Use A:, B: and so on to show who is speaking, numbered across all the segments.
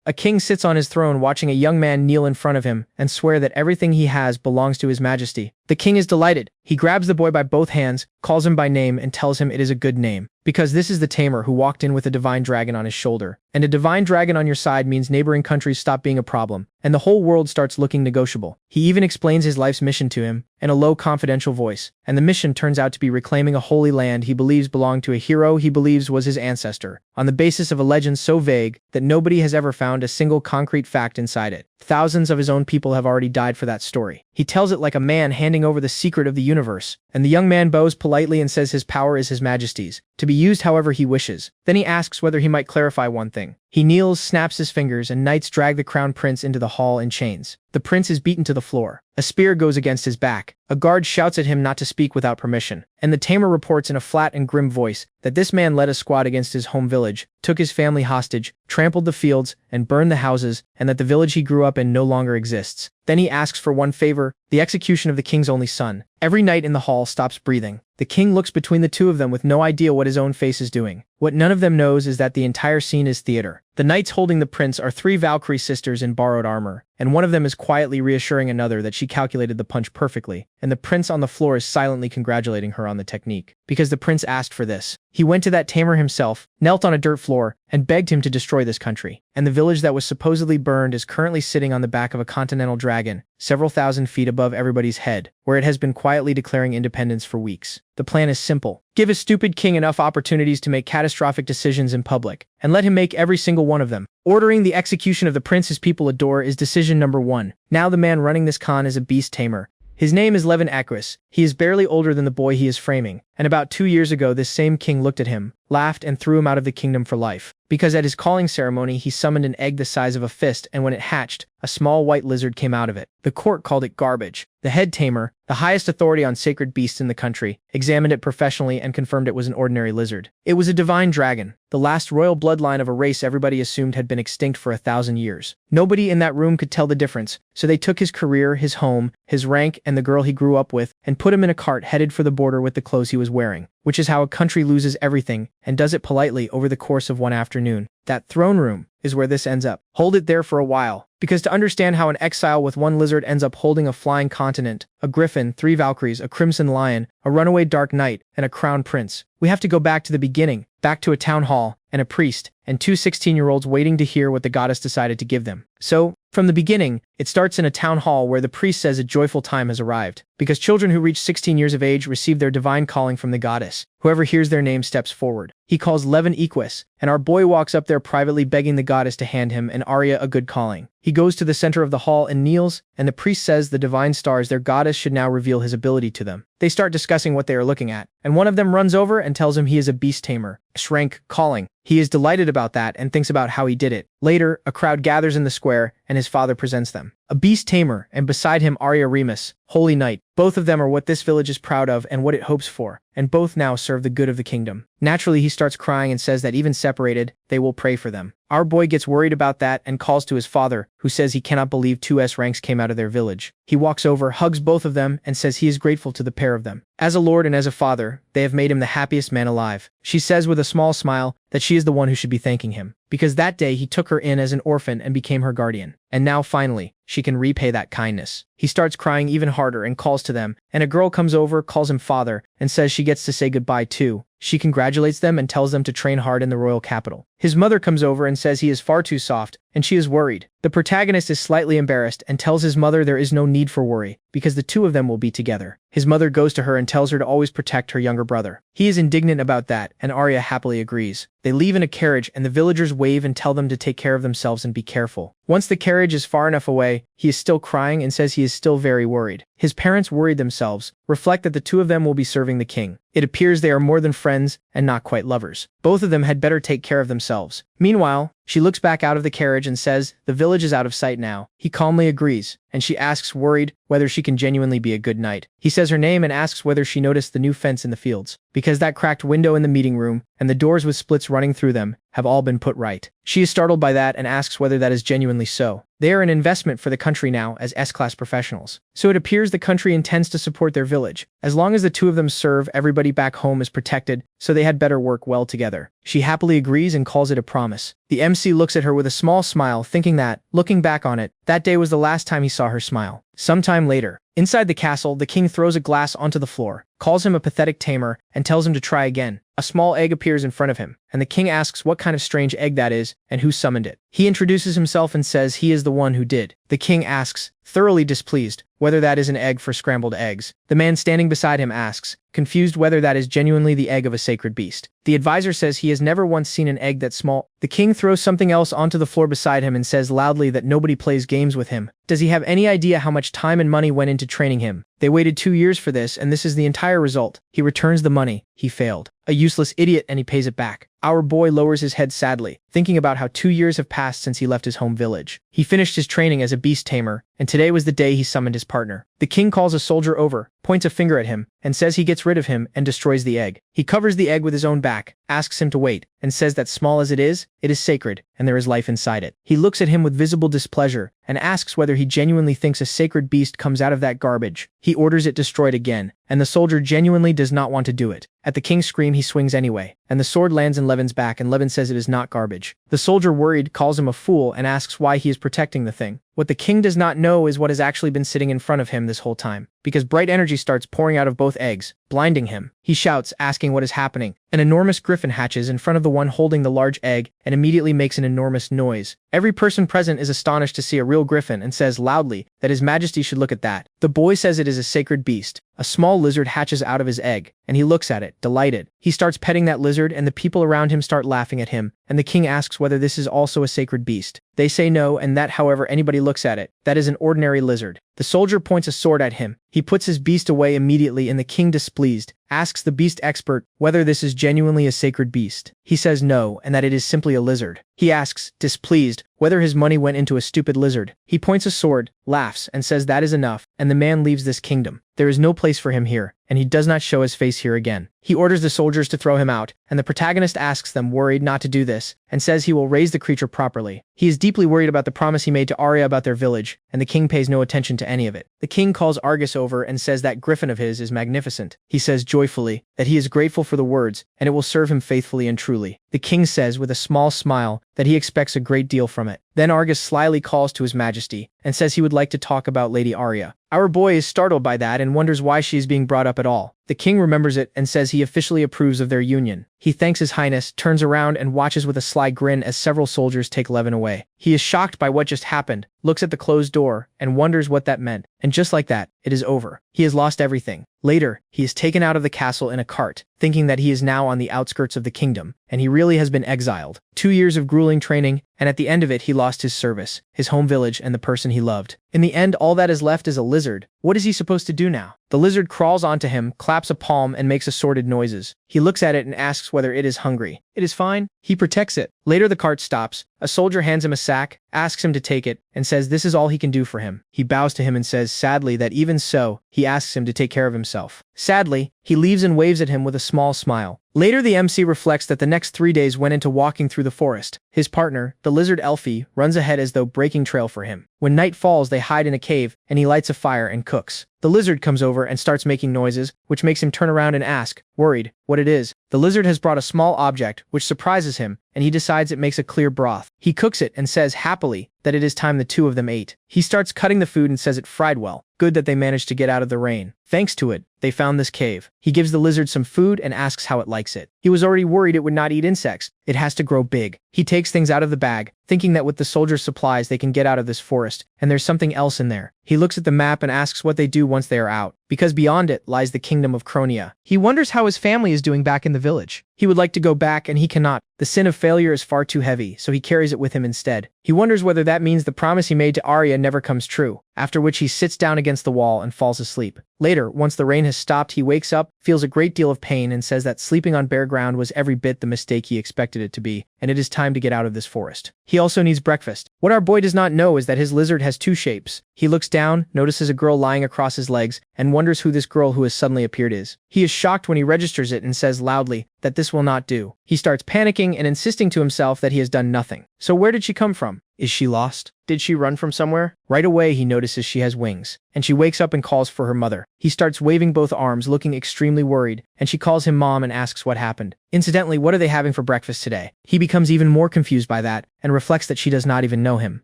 A: A king sits on his throne watching a young man kneel in front of him and swear that everything he has belongs to his majesty. The king is delighted. He grabs the boy by both hands, calls him by name, and tells him it is a good name, because this is the tamer who walked in with a divine dragon on his shoulder. And a divine dragon on your side means neighboring countries stop being a problem, and the whole world starts looking negotiable. He even explains his life's mission to him in a low, confidential voice, and the mission turns out to be reclaiming a holy land he believes belonged to a hero he believes was his ancestor, on the basis of a legend so vague that nobody has ever found a single concrete fact inside it. Thousands of his own people have already died for that story. He tells it like a man handing over the secret of the universe, and the young man bows politely and says his power is his majesty's, to be used however he wishes. Then he asks whether he might clarify one thing. He kneels, snaps his fingers, and knights drag the crown prince into the hall in chains. The prince is beaten to the floor. A spear goes against his back. A guard shouts at him not to speak without permission, and the tamer reports in a flat and grim voice that this man led a squad against his home village, took his family hostage, trampled the fields, and burned the houses, and that the village he grew up in no longer exists. Then he asks for one favor, the execution of the king's only son. Every knight in the hall stops breathing. The king looks between the two of them with no idea what his own face is doing. What none of them knows is that the entire scene is theater. The knights holding the prince are three Valkyrie sisters in borrowed armor, and one of them is quietly reassuring another that she calculated the punch perfectly, and the prince on the floor is silently congratulating her on the technique. Because the prince asked for this. He went to that tamer himself, knelt on a dirt floor, and begged him to destroy this country. And the village that was supposedly burned is currently sitting on the back of a continental dragon, several thousand feet above everybody's head, where it has been quietly declaring independence for weeks. The plan is simple. Give a stupid king enough opportunities to make catastrophic decisions in public, and let him make every single one of them. Ordering the execution of the prince his people adore is decision number 1. Now the man running this con is a beast tamer. His name is Levin Aquis. He is barely older than the boy he is framing, and about 2 years ago this same king looked at him, laughed, and threw him out of the kingdom for life. Because at his calling ceremony he summoned an egg the size of a fist, and when it hatched, a small white lizard came out of it. The court called it garbage. The head tamer, the highest authority on sacred beasts in the country, examined it professionally and confirmed it was an ordinary lizard. It was a divine dragon, the last royal bloodline of a race everybody assumed had been extinct for 1,000 years. Nobody in that room could tell the difference, so they took his career, his home, his rank, and the girl he grew up with, and put him in a cart headed for the border with the clothes he was wearing, which is how a country loses everything, and does it politely over the course of one afternoon. That throne room is where this ends up. Hold it there for a while, because to understand how an exile with one lizard ends up holding a flying continent, a griffin, 3 Valkyries, a crimson lion, a runaway dark knight, and a crown prince, we have to go back to the beginning, back to a town hall, and a priest, and 2 16-year-olds waiting to hear what the goddess decided to give them. So, from the beginning, it starts in a town hall where the priest says a joyful time has arrived, because children who reach 16 years of age receive their divine calling from the goddess. Whoever hears their name steps forward. He calls Levin Aquis, and our boy walks up there privately begging the goddess to hand him and Arya a good calling. He goes to the center of the hall and kneels, and the priest says the divine stars their goddess should now reveal his ability to them. They start discussing what they are looking at, and one of them runs over and tells him he is a beast tamer, rank calling. He is delighted about that and thinks about how he did it. Later, a crowd gathers in the square, and his father presents them. A beast tamer, and beside him Arya Remus, holy knight. Both of them are what this village is proud of and what it hopes for, and both now serve the good of the kingdom. Naturally, he starts crying and says that even separated, they will pray for them. Our boy gets worried about that and calls to his father, who says he cannot believe 2 S ranks came out of their village. He walks over, hugs both of them, and says he is grateful to the pair of them. As a lord and as a father, they have made him the happiest man alive. She says with a small smile that she is the one who should be thanking him, because that day he took her in as an orphan and became her guardian. And now finally, she can repay that kindness. He starts crying even harder and calls to them, and a girl comes over, calls him father, and says she gets to say goodbye too. She congratulates them and tells them to train hard in the royal capital. His mother comes over and says he is far too soft, and she is worried. The protagonist is slightly embarrassed and tells his mother there is no need for worry, because the two of them will be together. His mother goes to her and tells her to always protect her younger brother. He is indignant about that, and Arya happily agrees. They leave in a carriage, and the villagers wave and tell them to take care of themselves and be careful. Once the carriage is far enough away, he is still crying and says he is still very worried. His parents, worried themselves, reflect that the two of them will be serving the king. It appears they are more than friends and not quite lovers. Both of them had better take care of themselves. Meanwhile, she looks back out of the carriage and says, the village is out of sight now. He calmly agrees, and she asks, worried, whether she can genuinely be a good knight. He says her name and asks whether she noticed the new fence in the fields, because that cracked window in the meeting room, and the doors with splits running through them, have all been put right. She is startled by that and asks whether that is genuinely so. They are an investment for the country now as S-class professionals. So it appears the country intends to support their village. As long as the two of them serve, everybody back home is protected, so they had better work well together. She happily agrees and calls it a promise. The MC looks at her with a small smile, thinking that, looking back on it, that day was the last time he saw her smile. Sometime later, inside the castle, the king throws a glass onto the floor, calls him a pathetic tamer, and tells him to try again. A small egg appears in front of him, and the king asks what kind of strange egg that is and who summoned it. He introduces himself and says he is the one who did. The king asks, thoroughly displeased, whether that is an egg for scrambled eggs. The man standing beside him asks, confused whether that is genuinely the egg of a sacred beast. The advisor says he has never once seen an egg that small. The king throws something else onto the floor beside him and says loudly that nobody plays games with him. Does he have any idea how much time and money went into training him? They waited 2 years for this, and this is the entire result. He returns the money. He failed. A useless idiot, and he pays it back. Our boy lowers his head sadly, thinking about how 2 years have passed since he left his home village. He finished his training as a beast tamer, and today was the day he summoned his partner. The king calls a soldier over, points a finger at him, and says he gets rid of him and destroys the egg. He covers the egg with his own back, asks him to wait, and says that small as it is sacred, and there is life inside it. He looks at him with visible displeasure, and asks whether he genuinely thinks a sacred beast comes out of that garbage. He orders it destroyed again, and the soldier genuinely does not want to do it. At the king's scream, he swings anyway, and the sword lands in Levin's back, and Levin says it is not garbage. The soldier, worried, calls him a fool and asks why he is protecting the thing. What the king does not know is what has actually been sitting in front of him this whole time, because bright energy starts pouring out of both eggs, blinding him. He shouts, asking what is happening. An enormous griffin hatches in front of the one holding the large egg and immediately makes an enormous noise. Every person present is astonished to see a real griffin and says loudly that His Majesty should look at that. The boy says it is a sacred beast. A small lizard hatches out of his egg, and he looks at it, delighted. He starts petting that lizard, and the people around him start laughing at him, and the king asks whether this is also a sacred beast. They say no, and that however anybody looks at it, that is an ordinary lizard. The soldier points a sword at him. He puts his beast away immediately, and the king, displeased, asks the beast expert whether this is genuinely a sacred beast. He says no, and that it is simply a lizard. He asks, displeased, whether his money went into a stupid lizard. He points a sword, laughs, and says that is enough, and the man leaves this kingdom. There is no place for him here, and he does not show his face here again. He orders the soldiers to throw him out, and the protagonist asks them, worried, not to do this, and says he will raise the creature properly. He is deeply worried about the promise he made to Arya about their village, and the king pays no attention to any of it. The king calls Argus over and says that griffin of his is magnificent. He says joyfully that he is grateful for the words, and it will serve him faithfully and truly. The king says with a small smile that he expects a great deal from it. Then Argus slyly calls to His Majesty and says he would like to talk about Lady Arya. Our boy is startled by that and wonders why she is being brought up at all. The king remembers it and says he officially approves of their union. He thanks His Highness, turns around and watches with a sly grin as several soldiers take Levin away. He is shocked by what just happened, looks at the closed door, and wonders what that meant. And just like that, it is over. He has lost everything. Later, he is taken out of the castle in a cart, thinking that he is now on the outskirts of the kingdom, and he really has been exiled. 2 years of grueling training, and at the end of it he lost his service, his home village, and the person he loved. In the end, all that is left is a lizard. What is he supposed to do now? The lizard crawls onto him, claps a palm, and makes assorted noises. He looks at it and asks whether it is hungry. It is fine. He protects it. Later the cart stops. A soldier hands him a sack, asks him to take it, and says this is all he can do for him. He bows to him and says sadly that even so, he asks him to take care of himself. Sadly, he leaves and waves at him with a small smile. Later the MC reflects that the next 3 days went into walking through the forest. His partner, the lizard Elfie, runs ahead as though breaking trail for him. When night falls, they hide in a cave, and he lights a fire and cooks. The lizard comes over and starts making noises, which makes him turn around and ask, worried, what it is. The lizard has brought a small object, which surprises him, and he decides it makes a clear broth. He cooks it and says happily that it is time the two of them ate. He starts cutting the food and says it fried well. Good that they managed to get out of the rain. Thanks to it, they found this cave. He gives the lizard some food and asks how it likes it. He was already worried it would not eat insects. It has to grow big. He takes things out of the bag, thinking that with the soldiers' supplies they can get out of this forest, and there's something else in there. He looks at the map and asks what they do once they are out, because beyond it lies the kingdom of Cronia. He wonders how his family is doing back in the village. He would like to go back and he cannot. The sin of failure is far too heavy, so he carries it with him instead. He wonders whether that means the promise he made to Arya never comes true, after which he sits down against the wall and falls asleep. Later, once the rain has stopped, he wakes up, feels a great deal of pain, and says that sleeping on bare ground was every bit the mistake he expected it to be, and it is time to get out of this forest. He also needs breakfast. What our boy does not know is that his lizard has two shapes. He looks down, notices a girl lying across his legs, and wonders who this girl who has suddenly appeared is. He is shocked when he registers it and says loudly that this will not do. He starts panicking and insisting to himself that he has done nothing. So where did she come from? Is she lost? Did she run from somewhere? Right away he notices she has wings, and she wakes up and calls for her mother. He starts waving both arms, looking extremely worried, and she calls him mom and asks what happened. Incidentally, what are they having for breakfast today? He becomes even more confused by that, and reflects that she does not even know him.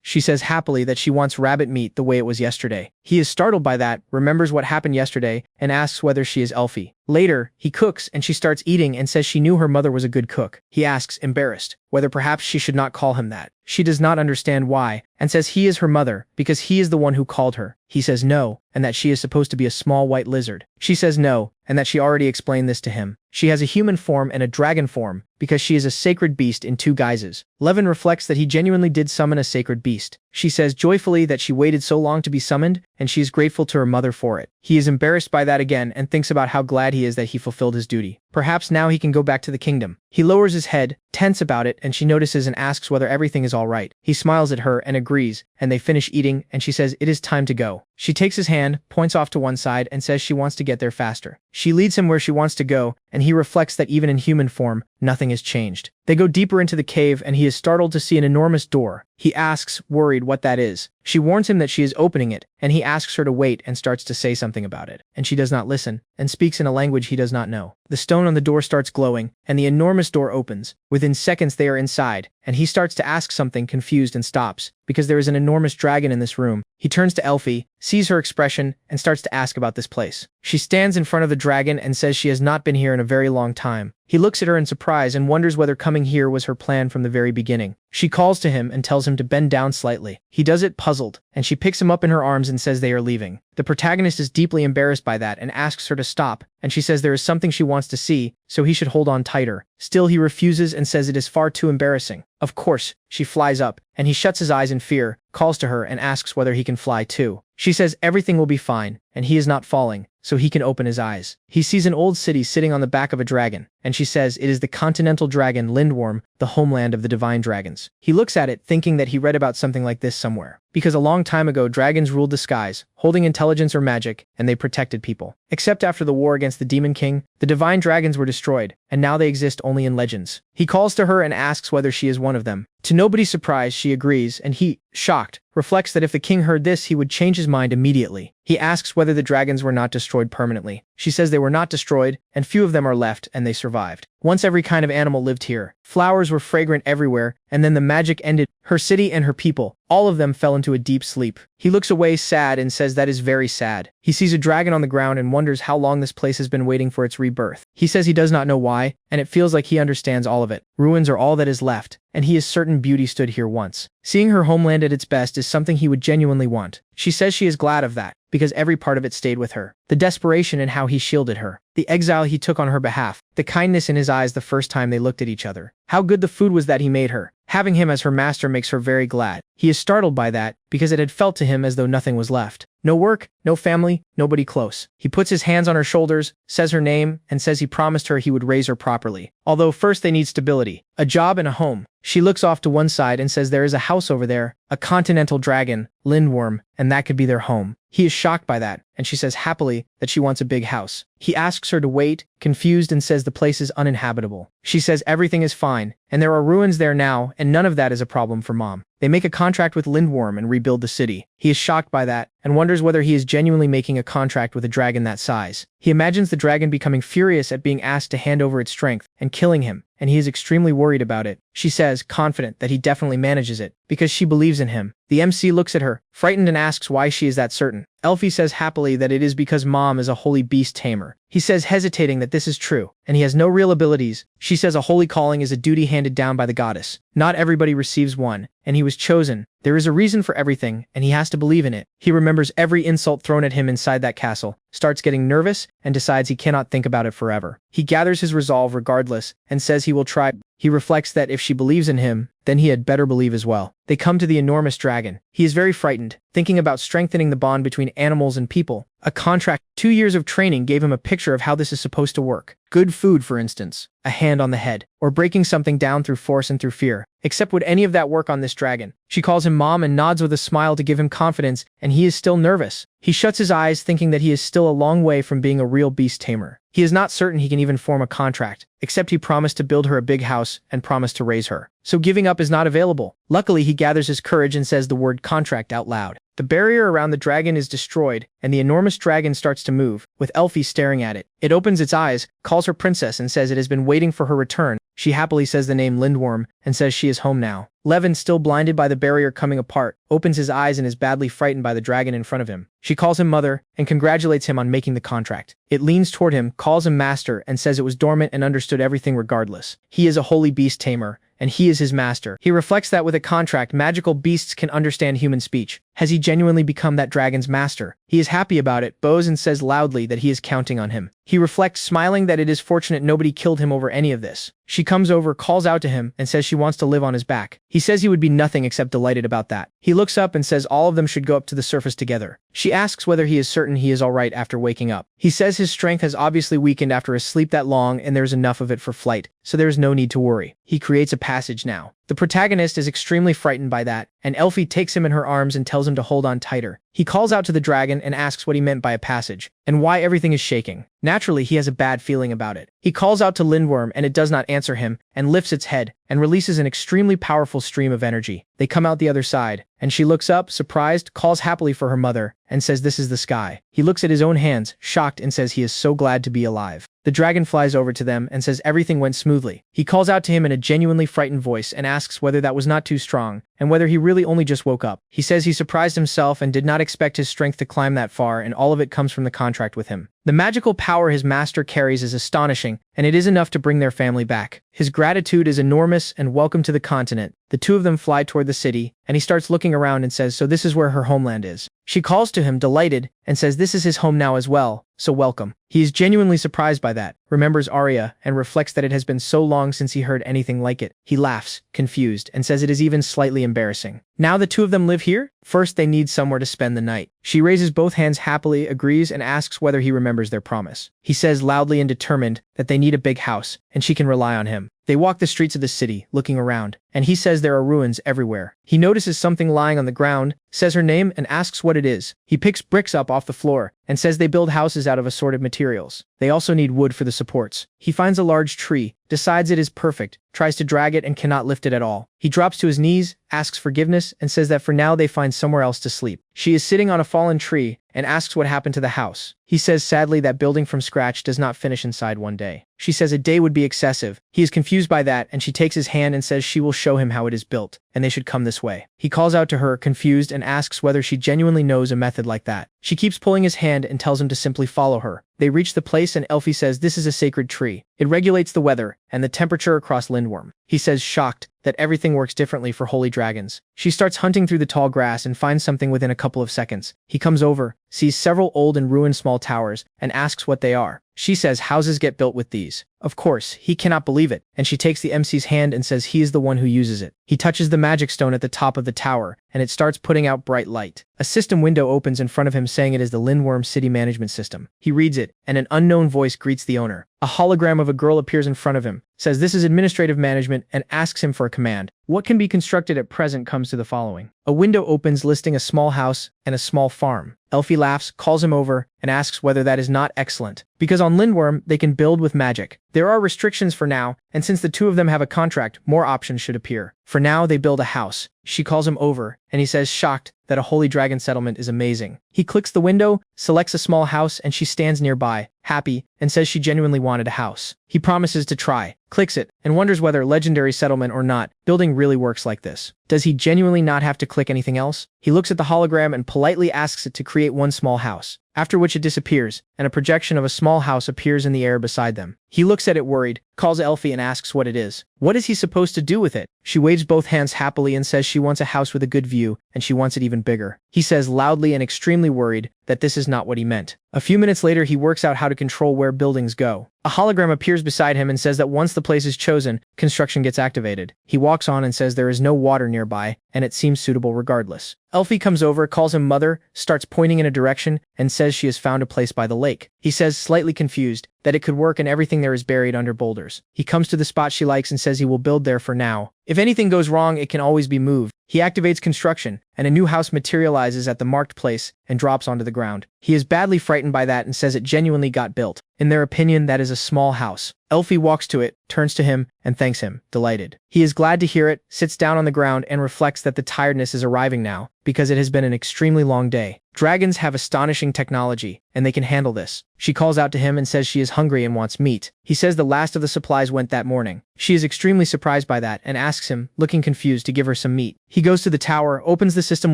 A: She says happily that she wants rabbit meat the way it was yesterday. He is startled by that, remembers what happened yesterday, and asks whether she is Elfie. Later, he cooks and she starts eating and says she knew her mother was a good cook. He asks, embarrassed, whether perhaps she should not call him that. She does not understand why, and says he is her mother because he is the one who called her. He says no, and that she is supposed to be a small white lizard. She says no, and that she already explained this to him. She has a human form and a dragon form because she is a sacred beast in two guises. Levin reflects that he genuinely did summon a sacred beast. She says joyfully that she waited so long to be summoned, and she is grateful to her mother for it. He is embarrassed by that again and thinks about how glad he is that he fulfilled his duty. Perhaps now he can go back to the kingdom. He lowers his head, tense about it, and she notices and asks whether everything is all right. He smiles at her and agrees, and they finish eating, and she says it is time to go. She takes his hand, points off to one side, and says she wants to get there faster. She leads him where she wants to go, and he reflects that even in human form, nothing has changed. They go deeper into the cave, and he is startled to see an enormous door. He asks, worried, what that is. She warns him that she is opening it, and he asks her to wait and starts to say something about it. And she does not listen, and speaks in a language he does not know. The stone on the door starts glowing, and the enormous door opens. Within seconds they are inside, and he starts to ask something, confused, and stops, because there is an enormous dragon in this room. He turns to Elfie, sees her expression, and starts to ask about this place. She stands in front of the dragon and says she has not been here in a very long time. He looks at her in surprise and wonders whether coming here was her plan from the very beginning. She calls to him and tells him to bend down slightly. He does it puzzled, and she picks him up in her arms and says they are leaving. The protagonist is deeply embarrassed by that and asks her to stop, and she says there is something she wants to see, so he should hold on tighter. Still he refuses and says it is far too embarrassing. Of course, she flies up, and he shuts his eyes in fear, calls to her and asks whether he can fly too. She says everything will be fine, and he is not falling, so he can open his eyes. He sees an old city sitting on the back of a dragon, and she says it is the continental dragon Lindworm, the homeland of the divine dragons. He looks at it thinking that he read about something like this somewhere, because a long time ago dragons ruled the skies, holding intelligence or magic, and they protected people. Except after the war against the Demon King, the divine dragons were destroyed, and now they exist only in legends. He calls to her and asks whether she is one of them. To nobody's surprise, she agrees, and he, shocked, reflects that if the king heard this, he would change his mind immediately. He asks whether the dragons were not destroyed permanently. She says they were not destroyed, and few of them are left, and they survived. Once every kind of animal lived here. Flowers were fragrant everywhere, and then the magic ended. Her city and her people, all of them fell into a deep sleep. He looks away sad and says that is very sad. He sees a dragon on the ground and wonders how long this place has been waiting for its rebirth. He says he does not know why, and it feels like he understands all of it. Ruins are all that is left, and he is certain beauty stood here once. Seeing her homeland at its best is something he would genuinely want. She says she is glad of that, because every part of it stayed with her. The desperation in how he shielded her. The exile he took on her behalf. The kindness in his eyes the first time they looked at each other. How good the food was that he made her. Having him as her master makes her very glad. He is startled by that, because it had felt to him as though nothing was left. No work, no family, nobody close. He puts his hands on her shoulders, says her name, and says he promised her he would raise her properly. Although first they need stability, a job and a home. She looks off to one side and says there is a house over there, a continental dragon, Lindworm, and that could be their home. He is shocked by that, and she says happily that she wants a big house. He asks her to wait, confused, and says the place is uninhabitable. She says everything is fine, and there are ruins there now, and none of that is a problem for mom. They make a contract with Lindworm and rebuild the city. He is shocked by that, and wonders whether he is genuinely making a contract with a dragon that size. He imagines the dragon becoming furious at being asked to hand over its strength and killing him, and he is extremely worried about it. She says, confident that he definitely manages it, because she believes in him. The MC looks at her, frightened, and asks why she is that certain. Elfie says happily that it is because mom is a holy beast tamer. He says hesitating that this is true, and he has no real abilities. She says a holy calling is a duty handed down by the goddess. Not everybody receives one, and he was chosen. There is a reason for everything, and he has to believe in it. He remembers every insult thrown at him inside that castle, starts getting nervous, and decides he cannot think about it forever. He gathers his resolve regardless, and says he will try. He reflects that if she believes in him, then he had better believe as well. They come to the enormous dragon. He is very frightened, thinking about strengthening the bond between animals and people. A contract, 2 years of training gave him a picture of how this is supposed to work. Good food, for instance, a hand on the head, or breaking something down through force and through fear. Except would any of that work on this dragon? She calls him mom and nods with a smile to give him confidence, and he is still nervous. He shuts his eyes, thinking that he is still a long way from being a real beast tamer. He is not certain he can even form a contract, except he promised to build her a big house and promised to raise her. So giving up is not available. Luckily, he gathers his courage and says the word contract out loud. The barrier around the dragon is destroyed, and the enormous dragon starts to move, with Elfie staring at it. It opens its eyes, calls her princess, and says it has been waiting for her return. She happily says the name Lindworm, and says she is home now. Levin, still blinded by the barrier coming apart, opens his eyes and is badly frightened by the dragon in front of him. She calls him mother, and congratulates him on making the contract. It leans toward him, calls him master, and says it was dormant and understood everything regardless. He is a holy beast tamer, and he is his master. He reflects that with a contract, magical beasts can understand human speech. Has he genuinely become that dragon's master? He is happy about it, bows and says loudly that he is counting on him. He reflects, smiling, that it is fortunate nobody killed him over any of this. She comes over, calls out to him, and says she wants to live on his back. He says he would be nothing except delighted about that. He looks up and says all of them should go up to the surface together. She asks whether he is certain he is alright after waking up. He says his strength has obviously weakened after a sleep that long and there is enough of it for flight, so there is no need to worry. He creates a passage now. The protagonist is extremely frightened by that, and Elfie takes him in her arms and tells him to hold on tighter. He calls out to the dragon and asks what he meant by a passage, and why everything is shaking. Naturally, he has a bad feeling about it. He calls out to Lindworm and it does not answer him, and lifts its head, and releases an extremely powerful stream of energy. They come out the other side, and she looks up, surprised, calls happily for her mother, and says this is the sky. He looks at his own hands, shocked, and says he is so glad to be alive. The dragon flies over to them and says everything went smoothly. He calls out to him in a genuinely frightened voice and asks whether that was not too strong, and whether he really only just woke up. He says he surprised himself and did not expect his strength to climb that far, and all of it comes from the contract with him. The magical power his master carries is astonishing, and it is enough to bring their family back. His gratitude is enormous, and welcome to the continent. The two of them fly toward the city, and he starts looking around and says so this is where her homeland is. She calls to him, delighted, and says this is his home now as well, so welcome. He is genuinely surprised by that, remembers Arya, and reflects that it has been so long since he heard anything like it. He laughs, confused, and says it is even slightly embarrassing. Now the two of them live here? First they need somewhere to spend the night. She raises both hands happily, agrees, and asks whether he remembers their promise. He says loudly and determined that they need a big house, and she can rely on him. They walk the streets of the city, looking around, and he says there are ruins everywhere. He notices something lying on the ground, says her name, and asks what it is. He picks bricks up off the floor, and says they build houses out of assorted materials. They also need wood for the supports. He finds a large tree, decides it is perfect, tries to drag it and cannot lift it at all. He drops to his knees, asks forgiveness, and says that for now they find somewhere else to sleep. She is sitting on a fallen tree, and asks what happened to the house. He says sadly that building from scratch does not finish inside one day. She says a day would be excessive. He is confused by that, and she takes his hand and says she will show him how it is built, and they should come this way. He calls out to her, confused, and asks whether she genuinely knows a method like that. She keeps pulling his hand and tells him to simply follow her. They reach the place and Elfie says this is a sacred tree. It regulates the weather and the temperature across Lindworm. He says, shocked, that everything works differently for holy dragons. She starts hunting through the tall grass and finds something within a couple of seconds. He comes over, sees several old and ruined small towers, and asks what they are. She says houses get built with these. Of course, he cannot believe it, and she takes the MC's hand and says he is the one who uses it. He touches the magic stone at the top of the tower, and it starts putting out bright light. A system window opens in front of him saying it is the Lindworm City Management System. He reads it, and an unknown voice greets the owner. A hologram of a girl appears in front of him, says this is administrative management, and asks him for a command. What can be constructed at present comes to the following. A window opens listing a small house and a small farm. Elfie laughs, calls him over, and asks whether that is not excellent. Because on Lindworm, they can build with magic. There are restrictions for now, and since the two of them have a contract, more options should appear. For now, they build a house. She calls him over, and he says, shocked, that a holy dragon settlement is amazing. He clicks the window, selects a small house, and she stands nearby, happy, and says she genuinely wanted a house. He promises to try, clicks it, and wonders whether legendary settlement or not, building really works like this. Does he genuinely not have to click anything else? He looks at the hologram and politely asks it to create one small house, after which it disappears, and a projection of a small house appears in the air beside them. He looks at it worried, calls Elfie and asks what it is. What is he supposed to do with it? She waves both hands happily and says she wants a house with a good view, and she wants it even bigger. He says loudly and extremely worried that this is not what he meant. A few minutes later, he works out how to control where buildings go. A hologram appears beside him and says that once the place is chosen, construction gets activated. He walks on and says there is no water nearby, and it seems suitable regardless. Elfie comes over, calls him mother, starts pointing in a direction, and says she has found a place by the lake. He says, slightly confused, that it could work and everything there is buried under boulders. He comes to the spot she likes and says he will build there for now. If anything goes wrong, it can always be moved. He activates construction, and a new house materializes at the marked place and drops onto the ground. He is badly frightened by that and says it genuinely got built. In their opinion, that is a small house. Elfie walks to it, turns to him, and thanks him, delighted. He is glad to hear it, sits down on the ground, and reflects that the tiredness is arriving now, because it has been an extremely long day. Dragons have astonishing technology, and they can handle this. She calls out to him and says she is hungry and wants meat. He says the last of the supplies went that morning. She is extremely surprised by that and asks him, looking confused, to give her some meat. He goes to the tower, opens the system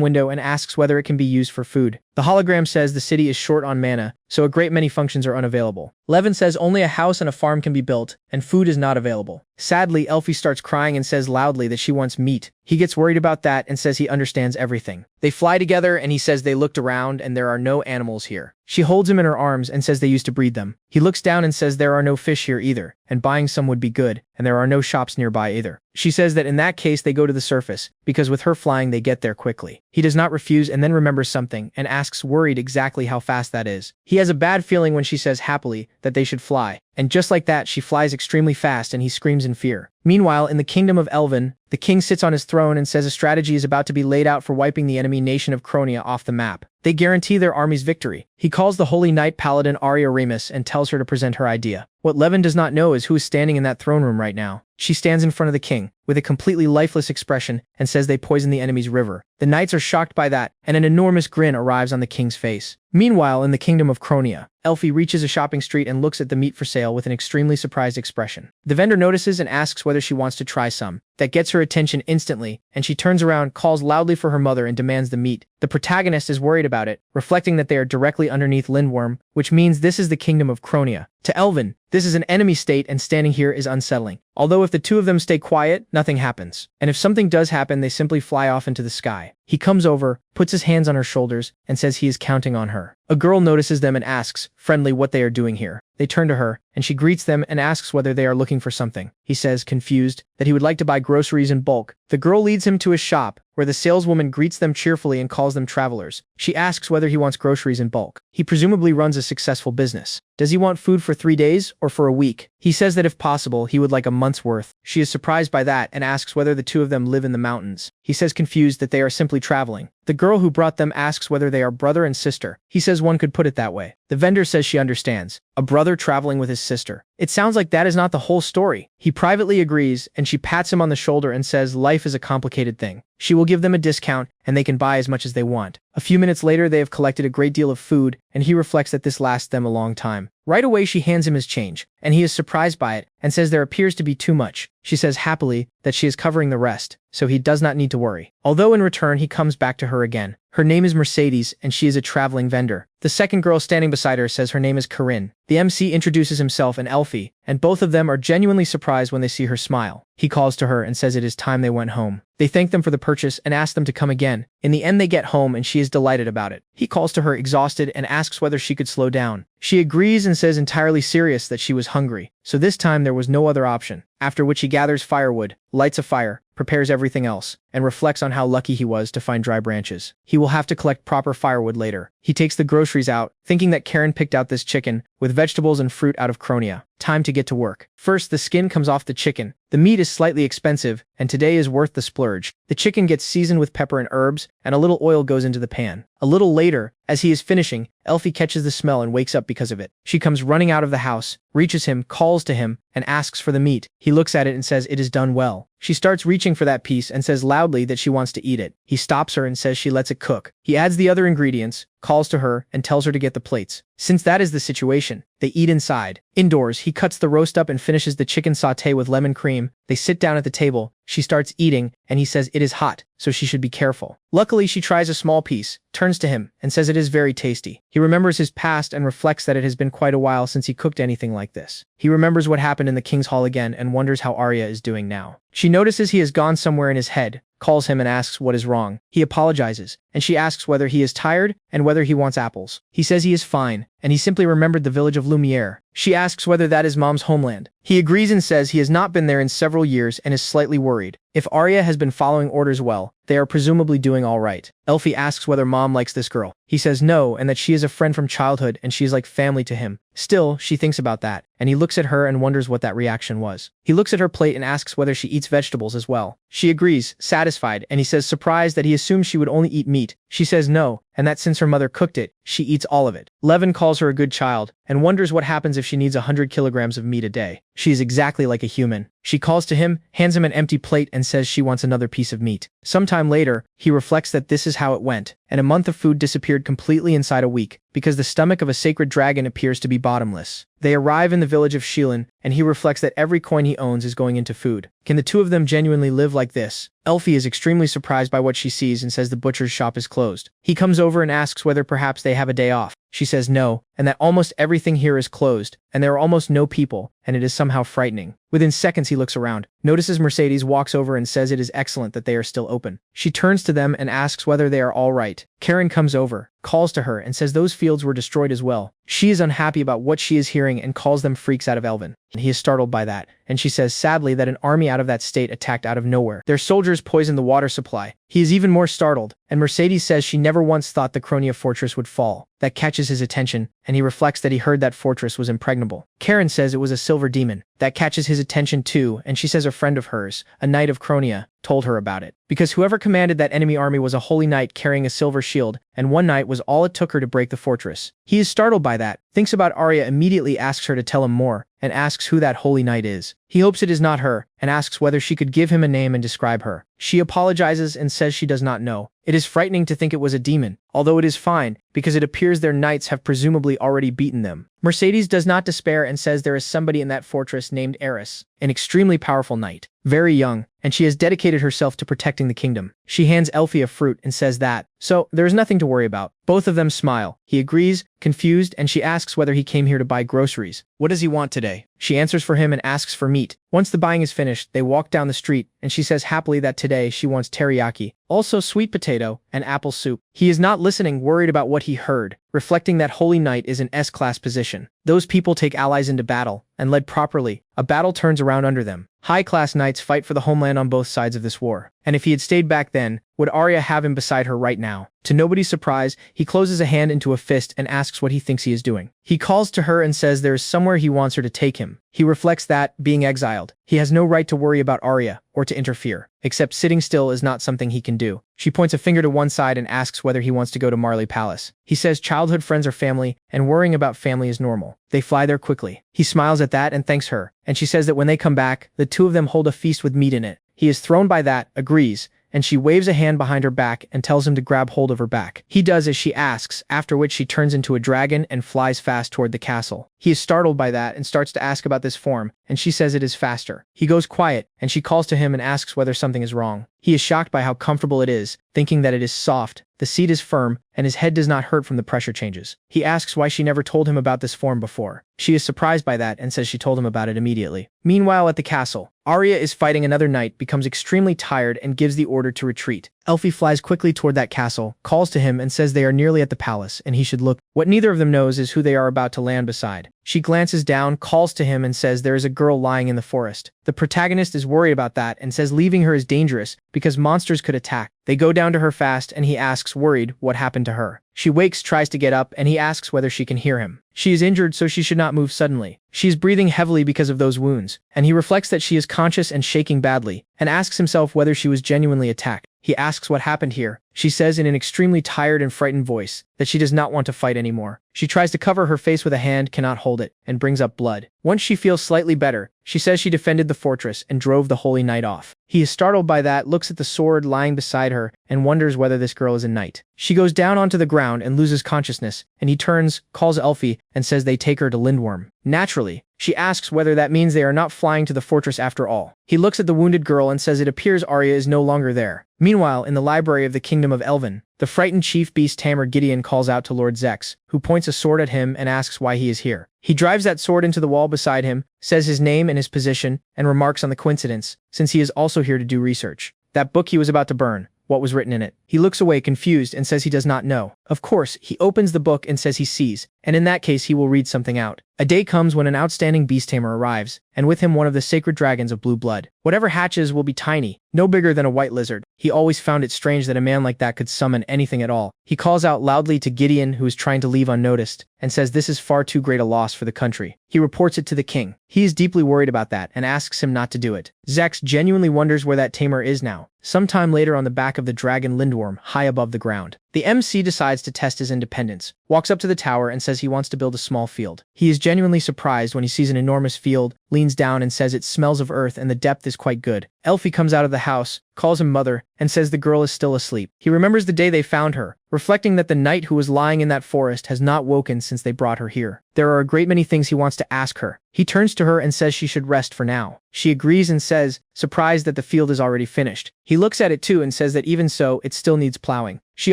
A: window, and asks whether it can be used for food. The hologram says the city is short on mana, so a great many functions are unavailable. Levin says only a house and a farm can be built, and food is not available. Sadly, Elfie starts crying and says loudly that she wants meat. He gets worried about that and says he understands everything. They fly together and he says they looked around and there are no animals here. She holds him in her arms and says they used to breed them. He looks down and says there are no fish here either, and buying some would be good, and there are no shops nearby either. She says that in that case they go to the surface, because with her flying they get there quickly. He does not refuse and then remembers something and asks worried exactly how fast that is. He has a bad feeling when she says happily that they should fly, and just like that she flies extremely fast and he screams in fear. Meanwhile, in the kingdom of Elven, the king sits on his throne and says a strategy is about to be laid out for wiping the enemy nation of Cronia off the map. They guarantee their army's victory. He calls the Holy Knight Paladin Arya Remus and tells her to present her idea. What Levin does not know is who is standing in that throne room right now. She stands in front of the king, with a completely lifeless expression, and says they poison the enemy's river. The knights are shocked by that, and an enormous grin arrives on the king's face. Meanwhile, in the kingdom of Cronia, Elfie reaches a shopping street and looks at the meat for sale with an extremely surprised expression. The vendor notices and asks whether she wants to try some. That gets her attention instantly, and she turns around, calls loudly for her mother, and demands the meat. The protagonist is worried about it, reflecting that they are directly underneath Lindworm, which means this is the kingdom of Cronia. To Elvin, this is an enemy state and standing here is unsettling. Although if the two of them stay quiet, nothing happens. And if something does happen, they simply fly off into the sky. He comes over, puts his hands on her shoulders, and says he is counting on her. A girl notices them and asks, friendly, what they are doing here. They turn to her, and she greets them and asks whether they are looking for something. He says, confused, that he would like to buy groceries in bulk. The girl leads him to a shop, where the saleswoman greets them cheerfully and calls them travelers. She asks whether he wants groceries in bulk. He presumably runs a successful business. Does he want food for 3 days or for a week? He says that if possible, he would like a month's worth. She is surprised by that and asks whether the two of them live in the mountains. He says confused that they are simply traveling. The girl who brought them asks whether they are brother and sister. He says one could put it that way. The vendor says she understands. A brother traveling with his sister. It sounds like that is not the whole story. He privately agrees, and she pats him on the shoulder and says life is a complicated thing. She will give them a discount, and they can buy as much as they want. A few minutes later, they have collected a great deal of food, and he reflects that this lasts them a long time. Right away, she hands him his change, and he is surprised by it, and says there appears to be too much. She says happily that she is covering the rest, so he does not need to worry. Although in return, he comes back to her again. Her name is Mercedes, and she is a traveling vendor. The second girl standing beside her says her name is Corinne. The MC introduces himself and Elfie, and both of them are genuinely surprised when they see her smile. He calls to her and says it is time they went home. They thank them for the purchase and ask them to come again. In the end, they get home and she is delighted about it. He calls to her exhausted and asks whether she could slow down. She agrees and says entirely serious that she was hungry, so this time there was no other option. After which he gathers firewood, lights a fire, prepares everything else, and reflects on how lucky he was to find dry branches. He will have to collect proper firewood later. He takes the groceries out, thinking that Karen picked out this chicken, with vegetables and fruit out of Cronia. Time to get to work. First, the skin comes off the chicken. The meat is slightly expensive, and today is worth the splurge. The chicken gets seasoned with pepper and herbs, and a little oil goes into the pan. A little later, as he is finishing, Elfie catches the smell and wakes up because of it. She comes running out of the house, reaches him, calls to him, and asks for the meat. He looks at it and says it is done well. She starts reaching for that piece and says loudly that she wants to eat it. He stops her and says she lets it cook. He adds the other ingredients, calls to her, and tells her to get the plates. Since that is the situation, kitchen. They eat inside. Indoors, he cuts the roast up and finishes the chicken sauté with lemon cream. They sit down at the table. She starts eating, and he says it is hot, so she should be careful. Luckily, she tries a small piece, turns to him, and says it is very tasty. He remembers his past and reflects that it has been quite a while since he cooked anything like this. He remembers what happened in the king's hall again and wonders how Arya is doing now. She notices he has gone somewhere in his head, calls him and asks what is wrong. He apologizes, and she asks whether he is tired and whether he wants apples. He says he is fine, and he simply remembered the village of Lumiere. She asks whether that is Mom's homeland. He agrees and says he has not been there in several years and is slightly worried. If Arya has been following orders well, they are presumably doing all right. Elfie asks whether Mom likes this girl. He says no, and that she is a friend from childhood and she is like family to him. Still, she thinks about that, and he looks at her and wonders what that reaction was. He looks at her plate and asks whether she eats vegetables as well. She agrees, satisfied, and he says surprised that he assumed she would only eat meat. She says no, and that since her mother cooked it, she eats all of it. Levin calls her a good child, and wonders what happens if she needs 100 kilograms of meat a day. She is exactly like a human. She calls to him, hands him an empty plate and says she wants another piece of meat. Sometime later, he reflects that this is how it went, and a month of food disappeared completely inside a week, because the stomach of a sacred dragon appears to be bottomless. They arrive in the village of Shilin, and he reflects that every coin he owns is going into food. Can the two of them genuinely live like this? Elfie is extremely surprised by what she sees and says the butcher's shop is closed. He comes over and asks whether perhaps they have a day off. She says no, and that almost everything here is closed, and there are almost no people, and it is somehow frightening. Within seconds he looks around, notices Mercedes, walks over and says it is excellent that they are still open. She turns to them and asks whether they are all right. Karen comes over, calls to her and says those fields were destroyed as well. She is unhappy about what she is hearing and calls them freaks out of Elvin. He is startled by that, and she says sadly that an army out of that state attacked out of nowhere. Their soldiers poisoned the water supply. He is even more startled, and Mercedes says she never once thought the Kronia fortress would fall. That catches his attention, and he reflects that he heard that fortress was impregnable. Karen says it was a silver demon. That catches his attention too, and she says a friend of hers, a knight of Kronia, told her about it. Because whoever commanded that enemy army was a holy knight carrying a silver shield, and one night was all it took her to break the fortress. He is startled by that, thinks about Arya, immediately asks her to tell him more, and asks who that holy knight is. He hopes it is not her, and asks whether she could give him a name and describe her. She apologizes and says she does not know. It is frightening to think it was a demon, although it is fine, because it appears their knights have presumably already beaten them. Mercedes does not despair and says there is somebody in that fortress named Eris, an extremely powerful knight, very young, and she has dedicated herself to protecting the kingdom. She hands Elfie a fruit and says that, so there is nothing to worry about. Both of them smile. He agrees, confused, and she asks whether he came here to buy groceries. What does he want today? She answers for him and asks for meat. Once the buying is finished, they walk down the street, and she says happily that today she wants teriyaki, also sweet potato, and apple soup. He is not listening, worried about what he heard, reflecting that Holy Knight is an S-class position. Those people take allies into battle, and led properly, a battle turns around under them. High-class knights fight for the homeland on both sides of this war. And if he had stayed back then, would Arya have him beside her right now? To nobody's surprise, he closes a hand into a fist and asks what he thinks he is doing. He calls to her and says there is somewhere he wants her to take him. He reflects that, being exiled, he has no right to worry about Arya, or to interfere, except sitting still is not something he can do. She points a finger to one side and asks whether he wants to go to Marley Palace. He says childhood friends are family, and worrying about family is normal. They fly there quickly. He smiles at that and thanks her, and she says that when they come back, the two of them hold a feast with meat in it. He is thrown by that, agrees, and she waves a hand behind her back and tells him to grab hold of her back. He does as she asks, after which she turns into a dragon and flies fast toward the castle. He is startled by that and starts to ask about this form, and she says it is faster. He goes quiet, and she calls to him and asks whether something is wrong. He is shocked by how comfortable it is, thinking that it is soft, the seat is firm, and his head does not hurt from the pressure changes. He asks why she never told him about this form before. She is surprised by that and says she told him about it immediately. Meanwhile at the castle, Arya is fighting another knight, becomes extremely tired and gives the order to retreat. Elfie flies quickly toward that castle, calls to him and says they are nearly at the palace and he should look. What neither of them knows is who they are about to land beside. She glances down, calls to him and says there is a girl lying in the forest. The protagonist is worried about that and says leaving her is dangerous because monsters could attack. They go down to her fast and he asks, worried, what happened to her. She wakes, tries to get up, and he asks whether she can hear him. She is injured, so she should not move suddenly. She is breathing heavily because of those wounds, and he reflects that she is conscious and shaking badly, and asks himself whether she was genuinely attacked. He asks what happened here. She says in an extremely tired and frightened voice that she does not want to fight anymore. She tries to cover her face with a hand, cannot hold it, and brings up blood. Once she feels slightly better, she says she defended the fortress and drove the Holy Knight off. He is startled by that, looks at the sword lying beside her, and wonders whether this girl is a knight. She goes down onto the ground and loses consciousness, and he turns, calls Elfie, and says they take her to Lindworm. Naturally, she asks whether that means they are not flying to the fortress after all. He looks at the wounded girl and says it appears Arya is no longer there. Meanwhile, in the library of the Kingdom of Elven, the frightened chief beast tamer Gideon calls out to Lord Zex, who points a sword at him and asks why he is here. He drives that sword into the wall beside him, says his name and his position, and remarks on the coincidence, since he is also here to do research. That book he was about to burn, what was written in it? He looks away confused and says he does not know. Of course, he opens the book and says he sees, and in that case he will read something out. A day comes when an outstanding beast tamer arrives, and with him one of the sacred dragons of blue blood. Whatever hatches will be tiny, no bigger than a white lizard. He always found it strange that a man like that could summon anything at all. He calls out loudly to Gideon, who is trying to leave unnoticed, and says this is far too great a loss for the country. He reports it to the king. He is deeply worried about that and asks him not to do it. Zex genuinely wonders where that tamer is now. Sometime later on the back of the dragon Lindworm, high above the ground. The MC decides to test his independence, walks up to the tower and says he wants to build a small field. He is genuinely surprised when he sees an enormous field, leans down and says it smells of earth and the depth is quite good. Elfie comes out of the house, calls him mother, and says the girl is still asleep. He remembers the day they found her, reflecting that the knight who was lying in that forest has not woken since they brought her here. There are a great many things he wants to ask her. He turns to her and says she should rest for now. She agrees and says, surprised that the field is already finished. He looks at it too and says that even so, it still needs plowing. She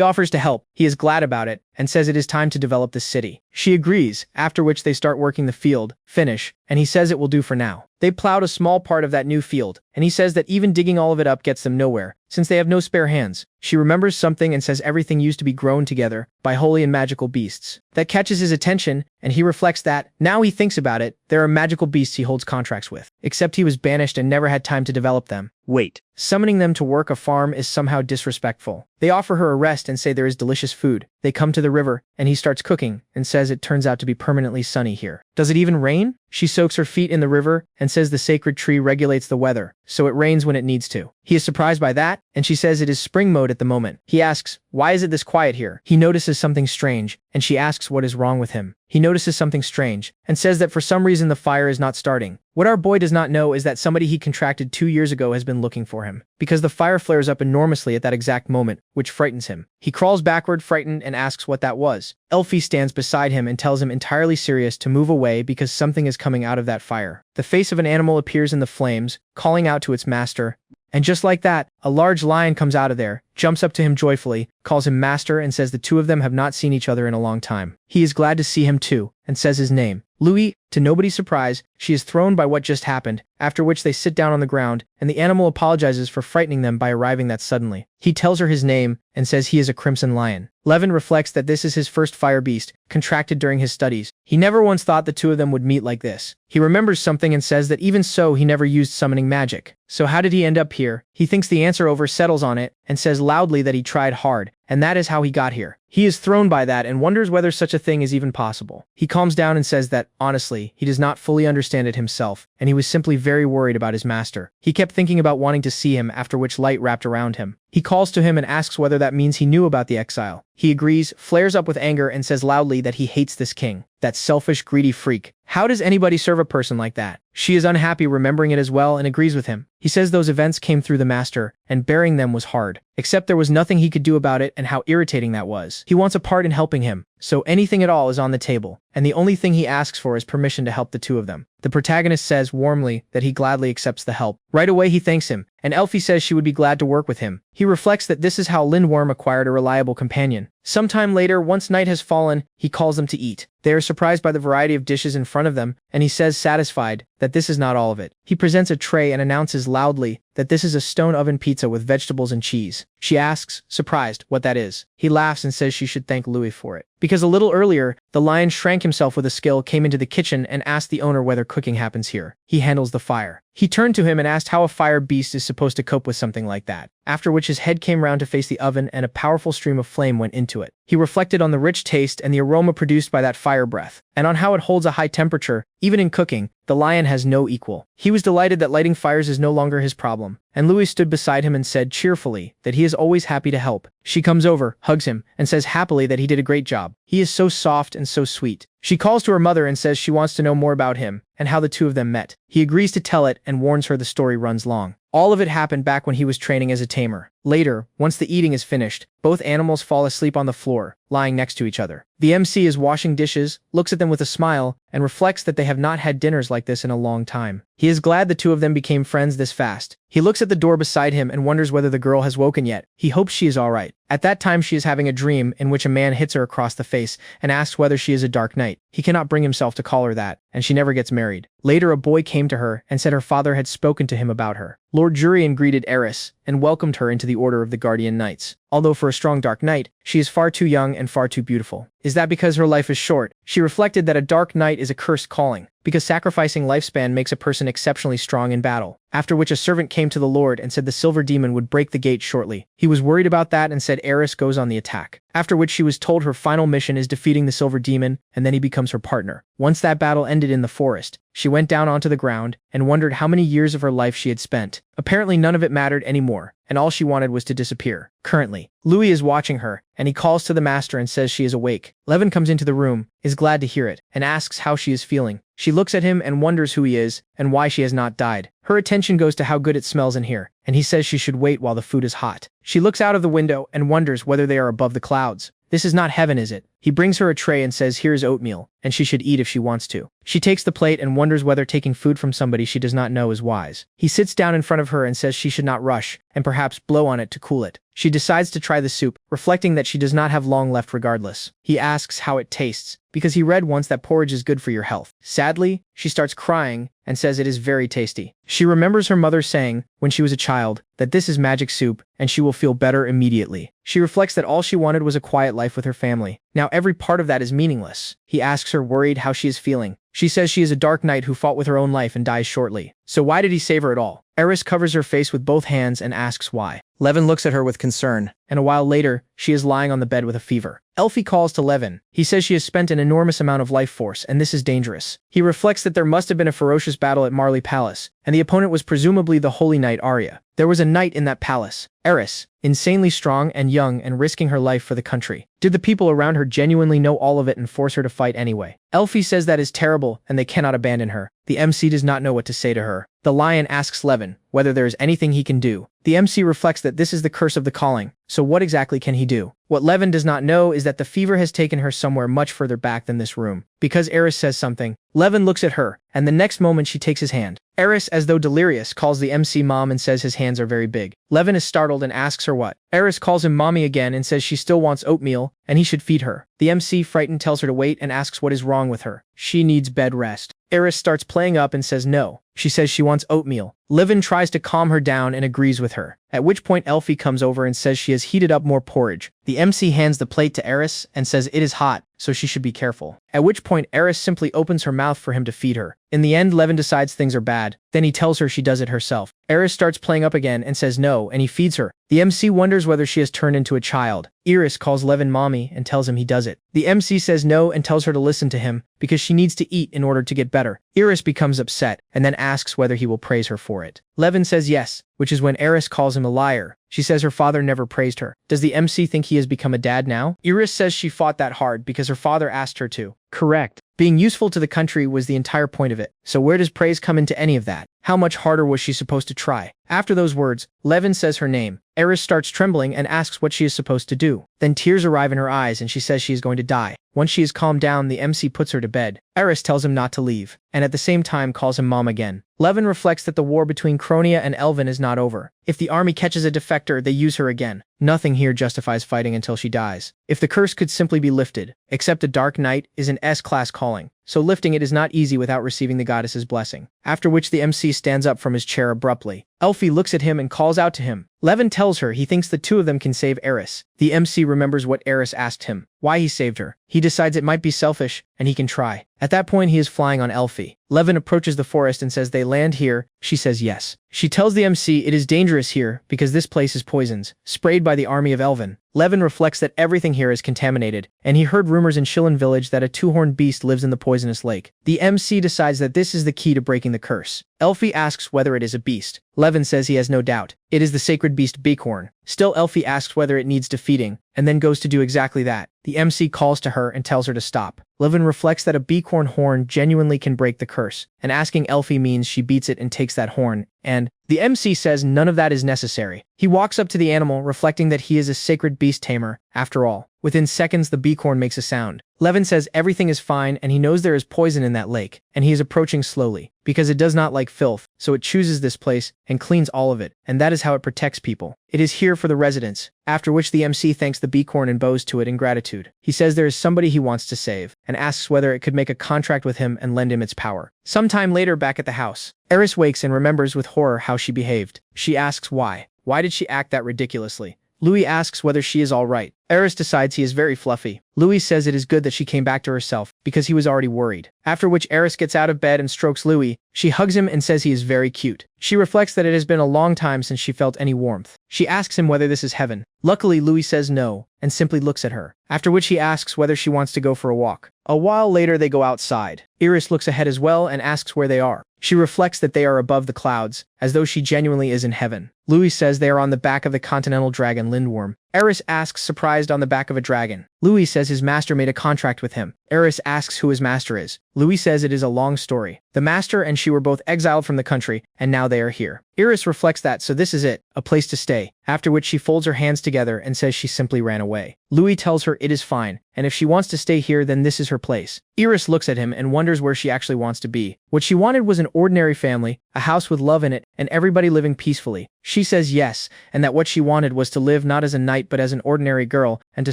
A: offers to help. He is glad about it and says it is time to develop the city. She agrees, after which they start working the field, finish, and he says it will do for now. They plowed a small part of that new field, and he says that even digging all of it up gets them nowhere, since they have no spare hands. She remembers something and says everything used to be grown together by holy and magical beasts. That catches his attention, and he reflects that, now he thinks about it, there are magical beasts he holds contracts with. Except he was banished and never had time to develop them. Wait. Summoning them to work a farm is somehow disrespectful. They offer her a rest and say there is delicious food. They come to the river, and he starts cooking, and says it turns out to be permanently sunny here. Does it even rain? She soaks her feet in the river, and says the sacred tree regulates the weather, so it rains when it needs to. He is surprised by that, and she says it is spring mode at the moment. He asks, why is it this quiet here? He notices something strange, and she asks what is wrong with him. He notices something strange, and says that for some reason the fire is not starting. What our boy does not know is that somebody he contracted 2 years ago has been looking for him, because the fire flares up enormously at that exact moment, which frightens him. He crawls backward frightened and asks what that was. Elfie stands beside him and tells him entirely serious to move away because something is coming out of that fire. The face of an animal appears in the flames, calling out to its master, and just like that, a large lion comes out of there, jumps up to him joyfully, calls him master and says the two of them have not seen each other in a long time. He is glad to see him too, and says his name. Louis, to nobody's surprise, she is thrown by what just happened, after which they sit down on the ground, and the animal apologizes for frightening them by arriving that suddenly. He tells her his name, and says he is a crimson lion. Levin reflects that this is his first fire beast, contracted during his studies. He never once thought the two of them would meet like this. He remembers something and says that even so he never used summoning magic. So how did he end up here? He thinks the answer over, settles on it, and says loudly that he tried hard, and that is how he got here. He is thrown by that and wonders whether such a thing is even possible. He calms down and says that, honestly, he does not fully understand it himself, and he was simply very worried about his master. He kept thinking about wanting to see him, after which light wrapped around him. He calls to him and asks whether that means he knew about the exile. He agrees, flares up with anger, and says loudly that he hates this king. That selfish, greedy freak. How does anybody serve a person like that? She is unhappy remembering it as well and agrees with him. He says those events came through the master, and bearing them was hard. Except there was nothing he could do about it and how irritating that was. He wants a part in helping him, so anything at all is on the table, and the only thing he asks for is permission to help the two of them. The protagonist says warmly that he gladly accepts the help. Right away he thanks him, and Elfie says she would be glad to work with him. He reflects that this is how Lindworm acquired a reliable companion. Sometime later, once night has fallen, he calls them to eat. They are surprised by the variety of dishes in front of them, and he says satisfied that this is not all of it. He presents a tray and announces loudly that this is a stone oven pizza with vegetables and cheese. She asks, surprised, what that is. He laughs and says she should thank Louis for it. Because a little earlier, the lion shrank himself with a skill, came into the kitchen and asked the owner whether cooking happens here. He handles the fire. He turned to him and asked how a fire beast is supposed to cope with something like that, after which his head came round to face the oven and a powerful stream of flame went into it. He reflected on the rich taste and the aroma produced by that fire breath, and on how it holds a high temperature. Even in cooking, the lion has no equal. He was delighted that lighting fires is no longer his problem, and Louis stood beside him and said cheerfully that he is always happy to help. She comes over, hugs him, and says happily that he did a great job. He is so soft and so sweet. She calls to her mother and says she wants to know more about him and how the two of them met. He agrees to tell it and warns her the story runs long. All of it happened back when he was training as a tamer. Later, once the eating is finished, both animals fall asleep on the floor, lying next to each other. The MC is washing dishes, looks at them with a smile, and reflects that they have not had dinners like this in a long time. He is glad the two of them became friends this fast. He looks at the door beside him and wonders whether the girl has woken yet. He hopes she is alright. At that time she is having a dream in which a man hits her across the face and asks whether she is a dark knight. He cannot bring himself to call her that, and she never gets married. Later a boy came to her and said her father had spoken to him about her. Lord Jurian greeted Eris and welcomed her into the Order of the Guardian Knights. Although for a strong dark knight, she is far too young and far too beautiful. Is that because her life is short? She reflected that a dark knight is a cursed calling, because sacrificing lifespan makes a person exceptionally strong in battle. After which a servant came to the Lord and said the silver demon would break the gate shortly. He was worried about that and said Eris goes on the attack. After which she was told her final mission is defeating the silver demon, and then he becomes her partner. Once that battle ended in the forest, she went down onto the ground and wondered how many years of her life she had spent. Apparently none of it mattered anymore, and all she wanted was to disappear. Currently, Louis is watching her, and he calls to the master and says she is awake. Levin comes into the room, is glad to hear it, and asks how she is feeling. She looks at him and wonders who he is, and why she has not died. Her attention goes to how good it smells in here, and he says she should wait while the food is hot. She looks out of the window and wonders whether they are above the clouds. This is not heaven, is it? He brings her a tray and says here is oatmeal, and she should eat if she wants to. She takes the plate and wonders whether taking food from somebody she does not know is wise. He sits down in front of her and says she should not rush, and perhaps blow on it to cool it. She decides to try the soup, reflecting that she does not have long left regardless. He asks how it tastes, because he read once that porridge is good for your health. Sadly, she starts crying and says it is very tasty. She remembers her mother saying, when she was a child, that this is magic soup, and she will feel better immediately. She reflects that all she wanted was a quiet life with her family. Now every part of that is meaningless. He asks her worried how she is feeling. She says she is a dark knight who fought with her own life and dies shortly. So why did he save her at all? Eris covers her face with both hands and asks why. Levin looks at her with concern, and a while later, she is lying on the bed with a fever. Elfie calls to Levin. He says she has spent an enormous amount of life force, and this is dangerous. He reflects that there must have been a ferocious battle at Marley Palace, and the opponent was presumably the Holy Knight Arya. There was a knight in that palace, Eris, insanely strong and young and risking her life for the country. Did the people around her genuinely know all of it and force her to fight anyway? Elfie says that is terrible and they cannot abandon her. The MC does not know what to say to her. The lion asks Levin whether there is anything he can do. The MC reflects that this is the curse of the calling, so what exactly can he do? What Levin does not know is that the fever has taken her somewhere much further back than this room. Because Eris says something, Levin looks at her, and the next moment she takes his hand. Eris, as though delirious, calls the MC mom and says his hands are very big. Levin is startled and asks her what. Eris calls him mommy again and says she still wants oatmeal, and he should feed her. The MC, frightened, tells her to wait and asks what is wrong with her. She needs bed rest. Eris starts playing up and says no. She says she wants oatmeal. Levin tries to calm her down and agrees with her. At which point Elfie comes over and says she has heated up more porridge. The MC hands the plate to Eris and says it is hot, so she should be careful. At which point Eris simply opens her mouth for him to feed her. In the end, Levin decides things are bad. Then he tells her she does it herself. Eris starts playing up again and says no, and he feeds her. The MC wonders whether she has turned into a child. Eris calls Levin mommy and tells him he does it. The MC says no and tells her to listen to him because she needs to eat in order to get better. Eris becomes upset and then asks whether he will praise her for it. Levin says yes, which is when Eris calls him a liar. She says her father never praised her. Does the MC think he has become a dad now? Eris says she fought that hard because her father asked her to. Correct. Being useful to the country was the entire point of it. So where does praise come into any of that? How much harder was she supposed to try? After those words, Levin says her name. Eris starts trembling and asks what she is supposed to do. Then tears arrive in her eyes and she says she is going to die. Once she is calmed down, the MC puts her to bed. Eris tells him not to leave, and at the same time calls him mom again. Levin reflects that the war between Cronia and Elvin is not over. If the army catches a defector, they use her again. Nothing here justifies fighting until she dies. If the curse could simply be lifted, except a Dark Knight is an S-class calling, so lifting it is not easy without receiving the goddess's blessing. After which the MC stands up from his chair abruptly. Elfie looks at him and calls out to him. Levin tells her he thinks the two of them can save Eris. The MC remembers what Eris asked him, why he saved her. He decides it might be selfish, and he can try. At that point he is flying on Elfie. Levin approaches the forest and says they land here. She says yes. She tells the MC it is dangerous here because this place is poisons, sprayed by the army of Elvin. Levin reflects that everything here is contaminated, and he heard rumors in Shilin village that a two-horned beast lives in the poisonous lake. The MC decides that this is the key to breaking the curse. Elfie asks whether it is a beast. Levin says he has no doubt. It is the sacred beast Bighorn. Still, Elfie asks whether it needs defeating, and then goes to do exactly that. The MC calls to her and tells her to stop. Levin reflects that a bighorn horn genuinely can break the curse, and asking Elfie means she beats it and takes that horn, and The MC says none of that is necessary. He walks up to the animal, reflecting that he is a sacred beast tamer, after all. Within seconds, the beacorn makes a sound. Levin says everything is fine and he knows there is poison in that lake, and he is approaching slowly, because it does not like filth, so it chooses this place and cleans all of it, and that is how it protects people. It is here for the residents, after which the MC thanks the beacorn and bows to it in gratitude. He says there is somebody he wants to save, and asks whether it could make a contract with him and lend him its power. Sometime later back at the house, Eris wakes and remembers with horror how she behaved. She asks why. Why did she act that ridiculously? Louis asks whether she is alright. Eris decides he is very fluffy. Louis says it is good that she came back to herself, because he was already worried. After which Eris gets out of bed and strokes Louis. She hugs him and says he is very cute. She reflects that it has been a long time since she felt any warmth. She asks him whether this is heaven. Luckily, Louis says no, and simply looks at her. After which he asks whether she wants to go for a walk. A while later they go outside. Iris looks ahead as well and asks where they are. She reflects that they are above the clouds, as though she genuinely is in heaven. Louis says they are on the back of the continental dragon Lindworm. Eris asks surprised on the back of a dragon. Louis says his master made a contract with him. Eris asks who his master is. Louis says it is a long story. The master and she were both exiled from the country, and now they are here. Iris reflects that so this is it, a place to stay, after which she folds her hands together and says she simply ran away. Louis tells her it is fine, and if she wants to stay here then this is her place. Iris looks at him and wonders where she actually wants to be. What she wanted was an ordinary family, a house with love in it, and everybody living peacefully. She says yes, and that what she wanted was to live not as a knight but as an ordinary girl, and to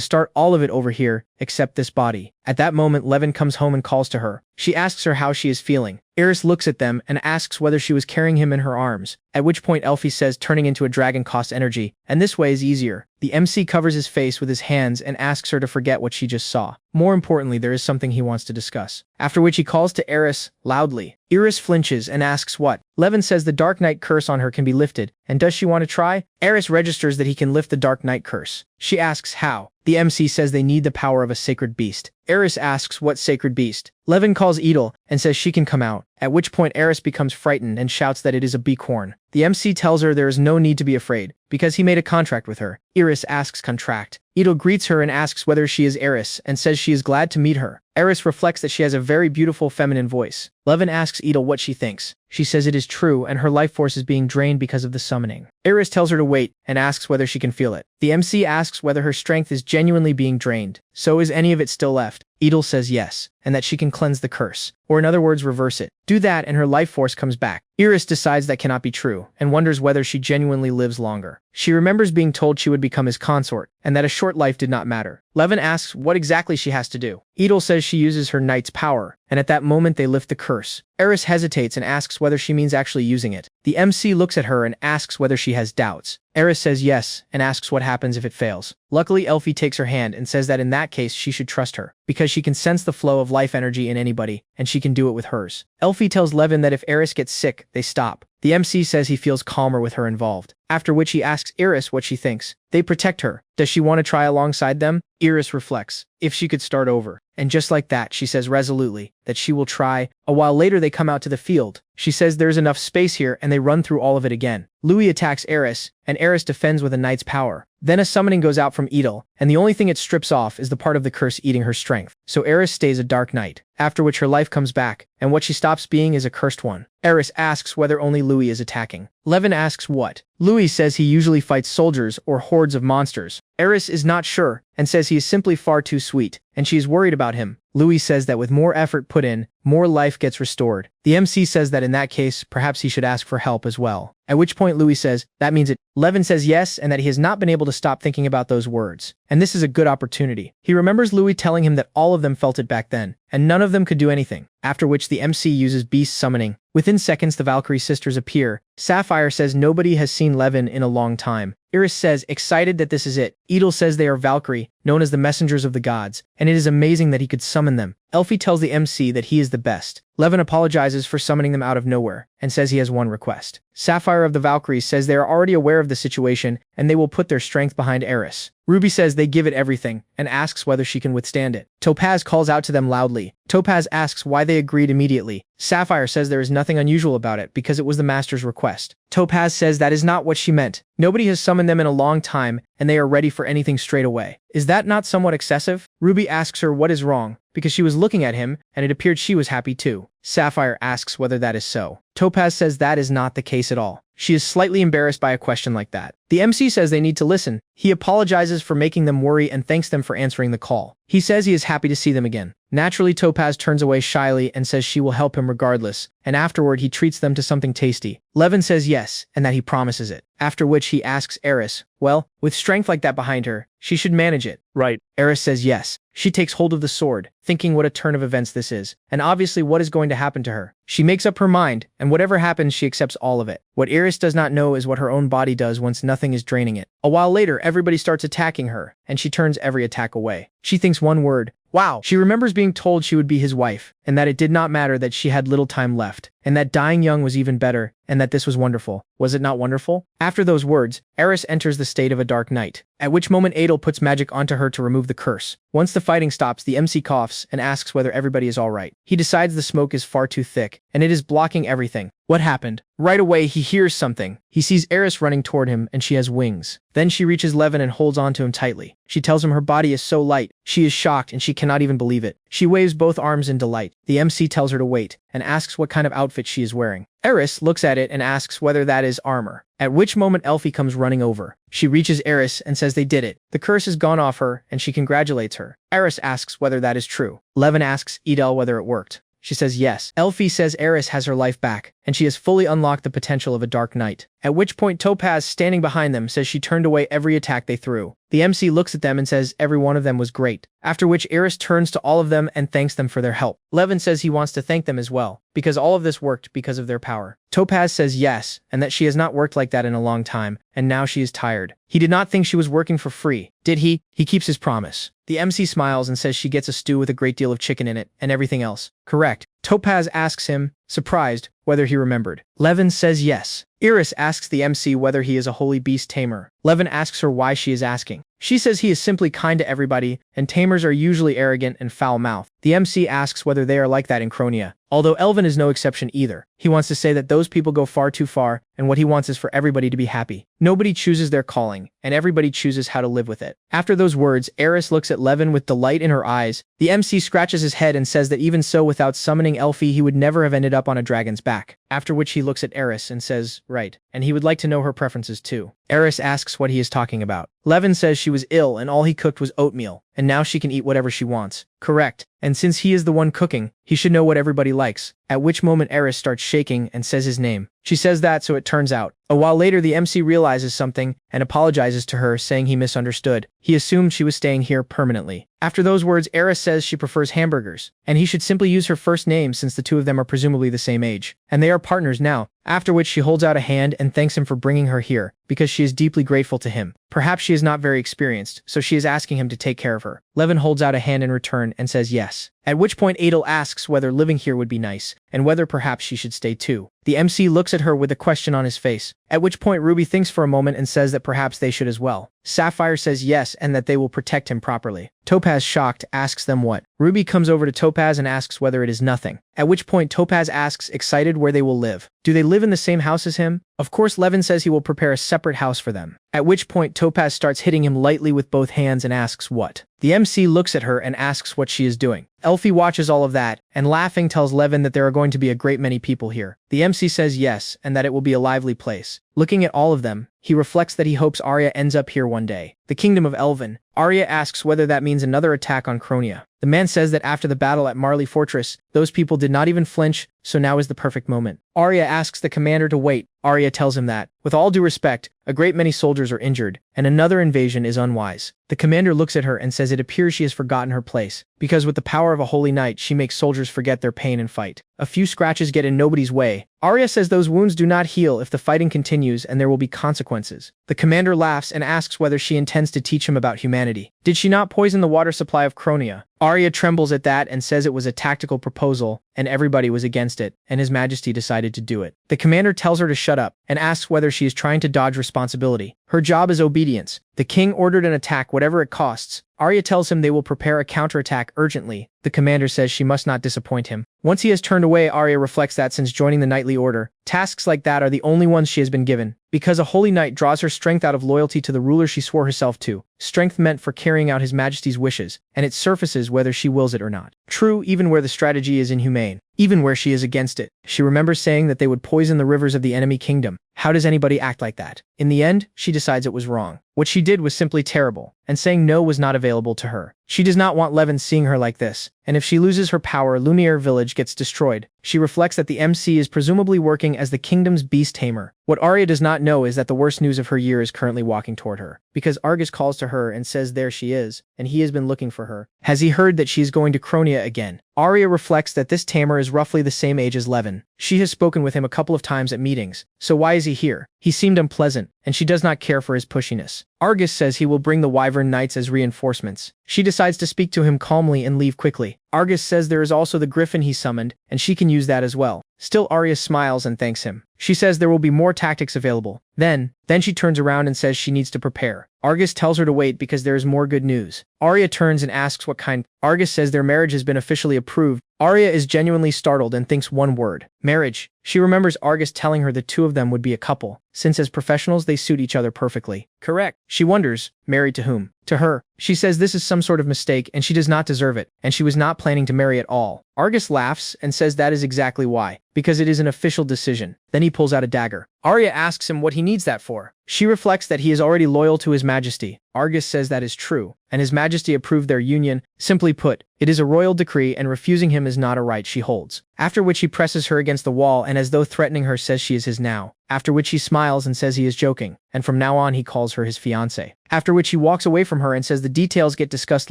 A: start all of it over here, except this body. At that moment Levin comes home and calls to her. She asks her how she is feeling. Iris looks at them and asks whether she was carrying him in her arms, at which point Elfie says turning into a dragon costs energy, and this way is easier. The MC covers his face with his hands and asks her to forget what she just saw. More importantly, there is something he wants to discuss. After which he calls to Iris, loudly. Iris flinches and asks what. Levin says the Dark Knight curse on her can be lifted, and does she want to try? Iris registers that he can lift the Dark Knight curse. She asks how. The MC says they need the power of a sacred beast. Eris asks what sacred beast. Levin calls Edel and says she can come out, at which point Eris becomes frightened and shouts that it is a beacorn. The MC tells her there is no need to be afraid, because he made a contract with her. Iris asks contract. Edel greets her and asks whether she is Eris and says she is glad to meet her. Eris reflects that she has a very beautiful feminine voice. Levin asks Edel what she thinks. She says it is true and her life force is being drained because of the summoning. Eris tells her to wait and asks whether she can feel it. The MC asks whether her strength is genuinely being drained. So is any of it still left? Edel says yes, and that she can cleanse the curse, or in other words reverse it. Do that and her life force comes back. Iris decides that cannot be true, and wonders whether she genuinely lives longer. She remembers being told she would become his consort, and that a short life did not matter. Levin asks what exactly she has to do. Edel says she uses her knight's power, and at that moment they lift the curse. Eris hesitates and asks whether she means actually using it. The MC looks at her and asks whether she has doubts. Eris says yes, and asks what happens if it fails. Luckily, Elfie takes her hand and says that in that case she should trust her, because she can sense the flow of life energy in anybody, and she can do it with hers. Elfie tells Levin that if Eris gets sick, they stop. The MC says he feels calmer with her involved, after which he asks Iris what she thinks. They protect her. Does she want to try alongside them? Iris reflects. If she could start over. And just like that, she says resolutely that she will try. A while later they come out to the field. She says there's enough space here and they run through all of it again. Louis attacks Eris, and Eris defends with a knight's power. Then a summoning goes out from Edel, and the only thing it strips off is the part of the curse eating her strength. So Eris stays a dark knight, after which her life comes back, and what she stops being is a cursed one. Eris asks whether only Louis is attacking. Levin asks what. Louis says he usually fights soldiers or hordes of monsters. Eris is not sure, and says he is simply far too sweet, and she is worried about him. Louis says that with more effort put in, more life gets restored. The MC says that in that case, perhaps he should ask for help as well. At which point Louis says, that means it. Levin says yes, and that he has not been able to stop thinking about those words. And this is a good opportunity. He remembers Louis telling him that all of them felt it back then, and none of them could do anything. After which the MC uses beast summoning. Within seconds the Valkyrie sisters appear. Sapphire says nobody has seen Levin in a long time. Iris says, excited that this is it. Edel says they are Valkyrie, known as the messengers of the gods, and it is amazing that he could summon them. Elfie tells the MC that he is the best. Levin apologizes for summoning them out of nowhere, and says he has one request. Sapphire of the Valkyries says they are already aware of the situation, and they will put their strength behind Eris. Ruby says they give it everything, and asks whether she can withstand it. Topaz calls out to them loudly. Topaz asks why they agreed immediately. Sapphire says there is nothing unusual about it because it was the master's request. Topaz says that is not what she meant. Nobody has summoned them in a long time, and they are ready for anything straight away. Is that not somewhat excessive? Ruby asks her what is wrong, because she was looking at him, and it appeared she was happy too. Sapphire asks whether that is so. Topaz says that is not the case at all. She is slightly embarrassed by a question like that. The MC says they need to listen. He apologizes for making them worry and thanks them for answering the call. He says he is happy to see them again. Naturally, Topaz turns away shyly and says she will help him regardless, and afterward he treats them to something tasty. Levin says yes, and that he promises it. After which he asks Eris, well, with strength like that behind her, she should manage it, right? Eris says yes. She takes hold of the sword, thinking what a turn of events this is, and obviously what is going to happen to her. She makes up her mind, and whatever happens she accepts all of it. What Eris does not know is what her own body does once nothing is draining it. A while later, everybody starts attacking her, and she turns every attack away. She thinks one word, wow. She remembers being told she would be his wife, and that it did not matter that she had little time left, and that dying young was even better, and that this was wonderful. Was it not wonderful? After those words, Eris enters the state of a dark night, at which moment Adel puts magic onto her to remove the curse. Once the fighting stops, the MC coughs and asks whether everybody is alright. He decides the smoke is far too thick, and it is blocking everything. What happened? Right away, he hears something. He sees Eris running toward him, and she has wings. Then she reaches Levin and holds onto him tightly. She tells him her body is so light. She is shocked, and she cannot even believe it. She waves both arms in delight. The MC tells her to wait, and asks what kind of outfit she is wearing. Eris looks at it and asks whether that is armor. At which moment Elfie comes running over. She reaches Eris and says they did it. The curse has gone off her, and she congratulates her. Eris asks whether that is true. Levin asks Edel whether it worked. She says yes. Elfie says Eris has her life back, and she has fully unlocked the potential of a dark knight. At which point Topaz, standing behind them, says she turned away every attack they threw. The MC looks at them and says every one of them was great. After which Eris turns to all of them and thanks them for their help. Levin says he wants to thank them as well, because all of this worked because of their power. Topaz says yes, and that she has not worked like that in a long time, and now she is tired. He did not think she was working for free, did he? He keeps his promise. The MC smiles and says she gets a stew with a great deal of chicken in it, and everything else. Correct. Topaz asks him, surprised, whether he remembered. Levin says yes. Eris asks the MC whether he is a holy beast tamer. Levin asks her why she is asking. She says he is simply kind to everybody, and tamers are usually arrogant and foul-mouthed. The MC asks whether they are like that in Cronia, although Elvin is no exception either. He wants to say that those people go far too far, and what he wants is for everybody to be happy. Nobody chooses their calling, and everybody chooses how to live with it. After those words, Eris looks at Levin with delight in her eyes. The MC scratches his head and says that even so, without summoning Elfie, he would never have ended up on a dragon's back. After which he looks at Eris and says, right, and he would like to know her preferences too. Eris asks what he is talking about. Levin says she was ill and all he cooked was oatmeal, and now she can eat whatever she wants. Correct. And since he is the one cooking, he should know what everybody likes. At which moment Eris starts shaking and says his name. She says that, so it turns out. A while later, the MC realizes something and apologizes to her, saying he misunderstood. He assumed she was staying here permanently. After those words, Eris says she prefers hamburgers, and he should simply use her first name since the two of them are presumably the same age. And they are partners now. After which she holds out a hand and thanks him for bringing her here, because she is deeply grateful to him. Perhaps she is not very experienced, so she is asking him to take care of her. Levin holds out a hand in return and says yes. At which point Adel asks whether living here would be nice, and whether perhaps she should stay too. The MC looks at her with a question on his face, at which point Ruby thinks for a moment and says that perhaps they should as well. Sapphire says yes and that they will protect him properly. Topaz, shocked, asks them what. Ruby comes over to Topaz and asks whether it is nothing. At which point Topaz asks, excited, where they will live. Do they live in the same house as him? Of course, Levin says he will prepare a separate house for them. At which point Topaz starts hitting him lightly with both hands and asks what. The MC looks at her and asks what she is doing. Elfie watches all of that, and laughing tells Levin that there are going to be a great many people here. The MC says yes, and that it will be a lively place. Looking at all of them, he reflects that he hopes Arya ends up here one day. The kingdom of Elven. Arya asks whether that means another attack on Cronia. The man says that after the battle at Marley Fortress, those people did not even flinch, so now is the perfect moment. Arya asks the commander to wait. Arya tells him that, with all due respect, a great many soldiers are injured, and another invasion is unwise. The commander looks at her and says it appears she has forgotten her place, because with the power of a holy knight she makes soldiers forget their pain and fight. A few scratches get in nobody's way. Arya says those wounds do not heal if the fighting continues and there will be consequences. The commander laughs and asks whether she intends to teach him about humanity. Did she not poison the water supply of Cronia? Arya trembles at that and says it was a tactical proposal, and everybody was against it, and His Majesty decided to do it. The commander tells her to shut up, and asks whether she is trying to dodge responsibility. Her job is obedience. The king ordered an attack whatever it costs. Arya tells him they will prepare a counterattack urgently. The commander says she must not disappoint him. Once he has turned away, Arya reflects that since joining the knightly order, tasks like that are the only ones she has been given, because a holy knight draws her strength out of loyalty to the ruler she swore herself to, strength meant for carrying out His Majesty's wishes, and it surfaces whether she wills it or not. True, even where the strategy is inhumane. even where she is against it. She remembers saying that they would poison the rivers of the enemy kingdom. How does anybody act like that? In the end, she decides it was wrong. What she did was simply terrible, and saying no was not available to her. She does not want Levin seeing her like this, and if she loses her power, Lumiere Village gets destroyed. She reflects that the MC is presumably working as the kingdom's beast tamer. What Arya does not know is that the worst news of her year is currently walking toward her, because Argus calls to her and says there she is, and he has been looking for her. Has he heard that she is going to Cronia again? Arya reflects that this tamer is roughly the same age as Levin. She has spoken with him a couple of times at meetings, so why is he here? He seemed unpleasant, and she does not care for his pushiness. Argus says he will bring the Wyvern Knights as reinforcements. She decides to speak to him calmly and leave quickly. Argus says there is also the griffin he summoned, and she can use that as well. Still, Arya smiles and thanks him. She says there will be more tactics available. Then she turns around and says she needs to prepare. Argus tells her to wait because there is more good news. Arya turns and asks what kind. Argus says their marriage has been officially approved. Arya is genuinely startled and thinks one word: marriage. She remembers Argus telling her the two of them would be a couple, since as professionals they suit each other perfectly. Correct. She wonders, married to whom? To her. She says this is some sort of mistake and she does not deserve it, and she was not planning to marry at all. Argus laughs and says that is exactly why, because it is an official decision. Then he pulls out a dagger. Arya asks him what he needs that for. She reflects that he is already loyal to his majesty. Argus says that is true, and his majesty approved their union. Simply put, it is a royal decree and refusing him is not a right she holds. After which he presses her against the wall and as though threatening her says she is his now. After which he smiles and says he is joking, and from now on he calls her his fiancée. After which he walks away from her and says the details get discussed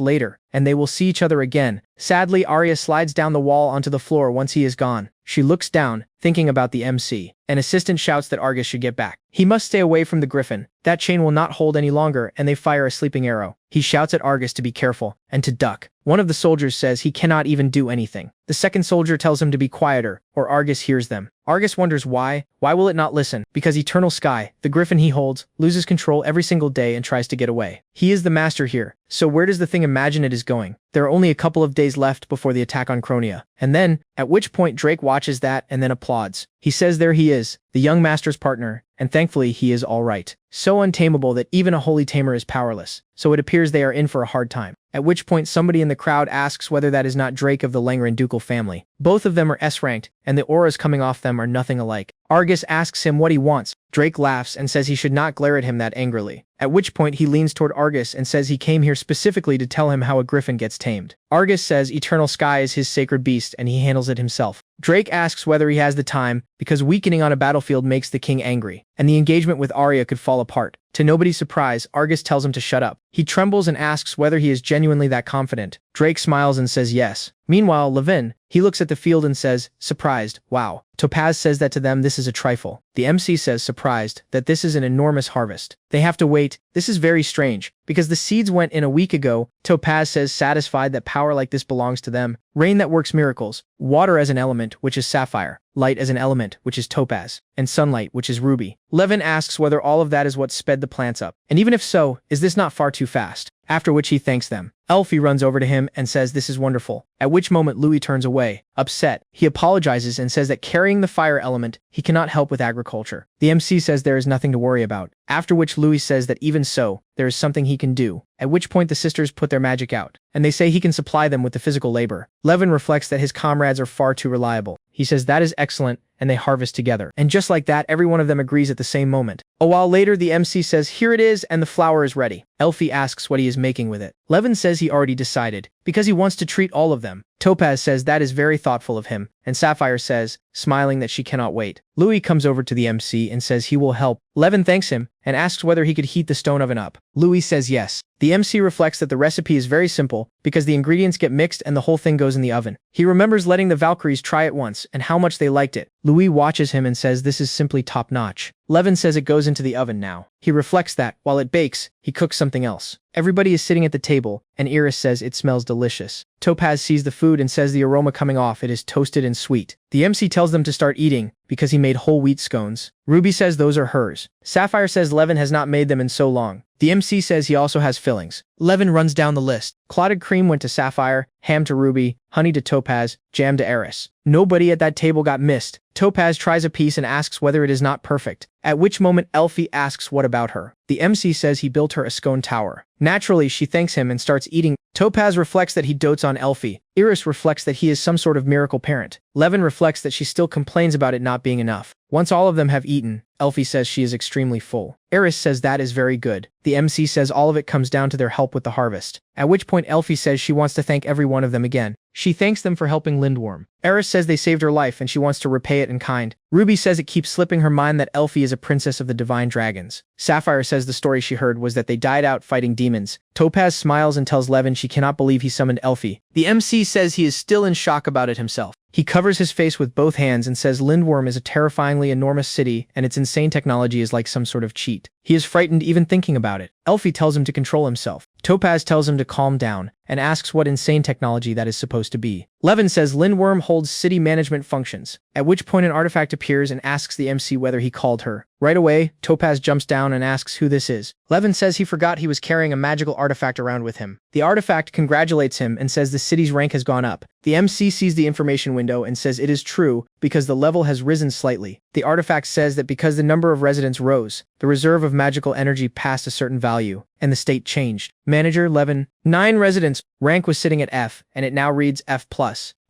A: later, and they will see each other again. Sadly, Arya slides down the wall onto the floor once he is gone. She looks down, thinking about the MC. An assistant shouts that Argus should get back. He must stay away from the griffin. That chain will not hold any longer, and they fire a sleeping arrow. He shouts at Argus to be careful, and to duck. One of the soldiers says he cannot even do anything. The second soldier tells him to be quieter, or Argus hears them. Argus wonders why. Why will it not listen? Because Eternal Sky, the griffin he holds, loses control every single day and tries to get away. He is the master here, so where does the thing imagine it is going? There are only a couple of days left before the attack on Cronia. And then, at which point Drake watches that and then applauds. He says there he is, the young master's partner, and thankfully he is all right. So untamable that even a holy tamer is powerless, so it appears they are in for a hard time. At which point somebody in the crowd asks whether that is not Drake of the Langren ducal family. Both of them are S-ranked, and the auras coming off them are nothing alike. Argus asks him what he wants. Drake laughs and says he should not glare at him that angrily. At which point he leans toward Argus and says he came here specifically to tell him how a griffin gets tamed. Argus says Eternal Sky is his sacred beast and he handles it himself. Drake asks whether he has the time, because weakening on a battlefield makes the king angry, and the engagement with Arya could fall apart. To nobody's surprise, Argus tells him to shut up. He trembles and asks whether he is genuinely that confident. Drake smiles and says yes. Meanwhile, Levin, he looks at the field and says, surprised, wow. Topaz says that to them this is a trifle. The MC says, surprised, that this is an enormous harvest. They have to wait. This is very strange, because the seeds went in a week ago. Topaz says, satisfied that power like this belongs to them. Rain that works miracles. Water as an element, which is sapphire. Light as an element, which is topaz. And sunlight, which is ruby. Levin asks whether all of that is what sped the plants up. And even if so, is this not far too fast? After which he thanks them. Elfie runs over to him and says this is wonderful. At which moment Louis turns away, upset. He apologizes and says that carrying the fire element, he cannot help with agriculture. The MC says there is nothing to worry about. After which Louis says that even so, there is something he can do. At which point the sisters put their magic out, and they say he can supply them with the physical labor. Levin reflects that his comrades are far too reliable. He says that is excellent, and they harvest together. And just like that, every one of them agrees at the same moment. A while later, the MC says here it is and the flour is ready. Elfie asks what he is making with it. Levin says he already decided, because he wants to treat all of them. Topaz says that is very thoughtful of him, and Sapphire says, smiling that she cannot wait. Louis comes over to the MC and says he will help. Levin thanks him, and asks whether he could heat the stone oven up. Louis says yes. The MC reflects that the recipe is very simple, because the ingredients get mixed and the whole thing goes in the oven. He remembers letting the Valkyries try it once, and how much they liked it. Louis watches him and says this is simply top-notch. Levin says it goes into the oven now. He reflects that, while it bakes, he cooks something else. Everybody is sitting at the table, and Iris says it smells delicious. Topaz sees the food and says the aroma coming off it is toasted and sweet. The MC tells them to start eating, because he made whole wheat scones. Ruby says those are hers. Sapphire says Levin has not made them in so long. The MC says he also has fillings. Levin runs down the list. Clotted cream went to Sapphire, ham to Ruby, honey to Topaz, jam to Eris. Nobody at that table got missed. Topaz tries a piece and asks whether it is not perfect, at which moment Elfie asks what about her. The MC says he built her a scone tower. Naturally, she thanks him and starts eating. Topaz reflects that he dotes on Elfie. Iris reflects that he is some sort of miracle parent. Levin reflects that she still complains about it not being enough. Once all of them have eaten, Elfie says she is extremely full. Eris says that is very good. The MC says all of it comes down to their help with the harvest. At which point Elfie says she wants to thank every one of them again. She thanks them for helping Lindworm. Eris says they saved her life and she wants to repay it in kind. Ruby says it keeps slipping her mind that Elfie is a princess of the divine dragons. Sapphire says the story she heard was that they died out fighting demons. Topaz smiles and tells Levin she cannot believe he summoned Elfie. The MC says he is still in shock about it himself. He covers his face with both hands and says Lindworm is a terrifyingly enormous city and its insane technology is like some sort of cheat. He is frightened even thinking about it. Elfie tells him to control himself. Topaz tells him to calm down and asks what insane technology that is supposed to be. Levin says Lindworm holds city management functions, at which point an artifact appears and asks the MC whether he called her. Right away, Topaz jumps down and asks who this is. Levin says he forgot he was carrying a magical artifact around with him. The artifact congratulates him and says the city's rank has gone up. The MC sees the information window and says it is true because the level has risen slightly. The artifact says that because the number of residents rose, the reserve of magical energy passed a certain value, and the state changed. Manager Levin, 9 residents, rank was sitting at F, and it now reads F+.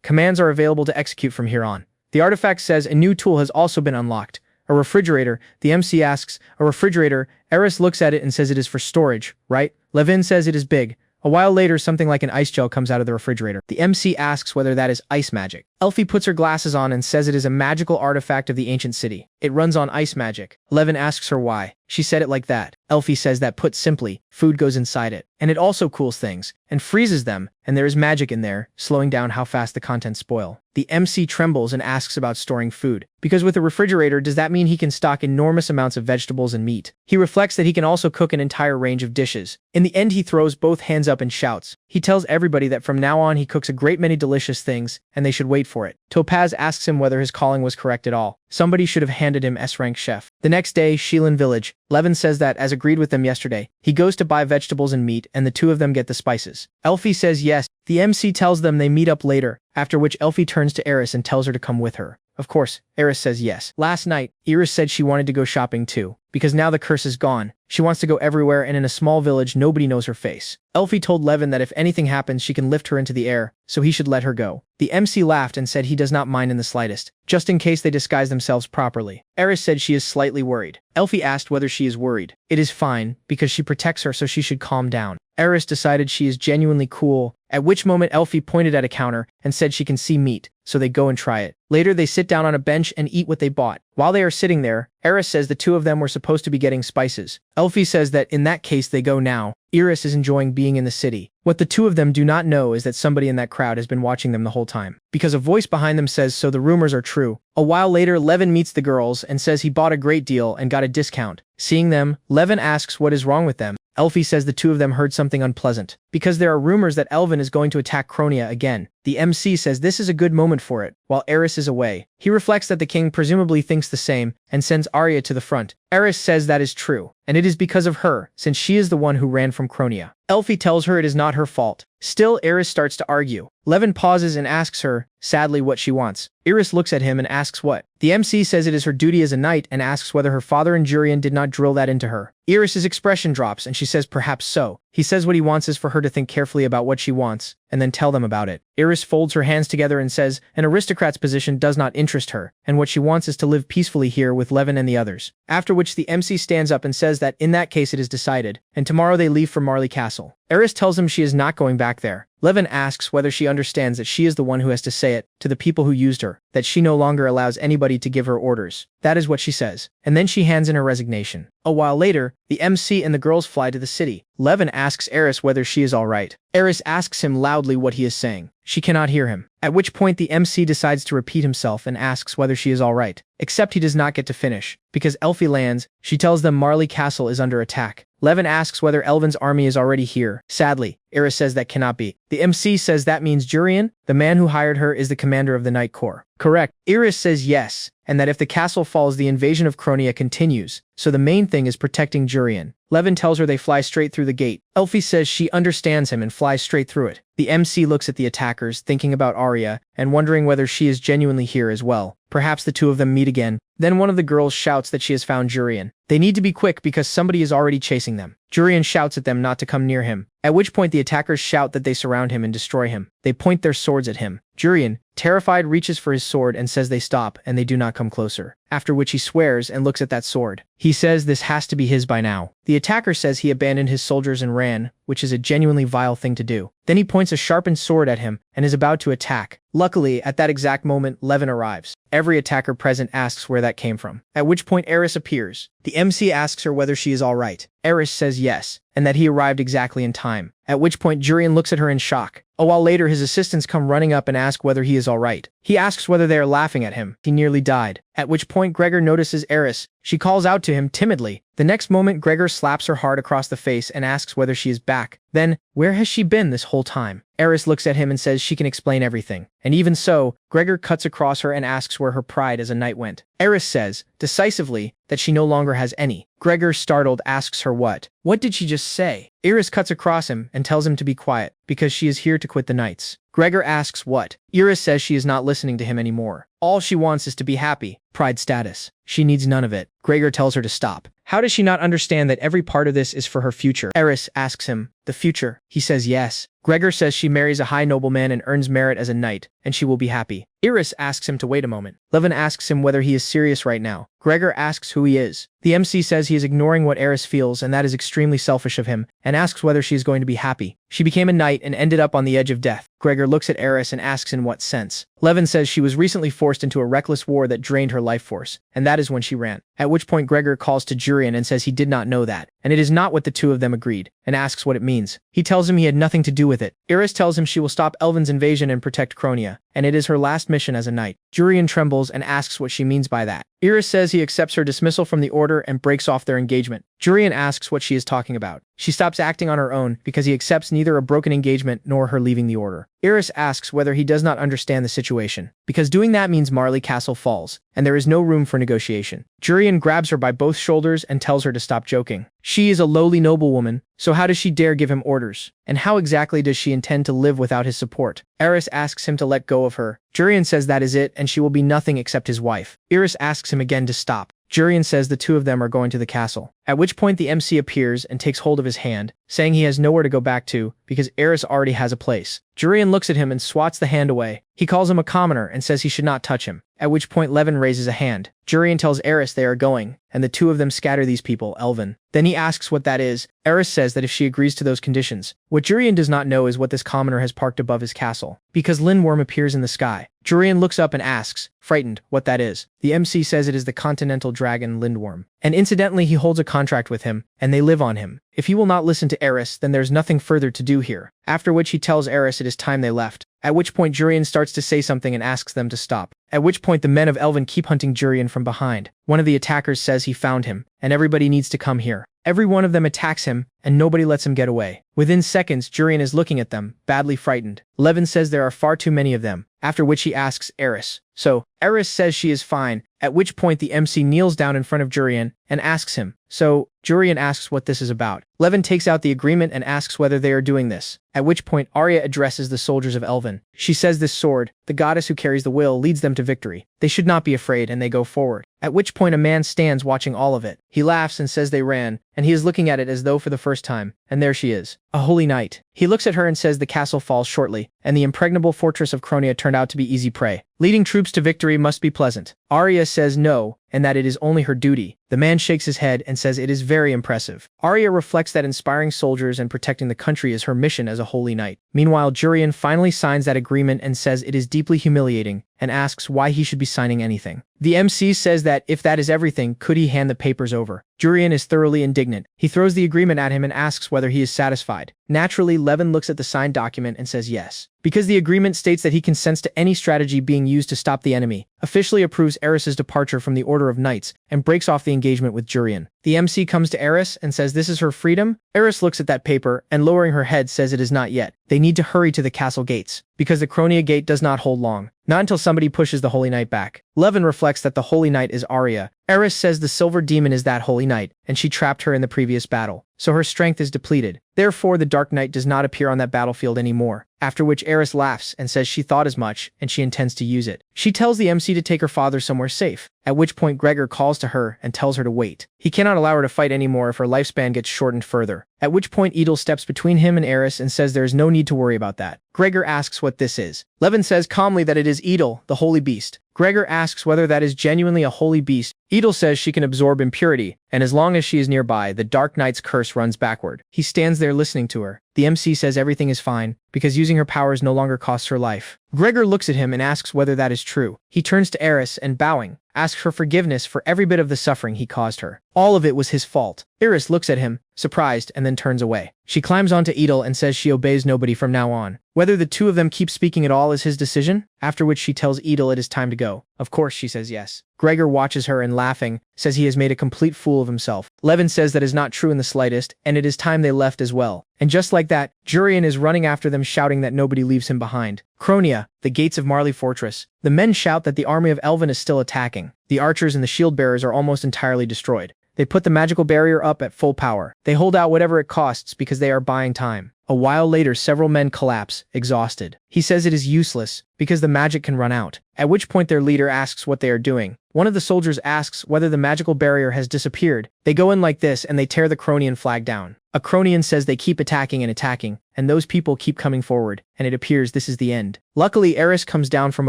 A: Commands are available to execute from here on. The artifact says a new tool has also been unlocked. A refrigerator. The MC asks, a refrigerator. Eris looks at it and says it is for storage, right? Levin says it is big. A while later, something like an ice gel comes out of the refrigerator. The MC asks whether that is ice magic. Elfie puts her glasses on and says it is a magical artifact of the ancient city. It runs on ice magic. Levin asks her why. She said it like that. Elfie says that put simply, food goes inside it. And it also cools things, and freezes them, and there is magic in there, slowing down how fast the contents spoil. The MC trembles and asks about storing food. Because with a refrigerator, does that mean he can stock enormous amounts of vegetables and meat? He reflects that he can also cook an entire range of dishes. In the end, he throws both hands up and shouts. He tells everybody that from now on he cooks a great many delicious things, and they should wait for it. Topaz asks him whether his calling was correct at all. Somebody should have handed him S-rank chef. The next day, Shilin Village. Levin says that, as agreed with them yesterday, he goes to buy vegetables and meat, and the two of them get the spices. Elfie says yes. The MC tells them they meet up later, after which Elfie turns to Eris and tells her to come with her. Of course, Eris says yes. Last night, Iris said she wanted to go shopping too, because now the curse is gone. She wants to go everywhere, and in a small village nobody knows her face. Elfie told Levin that if anything happens she can lift her into the air, so he should let her go. The MC laughed and said he does not mind in the slightest, just in case they disguise themselves properly. Eris said she is slightly worried. Elfie asked whether she is worried. It is fine, because she protects her, so she should calm down. Eris decided she is genuinely cool, at which moment Elfie pointed at a counter and said she can see meat, so they go and try it. Later they sit down on a bench and eat what they bought. While they are sitting there, Eris says the two of them were supposed to be getting spices. Elfie says that in that case they go now. Iris is enjoying being in the city. What the two of them do not know is that somebody in that crowd has been watching them the whole time. Because a voice behind them says so the rumors are true. A while later, Levin meets the girls and says he bought a great deal and got a discount. Seeing them, Levin asks what is wrong with them. Elfie says the two of them heard something unpleasant, because there are rumors that Elvin is going to attack Cronia again. The MC says this is a good moment for it, while Eris is away. He reflects that the king presumably thinks the same, and sends Arya to the front. Eris says that is true, and it is because of her, since she is the one who ran from Cronia. Elfie tells her it is not her fault. Still, Eris starts to argue. Levin pauses and asks her, sadly, what she wants. Iris looks at him and asks what. The MC says it is her duty as a knight and asks whether her father and Jurian did not drill that into her. Iris's expression drops and she says perhaps so. He says what he wants is for her to think carefully about what she wants, and then tell them about it. Iris folds her hands together and says an aristocrat's position does not interest her, and what she wants is to live peacefully here with Levin and the others. After which the MC stands up and says that in that case it is decided, and tomorrow they leave for Marley Castle. Eris tells him she is not going back there. Levin asks whether she understands that she is the one who has to say it to the people who used her, that she no longer allows anybody to give her orders. That is what she says. And then she hands in her resignation. A while later, the MC and the girls fly to the city. Levin asks Eris whether she is alright. Eris asks him loudly what he is saying. She cannot hear him. At which point the MC decides to repeat himself and asks whether she is alright. Except he does not get to finish. Because Elfie lands, she tells them Marley Castle is under attack. Levin asks whether Elvin's army is already here. Sadly, Eris says that cannot be. The MC says that means Jurian, the man who hired her, is the commander of the Night Corps. Correct. Iris says yes, and that if the castle falls the invasion of Cronia continues, so the main thing is protecting Jurian. Levin tells her they fly straight through the gate. Elfie says she understands him and flies straight through it. The MC looks at the attackers, thinking about Arya, and wondering whether she is genuinely here as well. Perhaps the two of them meet again. Then one of the girls shouts that she has found Jurian. They need to be quick because somebody is already chasing them. Jurian shouts at them not to come near him, at which point the attackers shout that they surround him and destroy him. They point their swords at him. Jurian, terrified, reaches for his sword and says they stop and they do not come closer, after which he swears and looks at that sword. He says this has to be his by now. The attacker says he abandoned his soldiers and ran, which is a genuinely vile thing to do. Then he points a sharpened sword at him and is about to attack. Luckily, at that exact moment, Levin arrives. Every attacker present asks where that came from, at which point Eris appears. The MC asks her whether she is alright. Eris says yes, and that he arrived exactly in time, at which point Jurian looks at her in shock. A while later, his assistants come running up and ask whether he is alright. He asks whether they are laughing at him. He nearly died, at which point Gregor notices Eris. She calls out to him timidly. The next moment, Gregor slaps her hard across the face and asks whether she is back. Then, where has she been this whole time? Eris looks at him and says she can explain everything. And even so, Gregor cuts across her and asks where her pride as a knight went. Eris says, decisively, that she no longer has any. Gregor, startled, asks her what. What did she just say? Eris cuts across him and tells him to be quiet, because she is here to quit the knights. Gregor asks what. Eris says she is not listening to him anymore. All she wants is to be happy. Pride status. She needs none of it. Gregor tells her to stop. How does she not understand that every part of this is for her future? Eris asks him, the future? He says yes. Gregor says she marries a high nobleman and earns merit as a knight, and she will be happy. Eris asks him to wait a moment. Levin asks him whether he is serious right now. Gregor asks who he is. The MC says he is ignoring what Eris feels, and that is extremely selfish of him, and asks whether she is going to be happy. She became a knight and ended up on the edge of death. Gregor looks at Eris and asks in what sense. Levin says she was recently forced into a reckless war that drained her life force, and that is when she ran. At which point Gregor calls to Jurian and says he did not know that, and it is not what the two of them agreed, and asks what it means. He tells him he had nothing to do with it. Eris tells him she will stop Elvin's invasion and protect Cronia, and it is her last mission as a knight. Jurian trembles and asks what she means by that. Eris says he accepts her dismissal from the order and breaks off their engagement. Jurian asks what she is talking about. She stops acting on her own because he accepts neither a broken engagement nor her leaving the order. Eris asks whether he does not understand the situation, because doing that means Marley Castle falls, and there is no room for negotiation. Jurian grabs her by both shoulders and tells her to stop joking. She is a lowly noblewoman, so how does she dare give him orders? And how exactly does she intend to live without his support? Eris asks him to let go of her. Jurian says that is it, and she will be nothing except his wife. Eris asks him again to stop. Jurian says the two of them are going to the castle, at which point the MC appears and takes hold of his hand, saying he has nowhere to go back to because Eris already has a place. Jurian looks at him and swats the hand away. He calls him a commoner and says he should not touch him, at which point Levin raises a hand. Jurian tells Eris they are going, and the two of them scatter these people, Elvin. Then he asks what that is. Eris says that if she agrees to those conditions. What Jurian does not know is what this commoner has parked above his castle, because Lindworm appears in the sky. Jurian looks up and asks, frightened, what that is. The MC says it is the continental dragon Lindworm. And incidentally, he holds a contract with him, and they live on him. If he will not listen to Eris, then there's nothing further to do here. After which he tells Eris it is time they left. At which point Jurian starts to say something and asks them to stop. At which point the men of Elvin keep hunting Jurian from behind. One of the attackers says he found him, and everybody needs to come here. Every one of them attacks him, and nobody lets him get away. Within seconds, Jurian is looking at them, badly frightened. Levin says there are far too many of them, after which he asks Eris. So, Eris says she is fine, at which point the MC kneels down in front of Jurian and asks him. So, Jurian asks what this is about. Levin takes out the agreement and asks whether they are doing this, at which point Arya addresses the soldiers of Elvin. She says this sword, the goddess who carries the will, leads them to victory. They should not be afraid, and they go forward. At which point a man stands watching all of it. He laughs and says they ran, and he is looking at it as though for the first time, and there she is, a holy knight. He looks at her and says the castle falls shortly, and the impregnable fortress of Cronia turned out to be easy prey. Leading troops to victory must be pleasant. Arya says no, and that it is only her duty. The man shakes his head and says it is very impressive. Arya reflects that inspiring soldiers and protecting the country is her mission as a holy knight. Meanwhile, Jurian finally signs that agreement and says it is deeply humiliating, and asks why he should be signing anything. The MC says that if that is everything, could he hand the papers over? Jurian is thoroughly indignant. He throws the agreement at him and asks whether he is satisfied. Naturally, Levin looks at the signed document and says yes, because the agreement states that he consents to any strategy being used to stop the enemy, officially approves Eris's departure from the Order of Knights, and breaks off the engagement with Jurian. The MC comes to Eris and says this is her freedom. Eris looks at that paper and, lowering her head, says it is not yet. They need to hurry to the castle gates, because the Cronia gate does not hold long, not until somebody pushes the Holy Knight back. Levin reflects that the Holy Knight is Arya, Eris says the silver demon is that holy knight, and she trapped her in the previous battle, so her strength is depleted. Therefore, the Dark Knight does not appear on that battlefield anymore, after which Eris laughs and says she thought as much, and she intends to use it. She tells the MC to take her father somewhere safe, at which point Gregor calls to her and tells her to wait. He cannot allow her to fight anymore if her lifespan gets shortened further, at which point Edel steps between him and Eris and says there is no need to worry about that. Gregor asks what this is. Levin says calmly that it is Edel, the holy beast. Gregor asks whether that is genuinely a holy beast. Edel says she can absorb impurity, and as long as she is nearby, the Dark Knight's curse runs backward. He stands there listening to her. The MC says everything is fine, because using her powers no longer costs her life. Gregor looks at him and asks whether that is true. He turns to Eris and, bowing, asks for forgiveness for every bit of the suffering he caused her. All of it was his fault. Eris looks at him, surprised, and then turns away. She climbs onto Edel and says she obeys nobody from now on. Whether the two of them keep speaking at all is his decision, after which she tells Edel it is time to go. Of course she says yes. Gregor watches her and, laughing, says he has made a complete fool of himself. Levin says that is not true in the slightest, and it is time they left as well. And just like that, Jurian is running after them shouting that nobody leaves him behind. Kronia, the gates of Marley Fortress. The men shout that the army of Elvin is still attacking. The archers and the shield bearers are almost entirely destroyed. They put the magical barrier up at full power. They hold out whatever it costs because they are buying time. A while later, several men collapse, exhausted. He says it is useless, because the magic can run out, at which point their leader asks what they are doing. One of the soldiers asks whether the magical barrier has disappeared. They go in like this and they tear the Cronian flag down. A Cronian says they keep attacking, and those people keep coming forward, and it appears this is the end. Luckily, Eris comes down from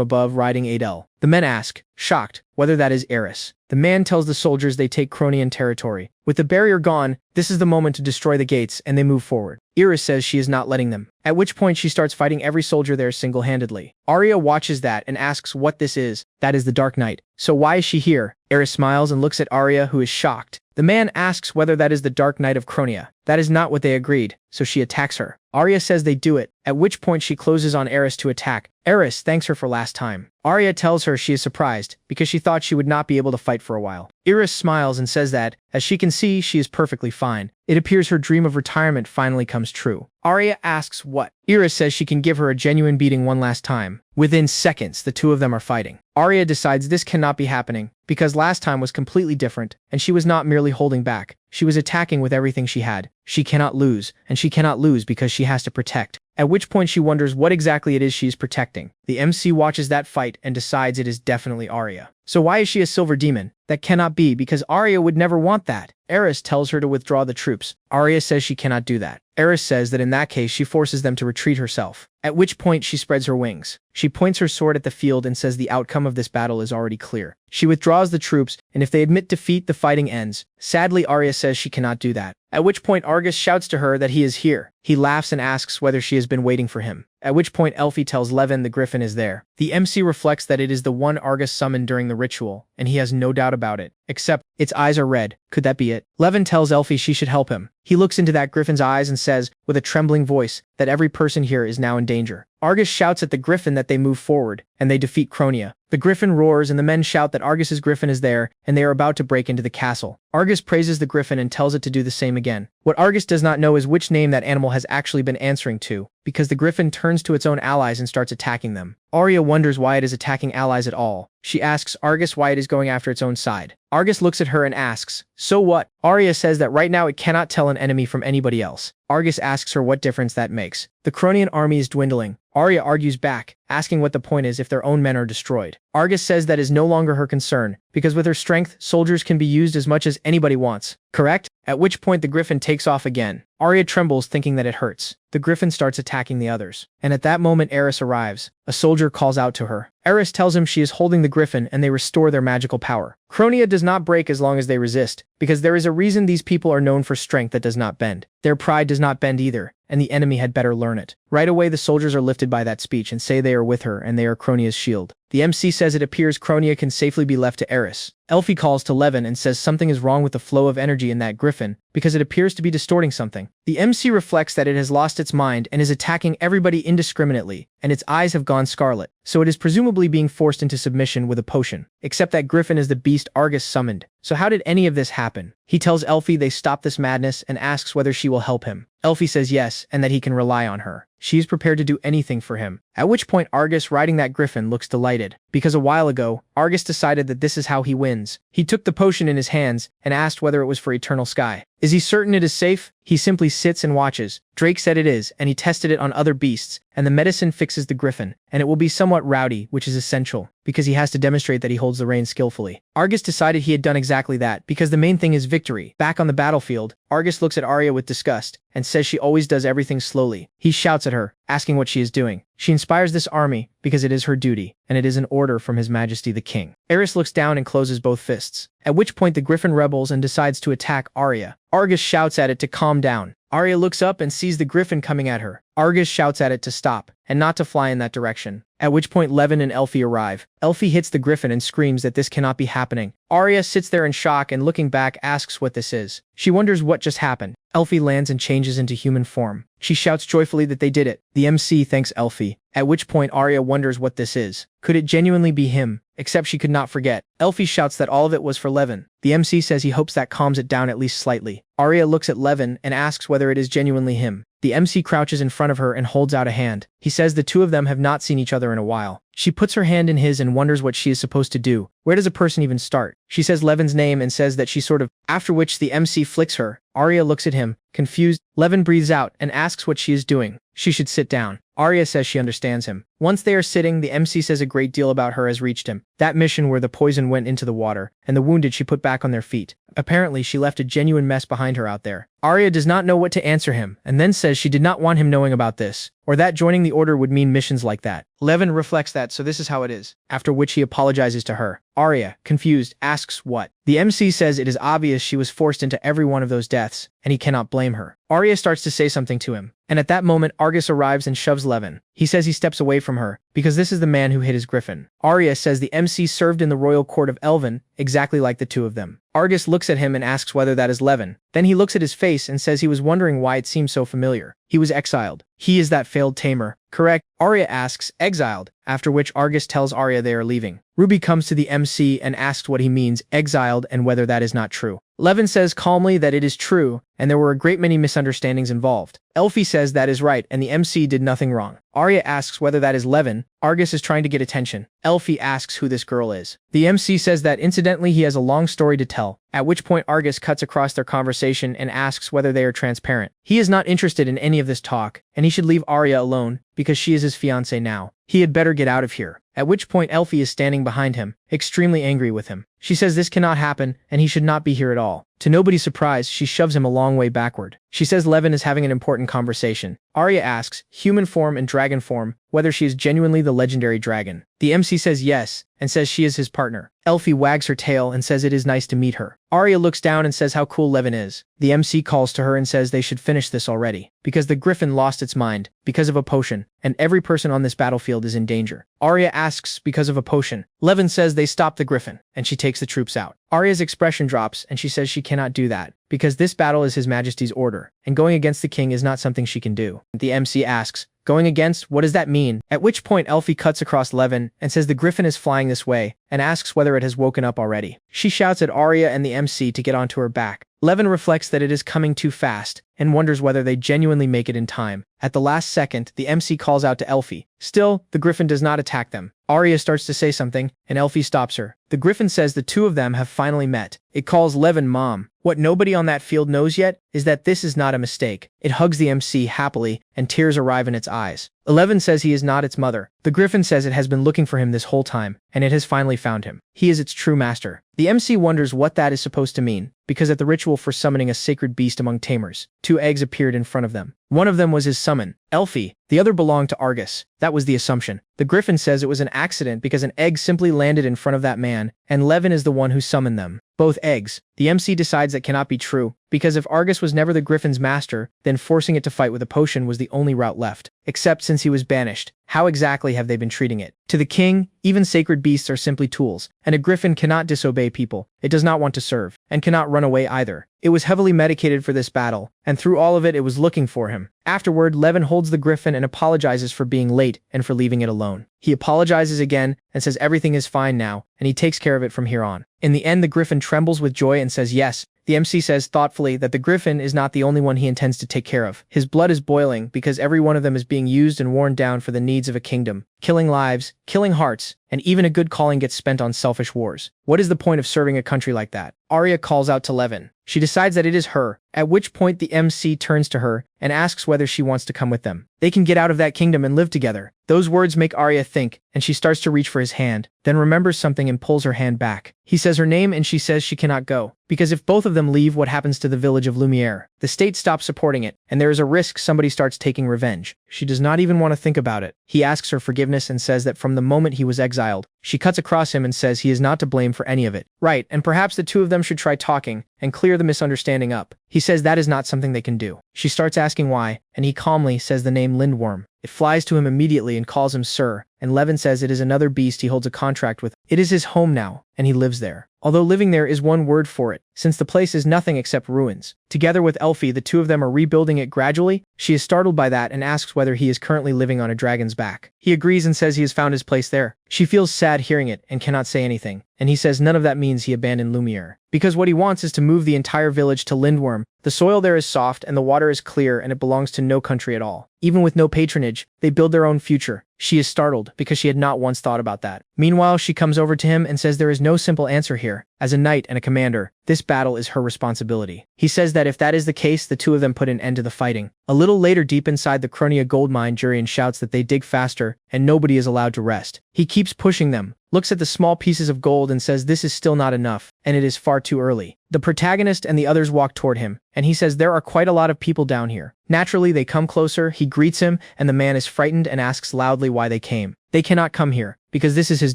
A: above riding Adel. The men ask, shocked, whether that is Eris. The man tells the soldiers they take Cronian territory. With the barrier gone, this is the moment to destroy the gates, and they move forward. Eris says she is not letting them, at which point she starts fighting every soldier there single-handedly. Arya watches that and asks what this is. That is the Dark Knight. So why is she here? Eris smiles and looks at Arya, who is shocked. The man asks whether that is the Dark Knight of Kronia. That is not what they agreed, so she attacks her. Arya says they do it, at which point she closes on Eris to attack. Eris thanks her for last time. Arya tells her she is surprised, because she thought she would not be able to fight for a while. Eris smiles and says that, as she can see, she is perfectly fine. It appears her dream of retirement finally comes true. Arya asks what? Eris says she can give her a genuine beating one last time. Within seconds, the two of them are fighting. Arya decides this cannot be happening, because last time was completely different, and she was not merely holding back. She was attacking with everything she had. She cannot lose, and she cannot lose because she has to protect. At which point she wonders what exactly it is she is protecting. The MC watches that fight and decides it is definitely Arya. So why is she a silver demon? That cannot be, because Arya would never want that. Eris tells her to withdraw the troops. Arya says she cannot do that. Eris says that in that case she forces them to retreat herself, at which point she spreads her wings. She points her sword at the field and says the outcome of this battle is already clear. She withdraws the troops, and if they admit defeat, the fighting ends. Sadly, Arya says she cannot do that. At which point Argus shouts to her that he is here. He laughs and asks whether she has been waiting for him. At which point Elfie tells Levin the griffin is there. The MC reflects that it is the one Argus summoned during the ritual, and he has no doubt about it. Except, its eyes are red. Could that be it? Levin tells Elfie she should help him. He looks into that griffin's eyes and says, with a trembling voice, that every person here is now in danger. Argus shouts at the griffin that they move forward, and they defeat Kronia. The griffin roars and the men shout that Argus's griffin is there, and they are about to break into the castle. Argus praises the griffin and tells it to do the same again. What Argus does not know is which name that animal has actually been answering to, because the griffin turns to its own allies and starts attacking them. Arya wonders why it is attacking allies at all. She asks Argus why it is going after its own side. Argus looks at her and asks, so what? Arya says that right now it cannot tell an enemy from anybody else. Argus asks her what difference that makes. The Cronian army is dwindling. Arya argues back, asking what the point is if their own men are destroyed. Argus says that is no longer her concern, because with her strength, soldiers can be used as much as anybody wants. Correct? At which point the griffin takes off again. Arya trembles, thinking that it hurts. The griffin starts attacking the others. And at that moment Eris arrives. A soldier calls out to her. Eris tells him she is holding the griffin and they restore their magical power. Kronia does not break as long as they resist, because there is a reason these people are known for strength that does not bend. Their pride does not bend either, and the enemy had better learn it. Right away the soldiers are lifted by that speech and say they are with her and they are Kronia's shield. The MC says it appears Kronia can safely be left to Eris. Elfie calls to Levin and says something is wrong with the flow of energy in that griffin, because it appears to be distorting something. The MC reflects that it has lost its mind and is attacking everybody indiscriminately, and its eyes have gone scarlet, so it is presumably being forced into submission with a potion. Except that griffin is the beast Argus summoned, So how did any of this happen? He tells Elfie they stop this madness and asks whether she will help him. Elfie says yes, and that he can rely on her. She is prepared to do anything for him. At which point Argus, riding that griffin, looks delighted, because a while ago, Argus decided that this is how he wins. He took the potion in his hands and asked whether it was for eternal sky. Is he certain it is safe? He simply sits and watches. Drake said it is, and he tested it on other beasts, and the medicine fixes the griffin, and it will be somewhat rowdy, which is essential, because he has to demonstrate that he holds the reins skillfully. Argus decided he had done exactly that, because the main thing is victory. Back on the battlefield, Argus looks at Arya with disgust, and says she always does everything slowly. He shouts at her, asking what she is doing. She inspires this army, because it is her duty, and it is an order from His Majesty the King. Eris looks down and closes both fists, at which point the griffin rebels and decides to attack Arya. Argus shouts at it to calm down. Arya looks up and sees the griffin coming at her. Argus shouts at it to stop, and not to fly in that direction. At which point Levin and Elfie arrive. Elfie hits the griffin and screams that this cannot be happening. Arya sits there in shock and looking back asks what this is. She wonders what just happened. Elfie lands and changes into human form. She shouts joyfully that they did it. The MC thanks Elfie, at which point Arya wonders what this is. Could it genuinely be him? Except she could not forget. Elfie shouts that all of it was for Levin. The MC says he hopes that calms it down at least slightly. Arya looks at Levin and asks whether it is genuinely him. The MC crouches in front of her and holds out a hand. He says the two of them have not seen each other in a while. She puts her hand in his and wonders what she is supposed to do. Where does a person even start? She says Levin's name and says that she sort of, after which the MC flicks her. Arya looks at him, confused. Levin breathes out and asks what she is doing. She should sit down. Arya says she understands him. Once they are sitting, the MC says a great deal about her has reached him. That mission where the poison went into the water, and the wounded she put back on their feet. Apparently, she left a genuine mess behind her out there. Arya does not know what to answer him, and then says she did not want him knowing about this, or that joining the order would mean missions like that. Levin reflects that, so this is how it is. After which he apologizes to her. Arya, confused, asks what. The MC says it is obvious she was forced into every one of those deaths, and he cannot blame her. Arya starts to say something to him, and at that moment Argus arrives and shoves Levin. He says he steps away from her, because this is the man who hit his griffin. Arya says the MC served in the royal court of Elven, exactly like the two of them. Argus looks at him and asks whether that is Levin. Then he looks at his face and says he was wondering why it seemed so familiar. He was exiled. He is that failed tamer. Correct? Arya asks, exiled, after which Argus tells Arya they are leaving. Ruby comes to the MC and asks what he means, exiled, and whether that is not true. Levin says calmly that it is true, and there were a great many misunderstandings involved. Elfie says that is right, and the MC did nothing wrong. Arya asks whether that is Levin. Argus is trying to get attention. Elfie asks who this girl is. The MC says that incidentally he has a long story to tell, at which point Argus cuts across their conversation and asks whether they are transparent. He is not interested in any of this talk, and he should leave Arya alone, because she is his fiancée now. He had better get out of here. At which point Elfie is standing behind him, extremely angry with him. She says this cannot happen, and he should not be here at all. To nobody's surprise, she shoves him a long way backward. She says Levin is having an important conversation. Arya asks, human form and dragon form, whether she is genuinely the legendary dragon. The MC says yes, and says she is his partner. Elfie wags her tail and says it is nice to meet her. Arya looks down and says how cool Levin is. The MC calls to her and says they should finish this already, because the griffin lost its mind, because of a potion, and every person on this battlefield is in danger. Arya asks because of a potion. Levin says they stop the griffin, and she takes the troops out. Arya's expression drops, and she says she cannot do that, because this battle is His Majesty's order, and going against the king is not something she can do. The MC asks, going against, what does that mean? At which point Elfie cuts across Levin and says the griffin is flying this way, and asks whether it has woken up already. She shouts at Arya and the MC to get onto her back. Levin reflects that it is coming too fast, and wonders whether they genuinely make it in time. At the last second, the MC calls out to Elfie. Still, the griffin does not attack them. Arya starts to say something, and Elfie stops her. The griffin says the two of them have finally met. It calls Levin Mom. What nobody on that field knows yet is that this is not a mistake. It hugs the MC happily, and tears arrive in its eyes. Levin says he is not its mother. The griffin says it has been looking for him this whole time, and it has finally found him. He is its true master. The MC wonders what that is supposed to mean, because at the ritual for summoning a sacred beast among tamers, 2 eggs appeared in front of them. One of them was his summon, Elfie. The other belonged to Argus. That was the assumption. The griffin says it was an accident because an egg simply landed in front of that man, and Levin is the one who summoned them. Both eggs. The MC decides that cannot be true, because if Argus was never the griffin's master, then forcing it to fight with a potion was the only route left. Except since he was banished, How exactly have they been treating it? To the king, even sacred beasts are simply tools, and a griffin cannot disobey people. It does not want to serve, and cannot run away either. It was heavily medicated for this battle, and through all of it was looking for him. Afterward, Levin holds the griffin and apologizes for being late and for leaving it alone. He apologizes again and says everything is fine now, and he takes care of it from here on. In the end, the griffin trembles with joy and says yes. The MC says thoughtfully that the griffin is not the only one he intends to take care of. His blood is boiling because every one of them is being used and worn down for the needs of a kingdom. Killing lives, killing hearts, and even a good calling gets spent on selfish wars. What is the point of serving a country like that? Arya calls out to Levin. She decides that it is her, at which point the MC turns to her and asks whether she wants to come with them. They can get out of that kingdom and live together. Those words make Arya think, and she starts to reach for his hand, then remembers something and pulls her hand back. He says her name and she says she cannot go, because if both of them leave, what happens to the village of Lumiere? The state stops supporting it, and there is a risk somebody starts taking revenge. She does not even want to think about it. He asks her forgiveness and says that from the moment he was exiled, she cuts across him and says he is not to blame for any of it. Right, and perhaps the two of them should try talking and clear the misunderstanding up. He says that is not something they can do. She starts asking why, and he calmly says the name Lindworm. It flies to him immediately and calls him Sir, and Levin says it is another beast he holds a contract with. It is his home now, and he lives there. Although living there is one word for it, since the place is nothing except ruins. Together with Elfie, the two of them are rebuilding it gradually. She is startled by that and asks whether he is currently living on a dragon's back. He agrees and says he has found his place there. She feels sad hearing it and cannot say anything, and he says none of that means he abandoned Lumiere. Because what he wants is to move the entire village to Lindworm. The soil there is soft and the water is clear and it belongs to no country at all. Even with no patronage, they build their own future. She is startled because she had not once thought about that. Meanwhile, she comes over to him and says there is no simple answer here. As a knight and a commander, this battle is her responsibility. He says that if that is the case, the two of them put an end to the fighting. A little later, deep inside the Kronia gold mine, Jurian shouts that they dig faster and nobody is allowed to rest. He keeps pushing them, looks at the small pieces of gold and says this is still not enough, and it is far too early. The protagonist and the others walk toward him, and he says there are quite a lot of people down here. Naturally, they come closer, he greets him, and the man is frightened and asks loudly why they came. They cannot come here, because this is his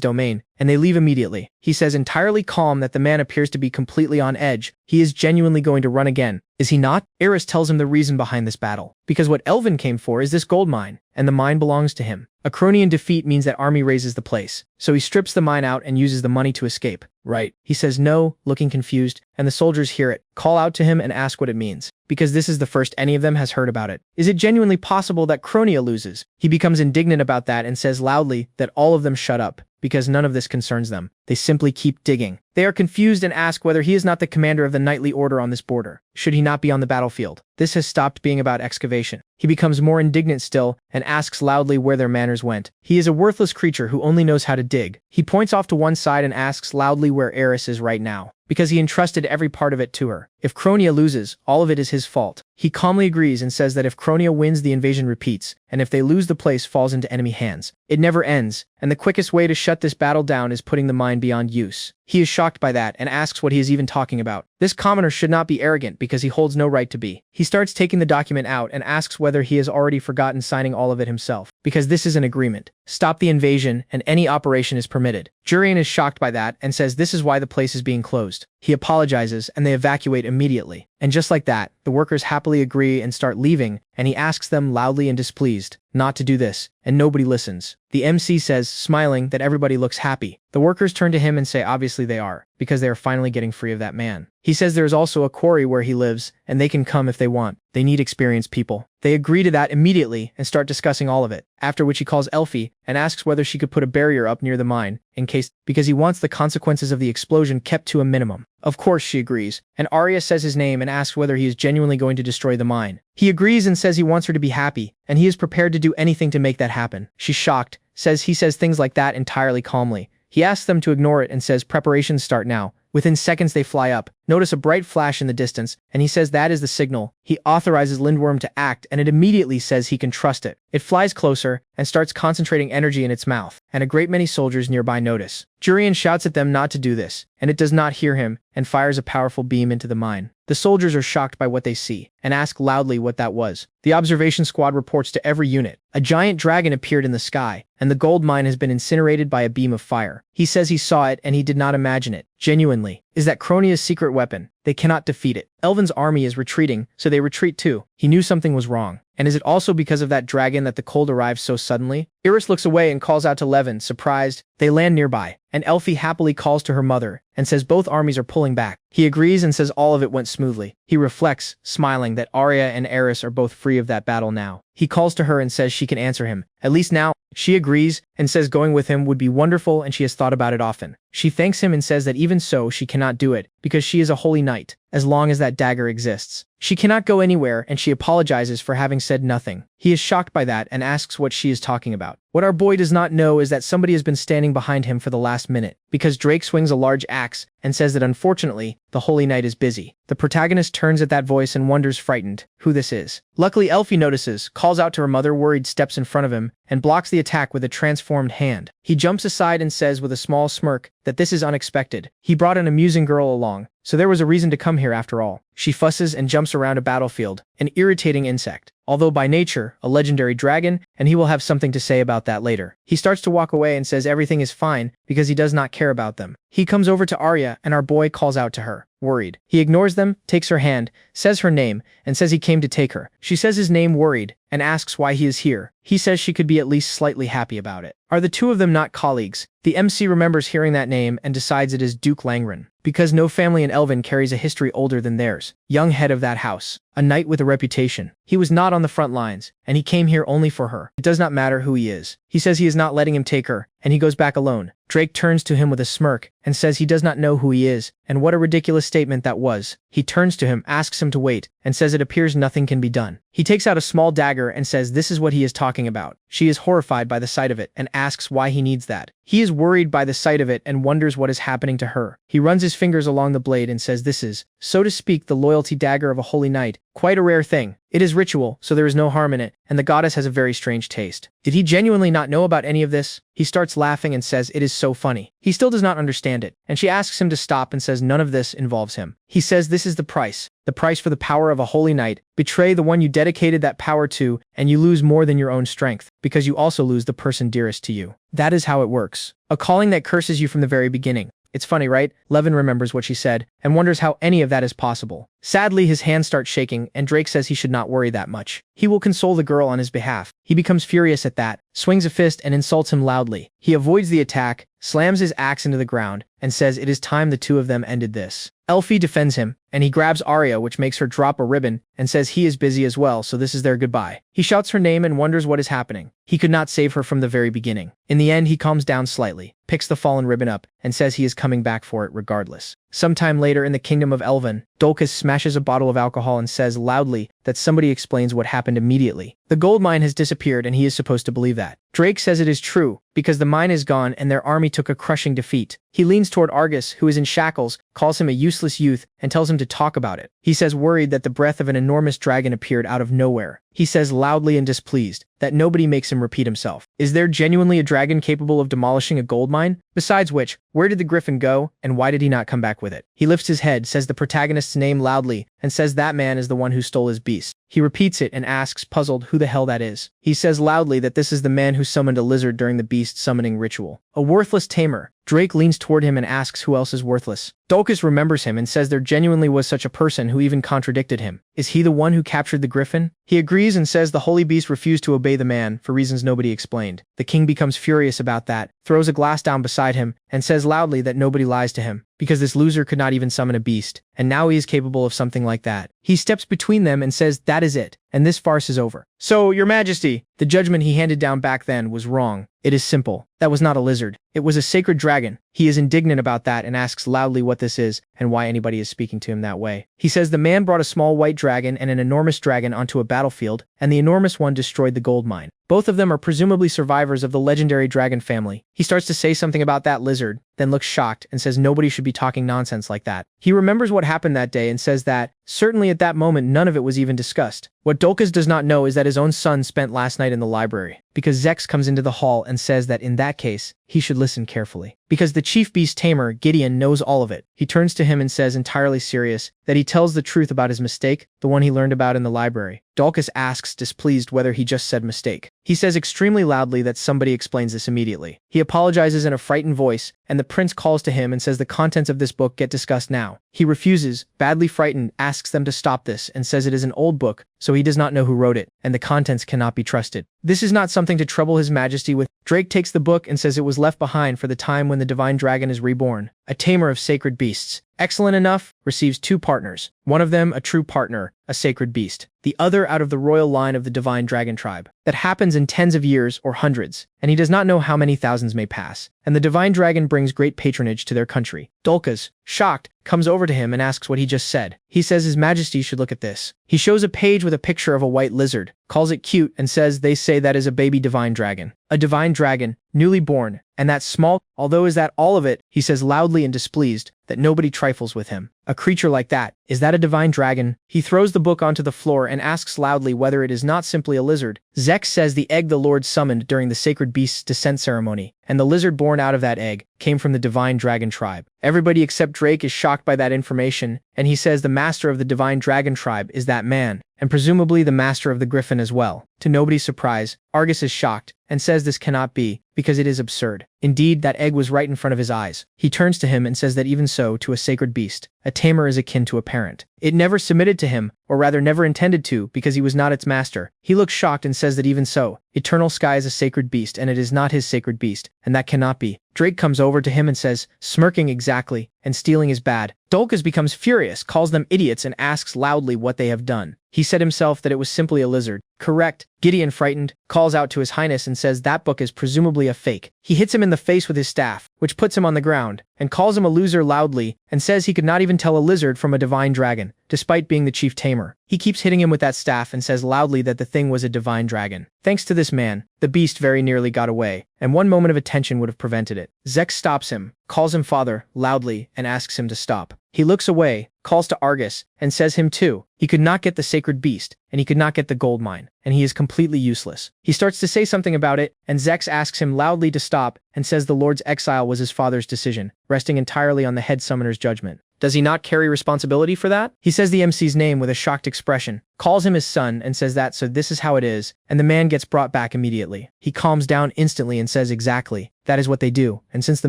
A: domain, and they leave immediately. He says entirely calm that the man appears to be completely on edge. He is genuinely going to run again. Is he not? Eris tells him the reason behind this battle. Because what Elvin came for is this gold mine, and the mine belongs to him. A Cronian defeat means that army raises the place, so he strips the mine out and uses the money to escape. Right. He says no, looking confused, and the soldiers hear it, call out to him and ask what it means. Because this is the first any of them has heard about it. Is it genuinely possible that Kronia loses? He becomes indignant about that and says loudly that all of them shut up, because none of this concerns them. They simply keep digging. They are confused and ask whether he is not the commander of the knightly order on this border. Should he not be on the battlefield? This has stopped being about excavation. He becomes more indignant still and asks loudly where their manners went. He is a worthless creature who only knows how to dig. He points off to one side and asks loudly where Eris is right now, because he entrusted every part of it to her. If Kronia loses, all of it is his fault. He calmly agrees and says that if Kronia wins, the invasion repeats, and if they lose, the place falls into enemy hands. It never ends, and the quickest way to shut this battle down is putting the mine beyond use. He is shocked by that and asks what he is even talking about. This commoner should not be arrogant because he holds no right to be. He starts taking the document out and asks whether he has already forgotten signing all of it himself, because this is an agreement. Stop the invasion and any operation is permitted. Jurian is shocked by that and says this is why the place is being closed. He apologizes and they evacuate immediately. And just like that, the workers happily agree and start leaving, and he asks them loudly and displeased not to do this, and nobody listens. The MC says, smiling, that everybody looks happy. The workers turn to him and say obviously they are, because they are finally getting free of that man. He says there is also a quarry where he lives, and they can come if they want. They need experienced people. They agree to that immediately and start discussing all of it, after which he calls Elfie and asks whether she could put a barrier up near the mine, because he wants the consequences of the explosion kept to a minimum. Of course she agrees, and Arya says his name and asks whether he is genuinely going to destroy the mine. He agrees and says he wants her to be happy, and he is prepared to do anything to make that happen. She's shocked, he says things like that entirely calmly. He asks them to ignore it and says preparations start now. Within seconds they fly up, notice a bright flash in the distance, and he says that is the signal. He authorizes Lindworm to act, and it immediately says he can trust it. It flies closer and starts concentrating energy in its mouth, and a great many soldiers nearby notice. Jurian shouts at them not to do this, and it does not hear him, and fires a powerful beam into the mine. The soldiers are shocked by what they see, and ask loudly what that was. The observation squad reports to every unit. A giant dragon appeared in the sky, and the gold mine has been incinerated by a beam of fire. He says he saw it and he did not imagine it. Genuinely, is that Cronia's secret weapon. They cannot defeat it. Elvin's army is retreating, so they retreat too. He knew something was wrong. And is it also because of that dragon that the cold arrives so suddenly? Iris looks away and calls out to Levin, surprised. They land nearby, and Elfie happily calls to her mother and says both armies are pulling back. He agrees and says all of it went smoothly. He reflects, smiling, that Arya and Eris are both free of that battle now. He calls to her and says she can answer him, at least now. She agrees and says going with him would be wonderful and she has thought about it often. She thanks him and says that even so she cannot do it because she is a holy knight, as long as that dagger exists. She cannot go anywhere and she apologizes for having said nothing. He is shocked by that and asks what she is talking about. What our boy does not know is that somebody has been standing behind him for the last minute, because Drake swings a large axe and says that unfortunately, the Holy Knight is busy. The protagonist turns at that voice and wonders frightened who this is. Luckily, Elfie notices, calls out to her mother, worried, steps in front of him, and blocks the attack with a transformed hand. He jumps aside and says with a small smirk that this is unexpected. He brought an amusing girl along, so there was a reason to come here after all. She fusses and jumps around a battlefield, an irritating insect. Although by nature, a legendary dragon, and he will have something to say about that later. He starts to walk away and says everything is fine because he does not care about them. He comes over to Arya and our boy calls out to her, worried. He ignores them, takes her hand, says her name, and says he came to take her. She says his name, worried, and asks why he is here. He says she could be at least slightly happy about it. Are the two of them not colleagues? The MC remembers hearing that name and decides it is Duke Langren, because no family in Elven carries a history older than theirs. Young head of that house, a knight with a reputation. He was not on the front lines, and he came here only for her. It does not matter who he is. He says he is not letting him take her, and he goes back alone. Drake turns to him with a smirk and says he does not know who he is, and what a ridiculous statement that was. He turns to him, asks him to wait, and says it appears nothing can be done. He takes out a small dagger and says this is what he is talking about. She is horrified by the sight of it and asks why he needs that. He is worried by the sight of it and wonders what is happening to her. He runs his fingers along the blade and says this is, so to speak, the loyalty dagger of a holy knight. Quite a rare thing. It is ritual, so there is no harm in it, and the goddess has a very strange taste. Did he genuinely not know about any of this? He starts laughing and says it is so funny. He still does not understand it, and she asks him to stop and says none of this involves him. He says this is the price for the power of a holy knight. Betray the one you dedicated that power to, and you lose more than your own strength, because you also lose the person dearest to you. That is how it works. A calling that curses you from the very beginning. It's funny, right? Levin remembers what she said, and wonders how any of that is possible. Sadly, his hands start shaking, and Drake says he should not worry that much. He will console the girl on his behalf. He becomes furious at that, swings a fist and insults him loudly. He avoids the attack, slams his axe into the ground, and says it is time the two of them ended this. Elfie defends him, and he grabs Arya, which makes her drop a ribbon, and says he is busy as well, so this is their goodbye. He shouts her name and wonders what is happening. He could not save her from the very beginning. In the end, he calms down slightly, picks the fallen ribbon up, and says he is coming back for it regardless. Sometime later in the kingdom of Elven, Dolcus smashes a bottle of alcohol and says loudly that somebody explains what happened immediately. The gold mine has disappeared and he is supposed to believe that. Drake says it is true, because the mine is gone and their army took a crushing defeat. He leans toward Argus, who is in shackles, calls him a useless youth, and tells him to talk about it. He says worried that the breath of an enormous dragon appeared out of nowhere. He says loudly and displeased that nobody makes him repeat himself. Is there genuinely a dragon capable of demolishing a gold mine? Besides which, where did the griffin go, and why did he not come back with it? He lifts his head, says the protagonist's name loudly, and says that man is the one who stole his beast. He repeats it and asks, puzzled, who the hell that is. He says loudly that this is the man who summoned a lizard during the beast summoning ritual. A worthless tamer. Drake leans toward him and asks who else is worthless. Dolcus remembers him and says there genuinely was such a person who even contradicted him. Is he the one who captured the griffin? He agrees and says the holy beast refused to obey the man for reasons nobody explained. The king becomes furious about that, throws a glass down beside him, and says loudly that nobody lies to him, because this loser could not even summon a beast, and now he is capable of something like that. He steps between them and says that is it, and this farce is over. So, your majesty, the judgment he handed down back then was wrong. It is simple. That was not a lizard. It was a sacred dragon. He is indignant about that and asks loudly what this is and why anybody is speaking to him that way. He says the man brought a small white dragon and an enormous dragon onto a battlefield, and the enormous one destroyed the gold mine. Both of them are presumably survivors of the legendary dragon family. He starts to say something about that lizard, then looks shocked and says nobody should be talking nonsense like that. He remembers what happened that day and says that, certainly at that moment, none of it was even discussed. What Dolcus does not know is that his own son spent last night in the library. because Zex comes into the hall and says that in that case, he should listen carefully. Because the chief beast tamer, Gideon, knows all of it. He turns to him and says entirely serious that he tells the truth about his mistake, the one he learned about in the library. Dalkus asks, displeased, whether he just said mistake. He says extremely loudly that somebody explains this immediately. He apologizes in a frightened voice, and the prince calls to him and says the contents of this book get discussed now. He refuses, badly frightened, asks them to stop this, and says it is an old book, so he does not know who wrote it, and the contents cannot be trusted. This is not something to trouble his majesty with. Drake takes the book and says it was left behind for the time when the divine dragon is reborn. A tamer of sacred beasts. Excellent enough, receives 2 partners. One of them a true partner, a sacred beast. The other out of the royal line of the divine dragon tribe. That happens in tens of years or hundreds, and he does not know how many thousands may pass. And the divine dragon brings great patronage to their country. Dulkas, shocked, comes over to him and asks what he just said. He says his majesty should look at this. He shows a page with a picture of a white lizard, calls it cute, and says they say that is a baby divine dragon. A divine dragon, newly born, and that small, although is that all of it, he says loudly and displeased, that nobody trifles with him. A creature like that, is that a divine dragon? He throws the book onto the floor and asks loudly whether it is not simply a lizard. Zex says the egg the Lord summoned during the sacred beast's descent ceremony, and the lizard born out of that egg, came from the divine dragon tribe. Everybody except Drake is shocked by that information, and he says the master of the divine dragon tribe is that man, and presumably the master of the griffin as well. To nobody's surprise, Argus is shocked, and says this cannot be, because it is absurd. Indeed, that egg was right in front of his eyes. He turns to him and says that even so, to a sacred beast, a tamer is akin to a parent. It never submitted to him, or rather never intended to, because he was not its master. He looks shocked and says that even so, Eternal Sky is a sacred beast and it is not his sacred beast, and that cannot be. Drake comes over to him and says, smirking exactly, and stealing is bad. Dulkas becomes furious, calls them idiots, and asks loudly what they have done. He said himself that it was simply a lizard. Correct. Gideon, frightened, calls out to his highness and says that book is presumably a fake. He hits him in the face with his staff, which puts him on the ground, and calls him a loser loudly, and says he could not even tell a lizard from a divine dragon, despite being the chief tamer. He keeps hitting him with that staff and says loudly that the thing was a divine dragon. Thanks to this man, the beast very nearly got away, and one moment of attention would have prevented it. Zex stops him, calls him father, loudly, and asks him to stop. He looks away, calls to Argus, and says him too. He could not get the sacred beast, and he could not get the gold mine, and he is completely useless. He starts to say something about it, and Zex asks him loudly to stop, and says the Lord's exile was his father's decision, resting entirely on the head summoner's judgment. Does he not carry responsibility for that? He says the MC's name with a shocked expression, calls him his son, and says that so this is how it is, and the man gets brought back immediately. He calms down instantly and says exactly, that is what they do, and since the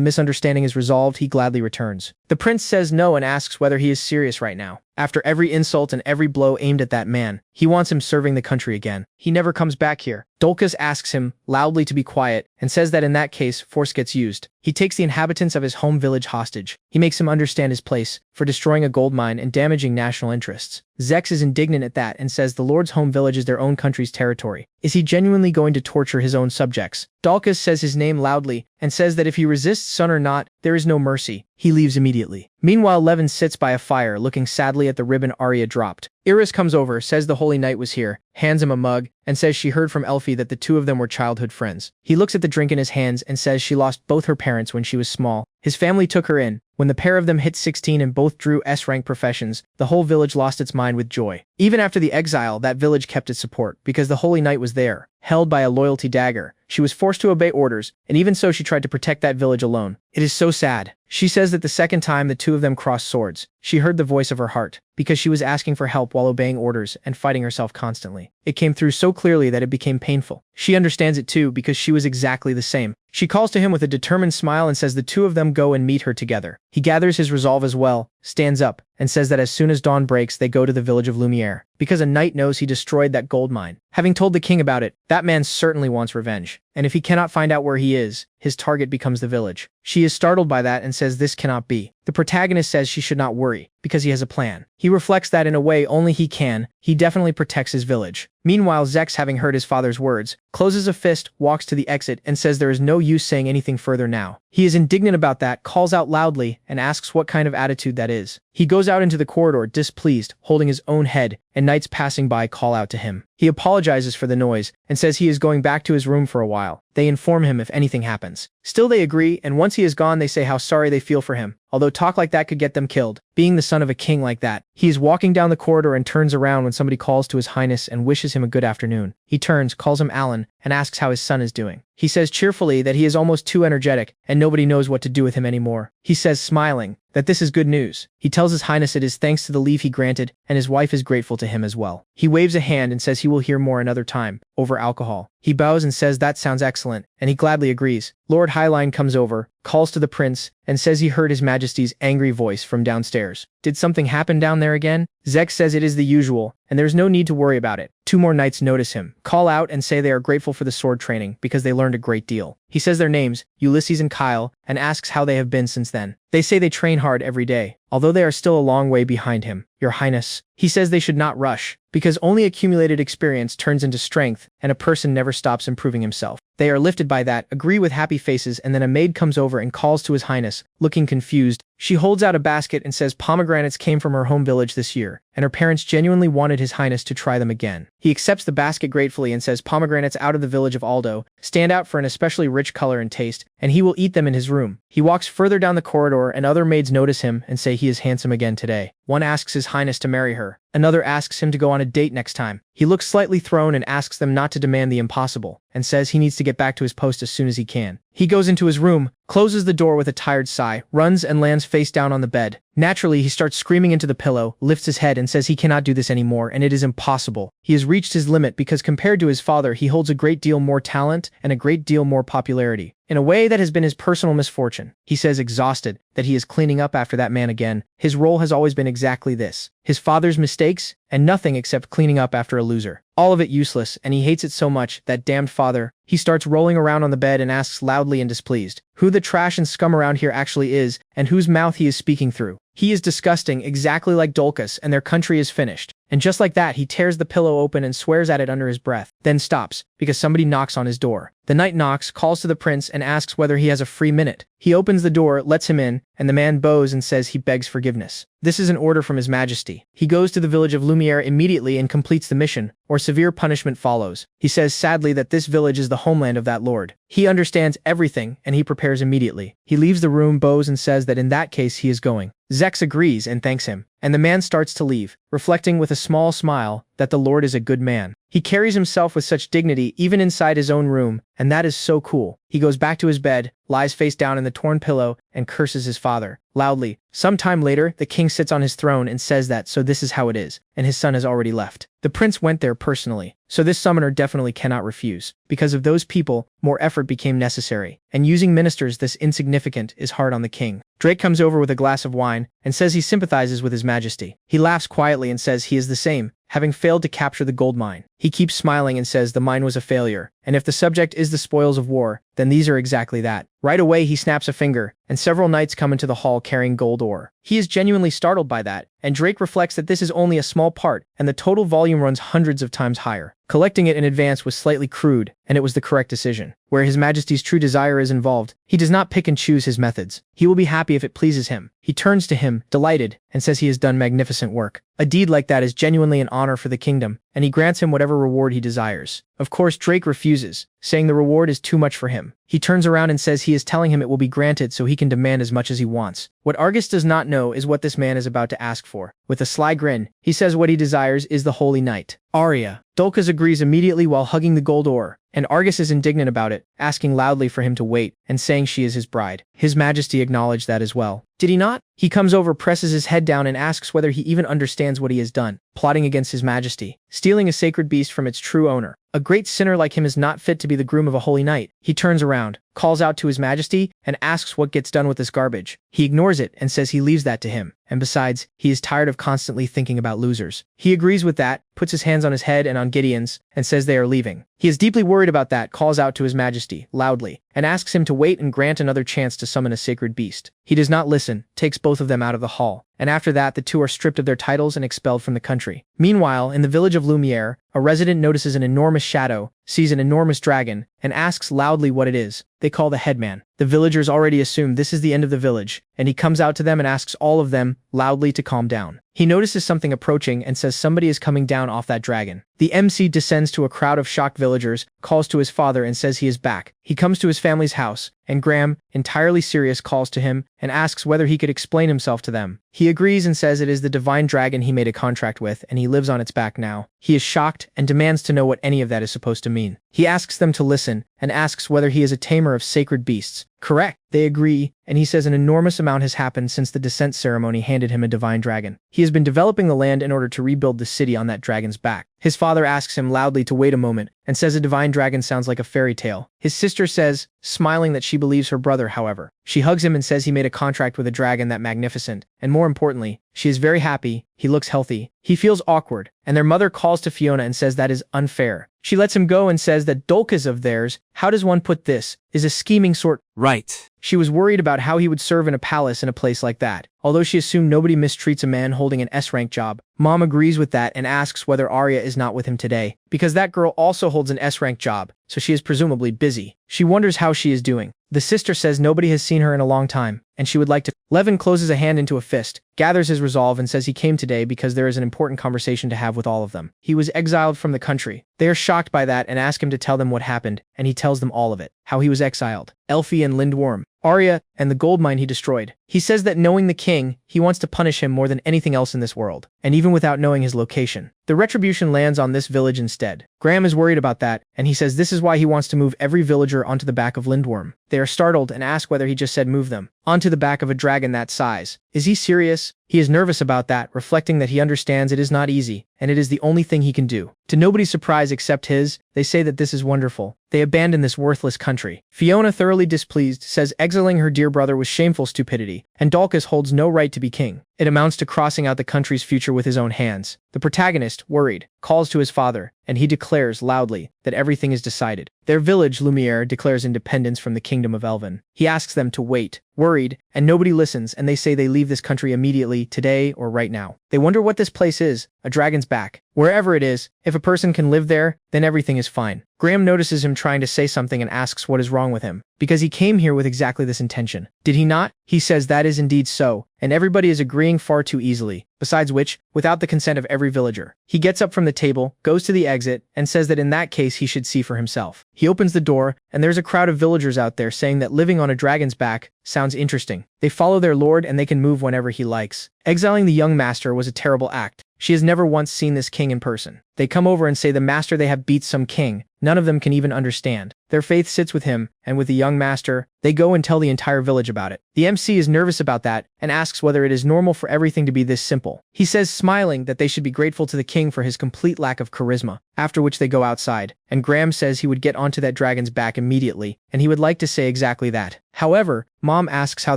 A: misunderstanding is resolved, he gladly returns. The prince says no and asks whether he is serious right now. After every insult and every blow aimed at that man, he wants him serving the country again. He never comes back here. Dulkas asks him loudly to be quiet and says that in that case, force gets used. He takes the inhabitants of his home village hostage. He makes him understand his place for destroying a gold mine and damaging national interests. Zex is indignant at that and says the Lord's home village is their own country's territory. Is he genuinely going to torture his own subjects? Dulkas says his name loudly and says that if he resists son or not, there is no mercy. He leaves immediately. Meanwhile, Levin sits by a fire looking sadly at the ribbon Arya dropped. Iris comes over, says the Holy Knight was here, hands him a mug, and says she heard from Elfie that the two of them were childhood friends. He looks at the drink in his hands and says she lost both her parents when she was small. His family took her in. When the pair of them hit 16 and both drew S-rank professions, the whole village lost its mind with joy. Even after the exile, that village kept its support, because the Holy Knight was there, held by a loyalty dagger. She was forced to obey orders, and even so she tried to protect that village alone. It is so sad. She says that the second time the two of them crossed swords, she heard the voice of her heart, because she was asking for help while obeying orders and fighting herself constantly. It came through so clearly that it became painful. She understands it too, because she was exactly the same. She calls to him with a determined smile and says the two of them go and meet her together. He gathers his resolve as well, stands up, and says that as soon as dawn breaks they go to the village of Lumiere, because a knight knows he destroyed that gold mine. Having told the king about it, that man certainly wants revenge, and if he cannot find out where he is, his target becomes the village. She is startled by that and says this cannot be. The protagonist says she should not worry, because he has a plan. He reflects that in a way only he can, he definitely protects his village. Meanwhile, Zex, having heard his father's words, closes a fist, walks to the exit, and says there is no use saying anything further now. He is indignant about that, calls out loudly, and asks what kind of attitude that is. He goes out into the corridor displeased, holding his own head, and knights passing by call out to him. He apologizes for the noise, and says he is going back to his room for a while. They inform him if anything happens. Still they agree, and once he is gone they say how sorry they feel for him, although talk like that could get them killed. being the son of a king like that. He is walking down the corridor and turns around when somebody calls to his highness and wishes him a good afternoon. He turns, calls him Alan, and asks how his son is doing. He says cheerfully that he is almost too energetic and nobody knows what to do with him anymore. He says, smiling, that this is good news. He tells his highness it is thanks to the leave he granted, and his wife is grateful to him as well. He waves a hand and says he will hear more another time, over alcohol. He bows and says that sounds excellent, and he gladly agrees. Lord Highline comes over, calls to the prince, and says he heard his majesty's angry voice from downstairs. Did something happen down there again? Zek says it is the usual, and there's no need to worry about it. 2 more knights notice him, call out and say they are grateful for the sword training because they learned a great deal. He says their names, Ulysses and Kyle, and asks how they have been since then. They say they train hard every day, although they are still a long way behind him. Your Highness. He says they should not rush, because only accumulated experience turns into strength, and a person never stops improving himself. They are lifted by that, agree with happy faces, and then a maid comes over and calls to his highness, looking confused. She holds out a basket and says pomegranates came from her home village this year, and her parents genuinely wanted his highness to try them again. He accepts the basket gratefully and says pomegranates out of the village of Aldo stand out for an especially rich color and taste, and he will eat them in his room. He walks further down the corridor and other maids notice him and say he is handsome again today. One asks his highness to marry her. Another asks him to go on a date next time. He looks slightly thrown and asks them not to demand the impossible, and says he needs to get back to his post as soon as he can. He goes into his room, closes the door with a tired sigh, runs and lands face down on the bed. Naturally, he starts screaming into the pillow, lifts his head and says he cannot do this anymore and it is impossible. He has reached his limit because compared to his father, he holds a great deal more talent and a great deal more popularity. In a way that has been his personal misfortune. He says exhausted, that he is cleaning up after that man again. His role has always been exactly this. His father's mistakes, and nothing except cleaning up after a loser. All of it useless, and he hates it so much, that damned father. He starts rolling around on the bed and asks loudly and displeased, who the trash and scum around here actually is, and whose mouth he is speaking through. He is disgusting, exactly like Dolcus, and their country is finished. And just like that, he tears the pillow open and swears at it under his breath, then stops, because somebody knocks on his door. The knight knocks, calls to the prince, and asks whether he has a free minute. He opens the door, lets him in, and the man bows and says he begs forgiveness. This is an order from his majesty. He goes to the village of Lumiere immediately and completes the mission, or severe punishment follows. He says sadly that this village is the homeland of that lord. He understands everything, and he prepares immediately. He leaves the room, bows, and says that in that case he is going. Zex agrees and thanks him, and the man starts to leave, reflecting with a small smile that the lord is a good man. He carries himself with such dignity even inside his own room, and that is so cool. He goes back to his bed, lies face down in the torn pillow, and curses his father, loudly. Some time later, the king sits on his throne and says that so this is how it is, and his son has already left. The prince went there personally, so this summoner definitely cannot refuse. Because of those people, more effort became necessary, and using ministers this insignificant is hard on the king. Drake comes over with a glass of wine and says he sympathizes with his majesty. He laughs quietly and says he is the same, having failed to capture the gold mine. He keeps smiling and says the mine was a failure, and if the subject is the spoils of war, then these are exactly that. Right away he snaps a finger, and several knights come into the hall carrying gold ore. He is genuinely startled by that, and Drake reflects that this is only a small part, and the total volume runs hundreds of times higher. Collecting it in advance was slightly crude, and it was the correct decision. Where his majesty's true desire is involved, he does not pick and choose his methods. He will be happy if it pleases him. He turns to him, delighted, and says he has done magnificent work. A deed like that is genuinely an honor for the kingdom, and he grants him whatever reward he desires. Of course, Drake refuses, saying the reward is too much for him. He turns around and says he is telling him it will be granted so he can demand as much as he wants. What Argus does not know is what this man is about to ask for. With a sly grin, he says what he desires is the Holy Knight. Arya. Dolcus agrees immediately while hugging the gold ore, and Argus is indignant about it, asking loudly for him to wait, and saying she is his bride. His majesty acknowledged that as well. Did he not? He comes over, presses his head down, and asks whether he even understands what he has done. Plotting against his majesty. Stealing a sacred beast from its true owner. A great sinner like him is not fit to be the groom of a holy knight. He turns around, calls out to his majesty, and asks what gets done with this garbage. He ignores it and says he leaves that to him. And besides, he is tired of constantly thinking about losers. He agrees with that, puts his hands on his head and on Gideon's, and says they are leaving. He is deeply worried about that, calls out to his majesty, loudly, and asks him to wait and grant another chance to summon a sacred beast. He does not listen, takes both of them out of the hall, and after that the two are stripped of their titles and expelled from the country. Meanwhile, in the village of Lumiere, a resident notices an enormous shadow, sees an enormous dragon, and asks loudly what it is. They call the headman. The villagers already assume this is the end of the village, and he comes out to them and asks all of them, loudly, to calm down. He notices something approaching and says somebody is coming down off that dragon. The MC descends to a crowd of shocked villagers, calls to his father and says he is back. He comes to his family's house, and Graham, entirely serious, calls to him and asks whether he could explain himself to them. He agrees and says it is the divine dragon he made a contract with and he lives on its back now. He is shocked and demands to know what any of that is supposed to mean. He asks them to listen and asks whether he is a tamer of sacred beasts. Correct. They agree, and he says an enormous amount has happened since the descent ceremony handed him a divine dragon. He has been developing the land in order to rebuild the city on that dragon's back. His father asks him loudly to wait a moment and says a divine dragon sounds like a fairy tale. His sister says, smiling, that she believes her brother, however. She hugs him and says he made a contract with a dragon that magnificent, and more importantly, she is very happy, he looks healthy. He feels awkward, and their mother calls to Fiona and says that is unfair. She lets him go and says that Dulkas of theirs, how does one put this, is a scheming sort.
B: Right.
A: She was worried about how he would serve in a palace in a place like that. Although she assumed nobody mistreats a man holding an S-rank job, Mom agrees with that and asks whether Arya is not with him today, because that girl also holds an S-rank job, so she is presumably busy. She wonders how she is doing. The sister says nobody has seen her in a long time, and she would like to. Levin closes a hand into a fist, gathers his resolve and says he came today because there is an important conversation to have with all of them. He was exiled from the country. They are shocked by that and ask him to tell them what happened, and he tells them all of it. How he was exiled, Elfie and Lindworm, Arya, and the gold mine he destroyed. He says that knowing the king, he wants to punish him more than anything else in this world, and even without knowing his location. The retribution lands on this village instead. Graham is worried about that, and he says this is why he wants to move every villager onto the back of Lindworm. They are startled and ask whether he just said move them onto the back of a dragon that size. Is he serious? He is nervous about that, reflecting that he understands it is not easy, and it is the only thing he can do. To nobody's surprise except his, they say that this is wonderful. They abandon this worthless country. Fiona, thoroughly displeased, says exiling her dear brother was shameful stupidity, and Dulkas holds no right to be king. It amounts to crossing out the country's future with his own hands. The protagonist, worried, calls to his father, and he declares loudly that everything is decided. Their village, Lumiere, declares independence from the kingdom of Elven. He asks them to wait, worried, and nobody listens, and they say they leave this country immediately, today or right now. They wonder what this place is, a dragon's back. Wherever it is, if a person can live there, then everything is fine. Graham notices him trying to say something and asks what is wrong with him, because he came here with exactly this intention. Did he not? He says that is indeed so, and everybody is agreeing far too easily, besides which, without the consent of every villager. He gets up from the table, goes to the exit, and says that in that case he should see for himself. He opens the door, and there's a crowd of villagers out there saying that living on a dragon's back sounds interesting. They follow their lord and they can move whenever he likes. Exiling the young master was a terrible act. She has never once seen this king in person. They come over and say the master they have beats some king. None of them can even understand. Their faith sits with him, and with the young master, they go and tell the entire village about it. The MC is nervous about that, and asks whether it is normal for everything to be this simple. He says, smiling, that they should be grateful to the king for his complete lack of charisma, after which they go outside, and Graham says he would get onto that dragon's back immediately, and he would like to say exactly that. However, Mom asks how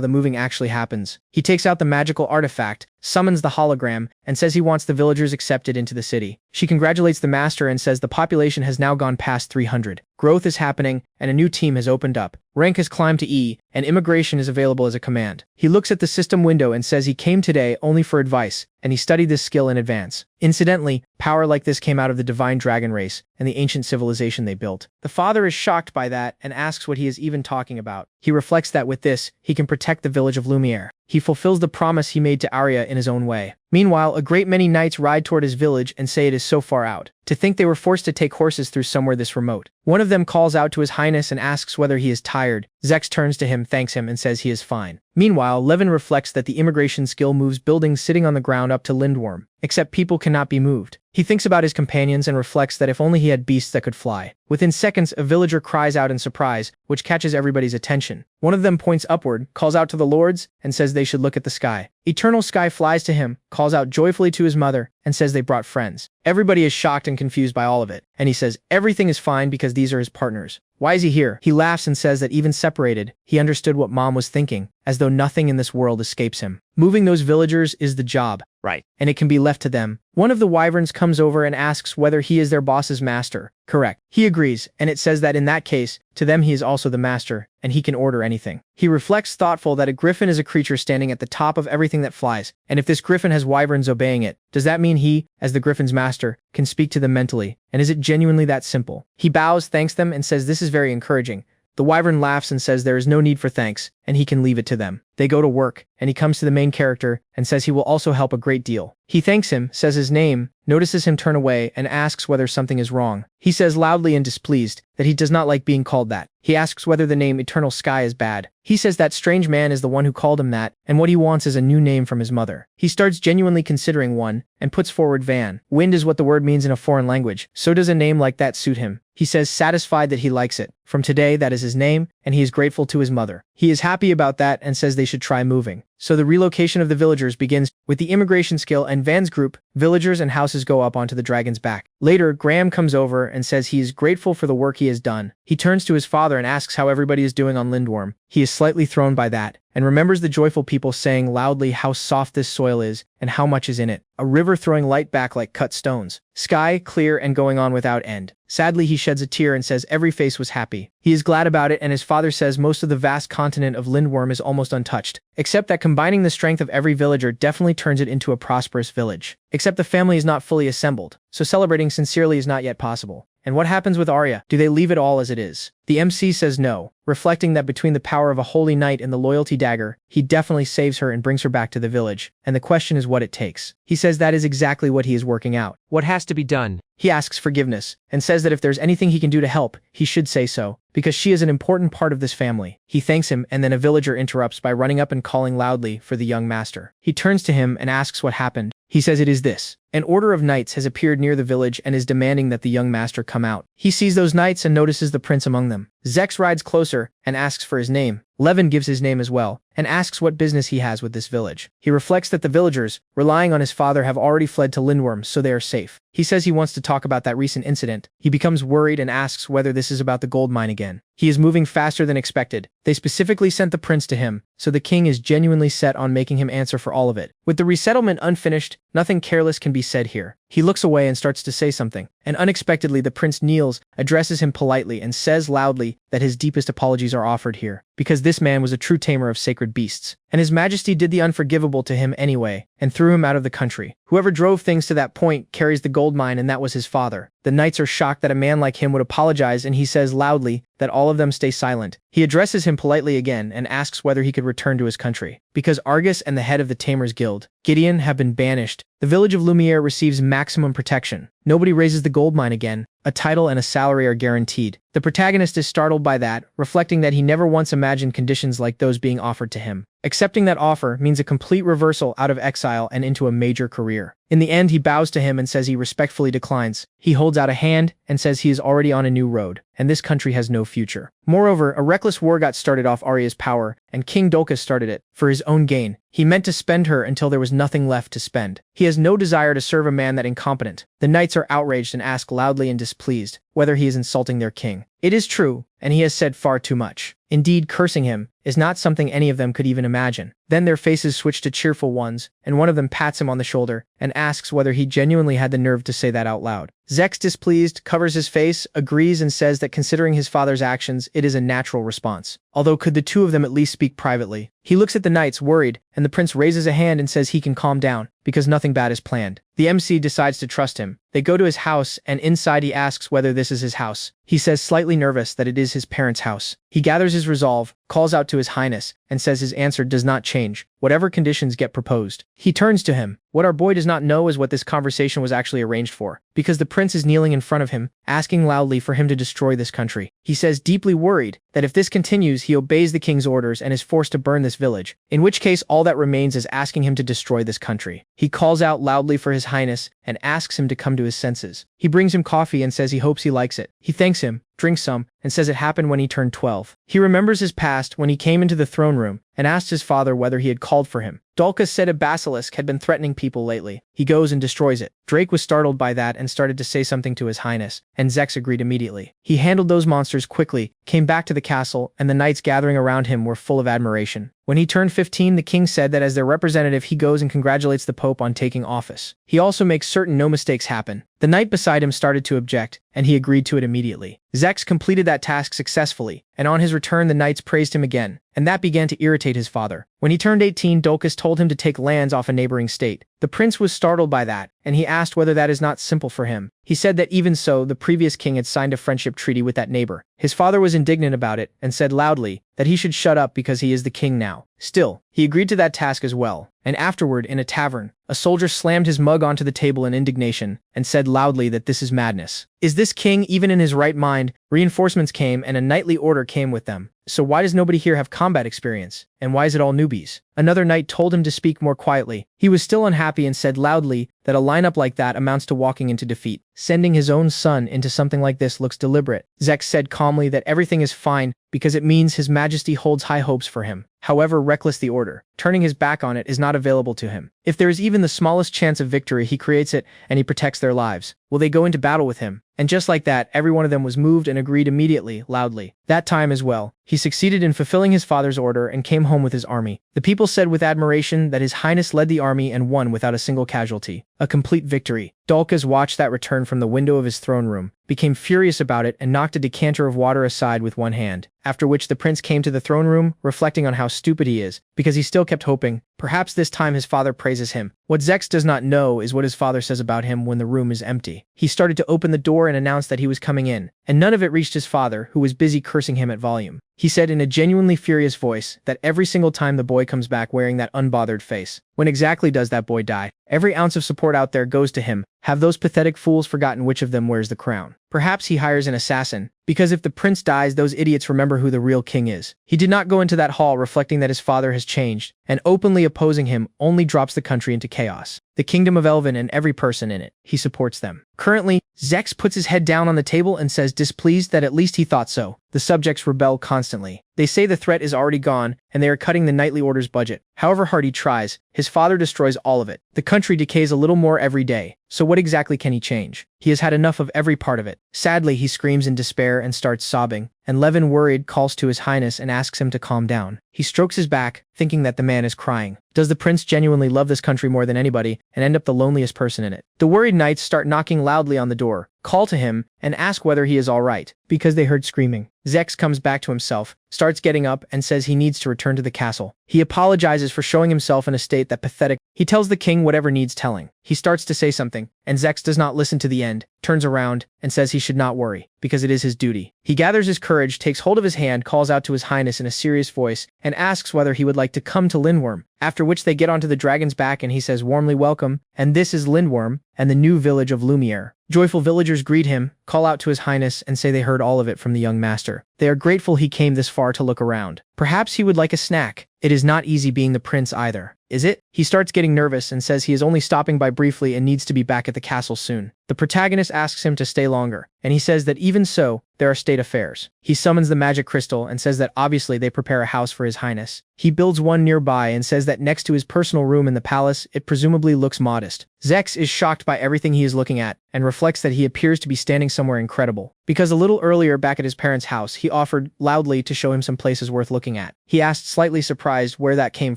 A: the moving actually happens. He takes out the magical artifact, summons the hologram, and says he wants the villagers accepted into the city. She congratulates the master and says the population has now gone past 300. Growth is happening, and a new team has opened up. Rank has climbed to E, and immigration is available as a command. He looks at the system window and says he came today only for advice, and he studied this skill in advance. Incidentally, power like this came out of the divine dragon race and the ancient civilization they built. The father is shocked by that and asks what he is even talking about. He reflects that with this, he can protect the village of Lumiere. He fulfills the promise he made to Arya in his own way. Meanwhile, a great many knights ride toward his village and say it is so far out. To think they were forced to take horses through somewhere this remote. One of them calls out to his highness and asks whether he is tired. Zex turns to him, thanks him, and says he is fine. Meanwhile, Levin reflects that the immigration skill moves buildings sitting on the ground up to Lindworm, except people cannot be moved. He thinks about his companions and reflects that if only he had beasts that could fly. Within seconds, a villager cries out in surprise, which catches everybody's attention. One of them points upward, calls out to the lords, and says they should look at the sky. Eternal Sky flies to him, calls out joyfully to his mother, and says they brought friends. Everybody is shocked and confused by all of it, and he says everything is fine because these are his partners. Why is he here? He laughs and says that even separated, he understood what Mom was thinking, as though nothing in this world escapes him. Moving those villagers is the job.
B: Right.
A: And it can be left to them. One of the wyverns comes over and asks whether he is their boss's master. Correct. He agrees, and it says that in that case, to them he is also the master, and he can order anything. He reflects thoughtful that a griffin is a creature standing at the top of everything that flies, and if this griffin has wyverns obeying it, does that mean he, as the griffin's master, can speak to them mentally? And is it genuinely that simple? He bows, thanks them, and says this is very encouraging, The wyvern laughs and says there is no need for thanks, and he can leave it to them. They go to work, and he comes to the main character and says he will also help a great deal. He thanks him, says his name, notices him turn away, and asks whether something is wrong. He says loudly and displeased that he does not like being called that. He asks whether the name Eternal Sky is bad. He says that strange man is the one who called him that, and what he wants is a new name from his mother. He starts genuinely considering one, and puts forward Van. Wind is what the word means in a foreign language, so does a name like that suit him? He says satisfied that he likes it. From today, that is his name, and he is grateful to his mother. He is happy about that and says they should try moving. So the relocation of the villagers begins with the immigration skill and Van's group. Villagers and houses go up onto the dragon's back. Later, Graham comes over and says he is grateful for the work he has done. He turns to his father and asks how everybody is doing on Lindworm. He is slightly thrown by that, and remembers the joyful people saying loudly how soft this soil is and how much is in it. A river throwing light back like cut stones. Sky, clear and going on without end. Sadly, he sheds a tear and says every face was happy. He is glad about it, and his father says most of the vast continent of Lindworm is almost untouched, except that combining the strength of every villager definitely turns it into a prosperous village. Except the family is not fully assembled, so celebrating sincerely is not yet possible. And what happens with Arya? Do they leave it all as it is? The MC says no, reflecting that between the power of a holy knight and the loyalty dagger, he definitely saves her and brings her back to the village, and the question is what it takes. He says that is exactly what he is working out. What has to be done? He asks forgiveness, and says that if there's anything he can do to help, he should say so, because she is an important part of this family. He thanks him, and then a villager interrupts by running up and calling loudly for the young master. He turns to him and asks what happened. He says it is this. An order of knights has appeared near the village and is demanding that the young master come out. He sees those knights and notices the prince among them. Zex rides closer and asks for his name. Levin gives his name as well, and asks what business he has with this village. He reflects that the villagers, relying on his father, have already fled to Lindworm, so they are safe. He says he wants to talk about that recent incident. He becomes worried and asks whether this is about the gold mine again. He is moving faster than expected. They specifically sent the prince to him, so the king is genuinely set on making him answer for all of it. With the resettlement unfinished, nothing careless can be said here. He looks away and starts to say something, and unexpectedly the prince kneels, addresses him politely, and says loudly that his deepest apologies are offered here, because this man was a true tamer of sacred beasts, and his majesty did the unforgivable to him anyway, and threw him out of the country. Whoever drove things to that point carries the gold mine, and that was his father. The knights are shocked that a man like him would apologize, and he says loudly that all of them stay silent. He addresses him politely again and asks whether he could return to his country, because Argus and the head of the Tamers Guild, Gideon, have been banished. The village of Lumiere receives maximum protection. Nobody raises the gold mine again. A title and a salary are guaranteed. The protagonist is startled by that, reflecting that he never once imagined conditions like those being offered to him. Accepting that offer means a complete reversal out of exile and into a major career. In the end, he bows to him and says he respectfully declines. He holds out a hand and says he is already on a new road, and this country has no future. Moreover, a reckless war got started off Arya's power, and King Dolka started it for his own gain. He meant to spend her until there was nothing left to spend. He has no desire to serve a man that incompetent. The knights are outraged and ask loudly and displeased whether he is insulting their king. It is true, and he has said far too much. Indeed, cursing him is not something any of them could even imagine. Then their faces switch to cheerful ones, and one of them pats him on the shoulder and asks whether he genuinely had the nerve to say that out loud. Zex, displeased, covers his face, agrees, and says that considering his father's actions, it is a natural response. Although could the two of them at least speak privately? He looks at the knights, worried, and the prince raises a hand and says he can calm down, because nothing bad is planned. The MC decides to trust him. They go to his house, and inside he asks whether this is his house. He says slightly nervous that it is his parents' house. He gathers his resolve, calls out to his highness, and says his answer does not change, whatever conditions get proposed. He turns to him. What our boy does not know is what this conversation was actually arranged for, because the prince is kneeling in front of him, asking loudly for him to destroy this country. He says, deeply worried, that if this continues, he obeys the king's orders and is forced to burn this village, in which case all that remains is asking him to destroy this country. He calls out loudly for his highness and asks him to come to his senses. He brings him coffee and says he hopes he likes it. He thanks him, drinks some, and says it happened when he turned 12. He remembers his past when he came into the throne room and asked his father whether he had called for him. Dolka said a basilisk had been threatening people lately. He goes and destroys it. Drake was startled by that and started to say something to his highness, and Zex agreed immediately. He handled those monsters quickly, came back to the castle, and the knights gathering around him were full of admiration. When he turned 15, the king said that as their representative he goes and congratulates the Pope on taking office. He also makes certain no mistakes happen. The knight beside him started to object, and he agreed to it immediately. Zex completed that task successfully, and on his return the knights praised him again, and that began to irritate his father. When he turned 18, Dolcus told him to take lands off a neighboring state. The prince was startled by that, and he asked whether that is not simple for him. He said that even so, the previous king had signed a friendship treaty with that neighbor. His father was indignant about it and said loudly that he should shut up because he is the king now. Still, he agreed to that task as well, and afterward, in a tavern, a soldier slammed his mug onto the table in indignation and said loudly that this is madness. Is this king even in his right mind? Reinforcements came and a knightly order came with them. So why does nobody here have combat experience? And why is it all newbies? Another knight told him to speak more quietly. He was still unhappy and said loudly that a lineup like that amounts to walking into defeat. Sending his own son into something like this looks deliberate. Zex said calmly that everything is fine because it means His Majesty holds high hopes for him. However reckless the order, turning his back on it is not available to him. If there is even the smallest chance of victory, he creates it and he protects their lives. Will they go into battle with him? And just like that, every one of them was moved and agreed immediately, loudly. That time as well, he succeeded in fulfilling his father's order and came home with his army. The people said with admiration that His Highness led the army and won without a single casualty. A complete victory. Dulkas watched that return from the window of his throne room, became furious about it and knocked a decanter of water aside with one hand, after which the prince came to the throne room, reflecting on how stupid he is, because he still kept hoping. Perhaps this time his father praises him. What Zex does not know is what his father says about him when the room is empty. He started to open the door and announced that he was coming in, and none of it reached his father, who was busy cursing him at volume. He said in a genuinely furious voice that every single time the boy comes back wearing that unbothered face, when exactly does that boy die? Every ounce of support out there goes to him. Have those pathetic fools forgotten which of them wears the crown? Perhaps he hires an assassin, because if the prince dies, those idiots remember who the real king is. He did not go into that hall reflecting that his father has changed, and openly opposing him only drops the country into chaos. The kingdom of Elven and every person in it, he supports them. Currently, Zex puts his head down on the table and says displeased that at least he thought so. The subjects rebel constantly. They say the threat is already gone, and they are cutting the knightly order's budget. However hard he tries, his father destroys all of it. The country decays a little more every day, so what exactly can he change? He has had enough of every part of it. Sadly, he screams in despair and starts sobbing, and Levin, worried, calls to His Highness and asks him to calm down. He strokes his back, thinking that the man is crying. Does the prince genuinely love this country more than anybody and end up the loneliest person in it? The worried knights start knocking loudly on the door, call to him, and ask whether he is all right, because they heard screaming. Zex comes back to himself, starts getting up, and says he needs to return to the castle. He apologizes for showing himself in a state that pathetic. He tells the king whatever needs telling. He starts to say something, and Zex does not listen to the end, turns around, and says he should not worry, because it is his duty. He gathers his courage, takes hold of his hand, calls out to His Highness in a serious voice, and asks whether he would like to come to Lindworm, after which they get onto the dragon's back and he says warmly welcome, and this is Lindworm, and the new village of Lumiere. Joyful villagers greet him, call out to His Highness, and say they heard all of it from the young master. They are grateful he came this far to look around. Perhaps he would like a snack. It is not easy being the prince either, is it? He starts getting nervous and says he is only stopping by briefly and needs to be back at the castle soon. The protagonist asks him to stay longer, and he says that even so, there are state affairs. He summons the magic crystal and says that obviously they prepare a house for His Highness. He builds one nearby and says that next to his personal room in the palace, it presumably looks modest. Zex is shocked by everything he is looking at and reflects that he appears to be standing somewhere incredible. Because a little earlier back at his parents' house, he offered loudly to show him some places worth looking at. He asked, slightly surprised, where that came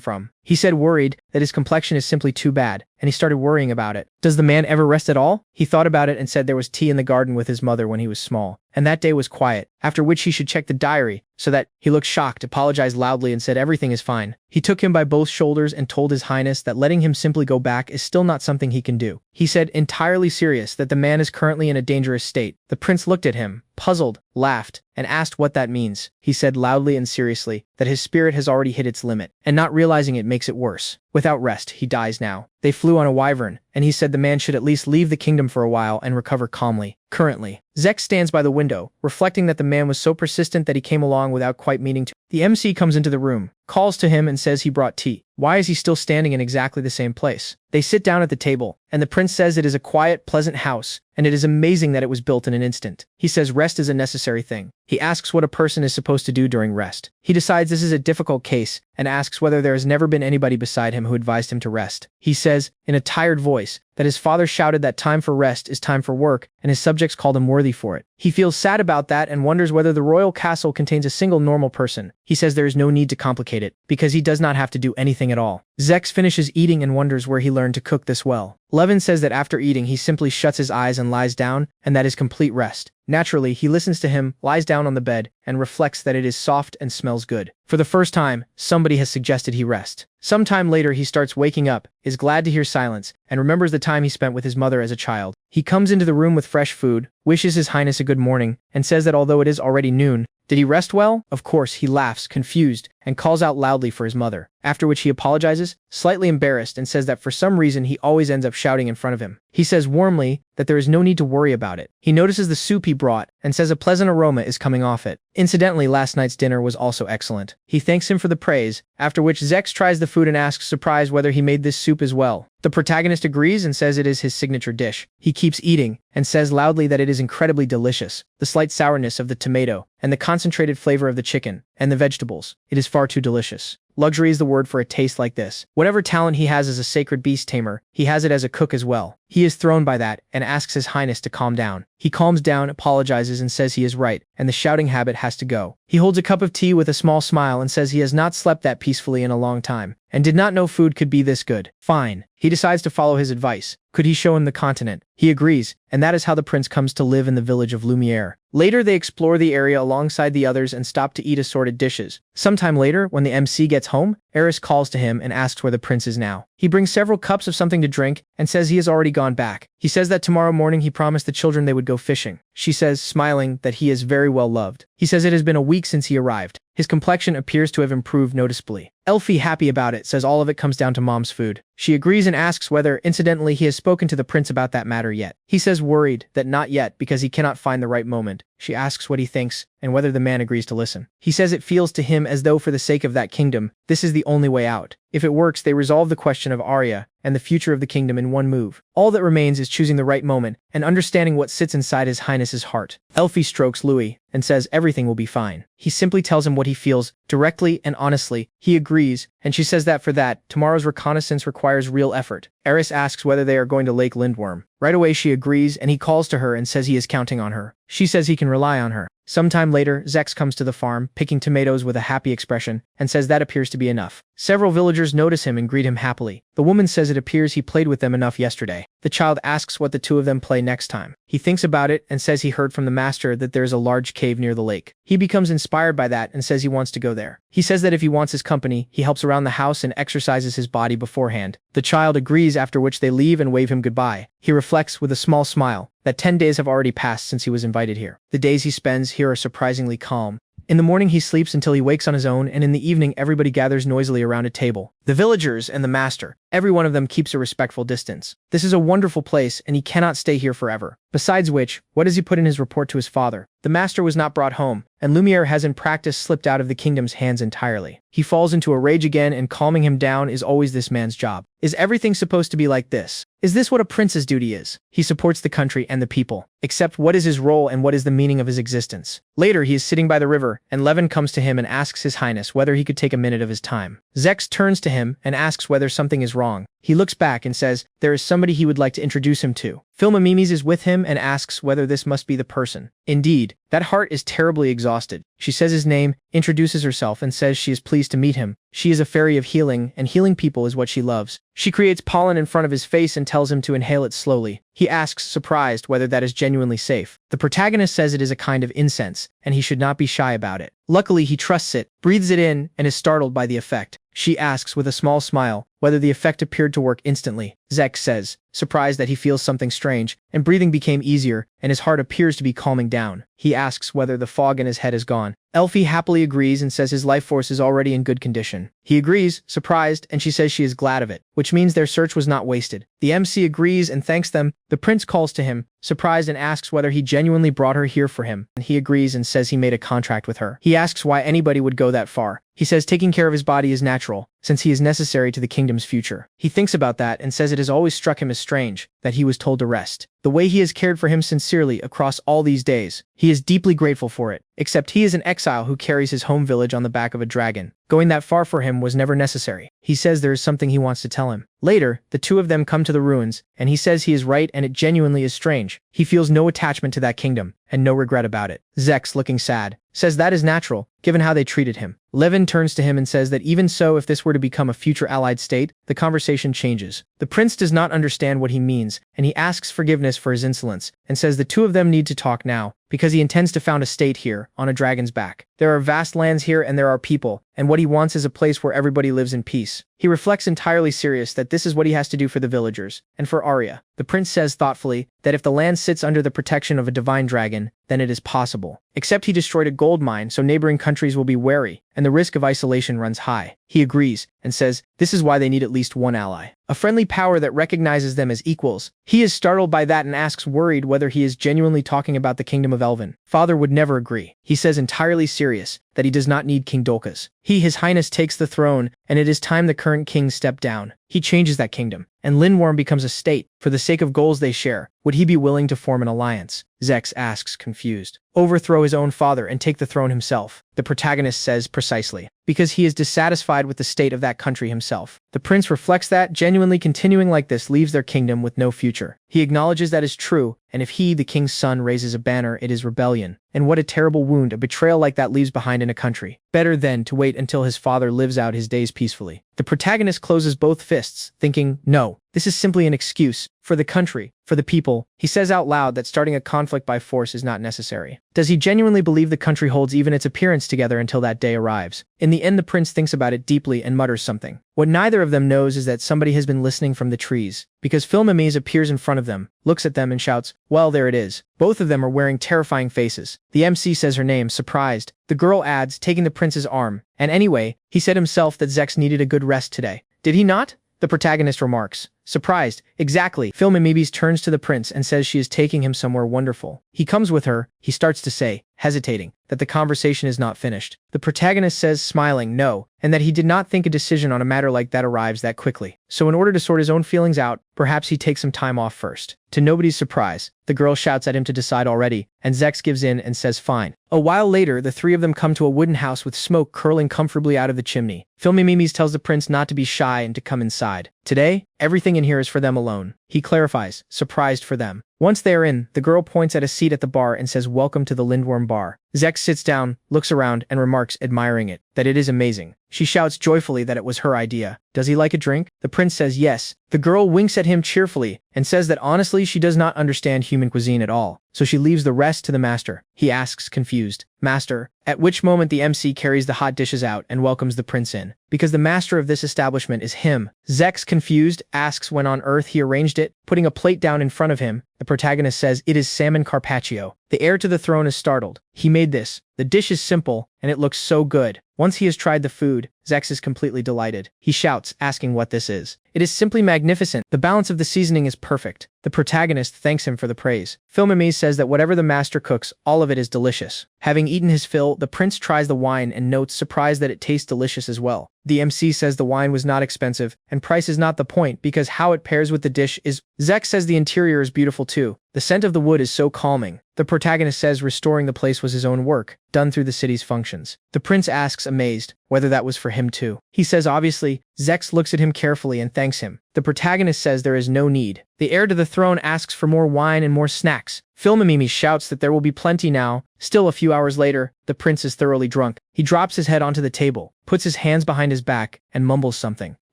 A: from. He said worried that his complexion is simply too bad, and he started worrying about it. Does the man ever rest at all? He thought about it and said there was tea in the garden with his mother when he was small, and that day was quiet, after which he should check the diary, so that he looked shocked, apologized loudly, and said everything is fine. He took him by both shoulders and told His Highness that letting him simply go back is still not something he can do. He said, entirely serious, that the man is currently in a dangerous state. The prince looked at him, puzzled, laughed, and asked what that means. He said loudly and seriously that his spirit has already hit its limit, and not realizing it makes it worse. Without rest, he dies now. They flew on a wyvern, and he said the man should at least leave the kingdom for a while and recover calmly. Currently, Zex stands by the window, reflecting that the man was so persistent that he came along without quite meaning to. The MC comes into the room, calls to him and says he brought tea. Why is he still standing in exactly the same place? They sit down at the table, and the prince says it is a quiet, pleasant house, and it is amazing that it was built in an instant. He says rest is a necessary thing. He asks what a person is supposed to do during rest. He decides this is a difficult case, and asks whether there has never been anybody beside him who advised him to rest. He says, in a tired voice, that his father shouted that time for rest is time for work, and his subjects called him worthy for it. He feels sad about that and wonders whether the royal castle contains a single normal person. He says there is no need to complicate replicate it, because he does not have to do anything at all. Zex finishes eating and wonders where he learned to cook this well. Levin says that after eating he simply shuts his eyes and lies down, and that is complete rest. Naturally, he listens to him, lies down on the bed, and reflects that it is soft and smells good. For the first time, somebody has suggested he rest. Sometime later he starts waking up, is glad to hear silence, and remembers the time he spent with his mother as a child. He comes into the room with fresh food, wishes His Highness a good morning, and says that although it is already noon, did he rest well? Of course, he laughs, confused, and calls out loudly for his mother, after which he apologizes, slightly embarrassed, and says that for some reason he always ends up shouting in front of him. He says warmly that there is no need to worry about it. He notices the soup he brought, and says a pleasant aroma is coming off it. Incidentally, last night's dinner was also excellent. He thanks him for the praise, after which Zex tries the food and asks surprised whether he made this soup as well. The protagonist agrees and says it is his signature dish. He keeps eating, and says loudly that it is incredibly delicious. The slight sourness of the tomato, and the concentrated flavor of the chicken, and the vegetables. It is far too delicious. Luxury is the word for a taste like this. Whatever talent he has as a sacred beast tamer, he has it as a cook as well. He is thrown by that, and asks His Highness to calm down. He calms down, apologizes, and says he is right, and the shouting habit has to go. He holds a cup of tea with a small smile and says he has not slept that peacefully in a long time, and did not know food could be this good. Fine. He decides to follow his advice. Could he show him the continent? He agrees, and that is how the prince comes to live in the village of Lumiere. Later they explore the area alongside the others and stop to eat assorted dishes. Sometime later, when the MC gets home, Eris calls to him and asks where the prince is now. He brings several cups of something to drink and says he has already gone back. He says that tomorrow morning he promised the children they would go fishing. She says, smiling, that he is very well loved. He says it has been a week since he arrived. His complexion appears to have improved noticeably. Elfie, happy about it, says all of it comes down to mom's food. She agrees and asks whether, incidentally, he has spoken to the prince about that matter yet. He says worried that not yet because he cannot find the right moment. She asks what he thinks and whether the man agrees to listen. He says it feels to him as though for the sake of that kingdom, this is the only way out. If it works, they resolve the question of Arya and the future of the kingdom in one move. All that remains is choosing the right moment and understanding what sits inside His Highness's heart. Elfie strokes Louis and says everything will be fine. He simply tells him what he feels, directly and honestly. He agrees, and she says that for that, tomorrow's reconnaissance requires real effort. Eris asks whether they are going to Lake Lindworm. Right away she agrees, and he calls to her and says he is counting on her. She says he can rely on her. Sometime later, Zex comes to the farm, picking tomatoes with a happy expression, and says that appears to be enough. Several villagers notice him and greet him happily. The woman says it appears he played with them enough yesterday. The child asks what the two of them play next time. He thinks about it and says he heard from the master that there is a large cave near the lake. He becomes inspired by that and says he wants to go there. He says that if he wants his company, he helps around the house and exercises his body beforehand. The child agrees, after which they leave and wave him goodbye. He reflects with a small smile that 10 days have already passed since he was invited here. The days he spends here are surprisingly calm. In the morning he sleeps until he wakes on his own, and in the evening everybody gathers noisily around a table. The villagers and the master. Every one of them keeps a respectful distance. This is a wonderful place, and he cannot stay here forever. Besides which, what does he put in his report to his father? The master was not brought home, and Lumiere has in practice slipped out of the kingdom's hands entirely. He falls into a rage again, and calming him down is always this man's job. Is everything supposed to be like this? Is this what a prince's duty is? He supports the country and the people. Except what is his role and what is the meaning of his existence? Later he is sitting by the river, and Levin comes to him and asks His Highness whether he could take a minute of his time. Zex turns to him and asks whether something is wrong. He looks back and says there is somebody he would like to introduce him to. Filma Mimes is with him and asks whether this must be the person. Indeed, that heart is terribly exhausted. She says his name, introduces herself, and says she is pleased to meet him. She is a fairy of healing, and healing people is what she loves. She creates pollen in front of his face and tells him to inhale it slowly. He asks, surprised, whether that is genuinely safe. The protagonist says it is a kind of incense, and he should not be shy about it. Luckily, he trusts it, breathes it in, and is startled by the effect. She asks with a small smile whether the effect appeared to work instantly. Zex says, surprised that he feels something strange, and breathing became easier, and his heart appears to be calming down. He asks whether the fog in his head is gone. Elfie happily agrees and says his life force is already in good condition. He agrees, surprised, and she says she is glad of it, which means their search was not wasted. The MC agrees and thanks them. The prince calls to him, surprised, and asks whether he genuinely brought her here for him. He agrees and says he made a contract with her. He asks why anybody would go that far. He says taking care of his body is natural, since he is necessary to the kingdom's future. He thinks about that and says it has always struck him as strange that he was told to rest. The way he has cared for him sincerely across all these days, he is deeply grateful for it. Except he is an exile who carries his home village on the back of a dragon. Going that far for him was never necessary. He says there is something he wants to tell him. Later, the two of them come to the ruins, and he says he is right and it genuinely is strange. He feels no attachment to that kingdom, and no regret about it. Zex, looking sad, says that is natural, given how they treated him. Levin turns to him and says that even so, if this were to become a future allied state, the conversation changes. The prince does not understand what he means, and he asks forgiveness for his insolence, and says the two of them need to talk now, because he intends to found a state here, on a dragon's back. There are vast lands here and there are people, and what he wants is a place where everybody lives in peace. He reflects entirely serious that this is what he has to do for the villagers, and for Arya. The prince says thoughtfully that if the land sits under the protection of a divine dragon, then it is possible. Except he destroyed a gold mine, so neighboring countries will be wary, and the risk of isolation runs high. He agrees, and says this is why they need at least one ally. A friendly power that recognizes them as equals. He is startled by that and asks worried whether he is genuinely talking about the kingdom of Elven. Father would never agree. He says entirely serious that he does not need King Dolkas. His Highness takes the throne, and it is time the current king stepped down. He changes that kingdom, and Lindworm becomes a state. For the sake of goals they share, would he be willing to form an alliance? Zex asks, confused. Overthrow his own father and take the throne himself. The protagonist says precisely, because he is dissatisfied with the state of that country himself. The prince reflects that, genuinely continuing like this leaves their kingdom with no future. He acknowledges that is true, and if he, the king's son, raises a banner, it is rebellion. And what a terrible wound a betrayal like that leaves behind in a country. Better then to wait until his father lives out his days peacefully. The protagonist closes both fists, thinking, no, this is simply an excuse. For the country, for the people. He says out loud that starting a conflict by force is not necessary. Does he genuinely believe the country holds even its appearance together until that day arrives? In the end, the prince thinks about it deeply and mutters something. What neither of them knows is that somebody has been listening from the trees, because Philmimes appears in front of them, looks at them and shouts, well, there it is. Both of them are wearing terrifying faces. The MC says her name, surprised. The girl adds, taking the prince's arm, and anyway, he said himself that Zex needed a good rest today. Did he not? The protagonist remarks. Surprised. Exactly. Philmimes turns to the prince and says she is taking him somewhere wonderful. He comes with her, he starts to say, hesitating, that the conversation is not finished. The protagonist says, smiling, no, and that he did not think a decision on a matter like that arrives that quickly. So in order to sort his own feelings out, perhaps he takes some time off first. To nobody's surprise, the girl shouts at him to decide already, and Zex gives in and says fine. A while later, the three of them come to a wooden house with smoke curling comfortably out of the chimney. Philmimes tells the prince not to be shy and to come inside. Today, everything in here is for them alone. He clarifies, surprised for them. Once they are in, the girl points at a seat at the bar and says welcome to the Lindworm bar. Zex sits down, looks around, and remarks, admiring it, that it is amazing. She shouts joyfully that it was her idea. Does he like a drink? The prince says yes. The girl winks at him cheerfully and says that honestly she does not understand human cuisine at all, so she leaves the rest to the master. He asks, confused, master, at which moment the MC carries the hot dishes out and welcomes the prince in, because the master of this establishment is him. Zex, confused, asks when on earth he arranged it, putting a plate down in front of him. The protagonist says it is salmon carpaccio. The heir to the throne is startled. He made this. The dish is simple, and it looks so good. Once he has tried the food, Zex is completely delighted. He shouts, asking what this is. It is simply magnificent. The balance of the seasoning is perfect. The protagonist thanks him for the praise. Philmimes says that whatever the master cooks, all of it is delicious. Having eaten his fill, the prince tries the wine and notes surprised that it tastes delicious as well. The MC says the wine was not expensive, and price is not the point because how it pairs with the dish is. Zex says the interior is beautiful too. The scent of the wood is so calming. The protagonist says restoring the place was his own work, done through the city's functions. The prince asks, amazed, whether that was for him too. He says obviously. Zex looks at him carefully and thanks him. The protagonist says there is no need. The heir to the throne asks for more wine and more snacks. Philmimes shouts that there will be plenty now. Still a few hours later, the prince is thoroughly drunk. He drops his head onto the table, puts his hands behind his back, and mumbles something.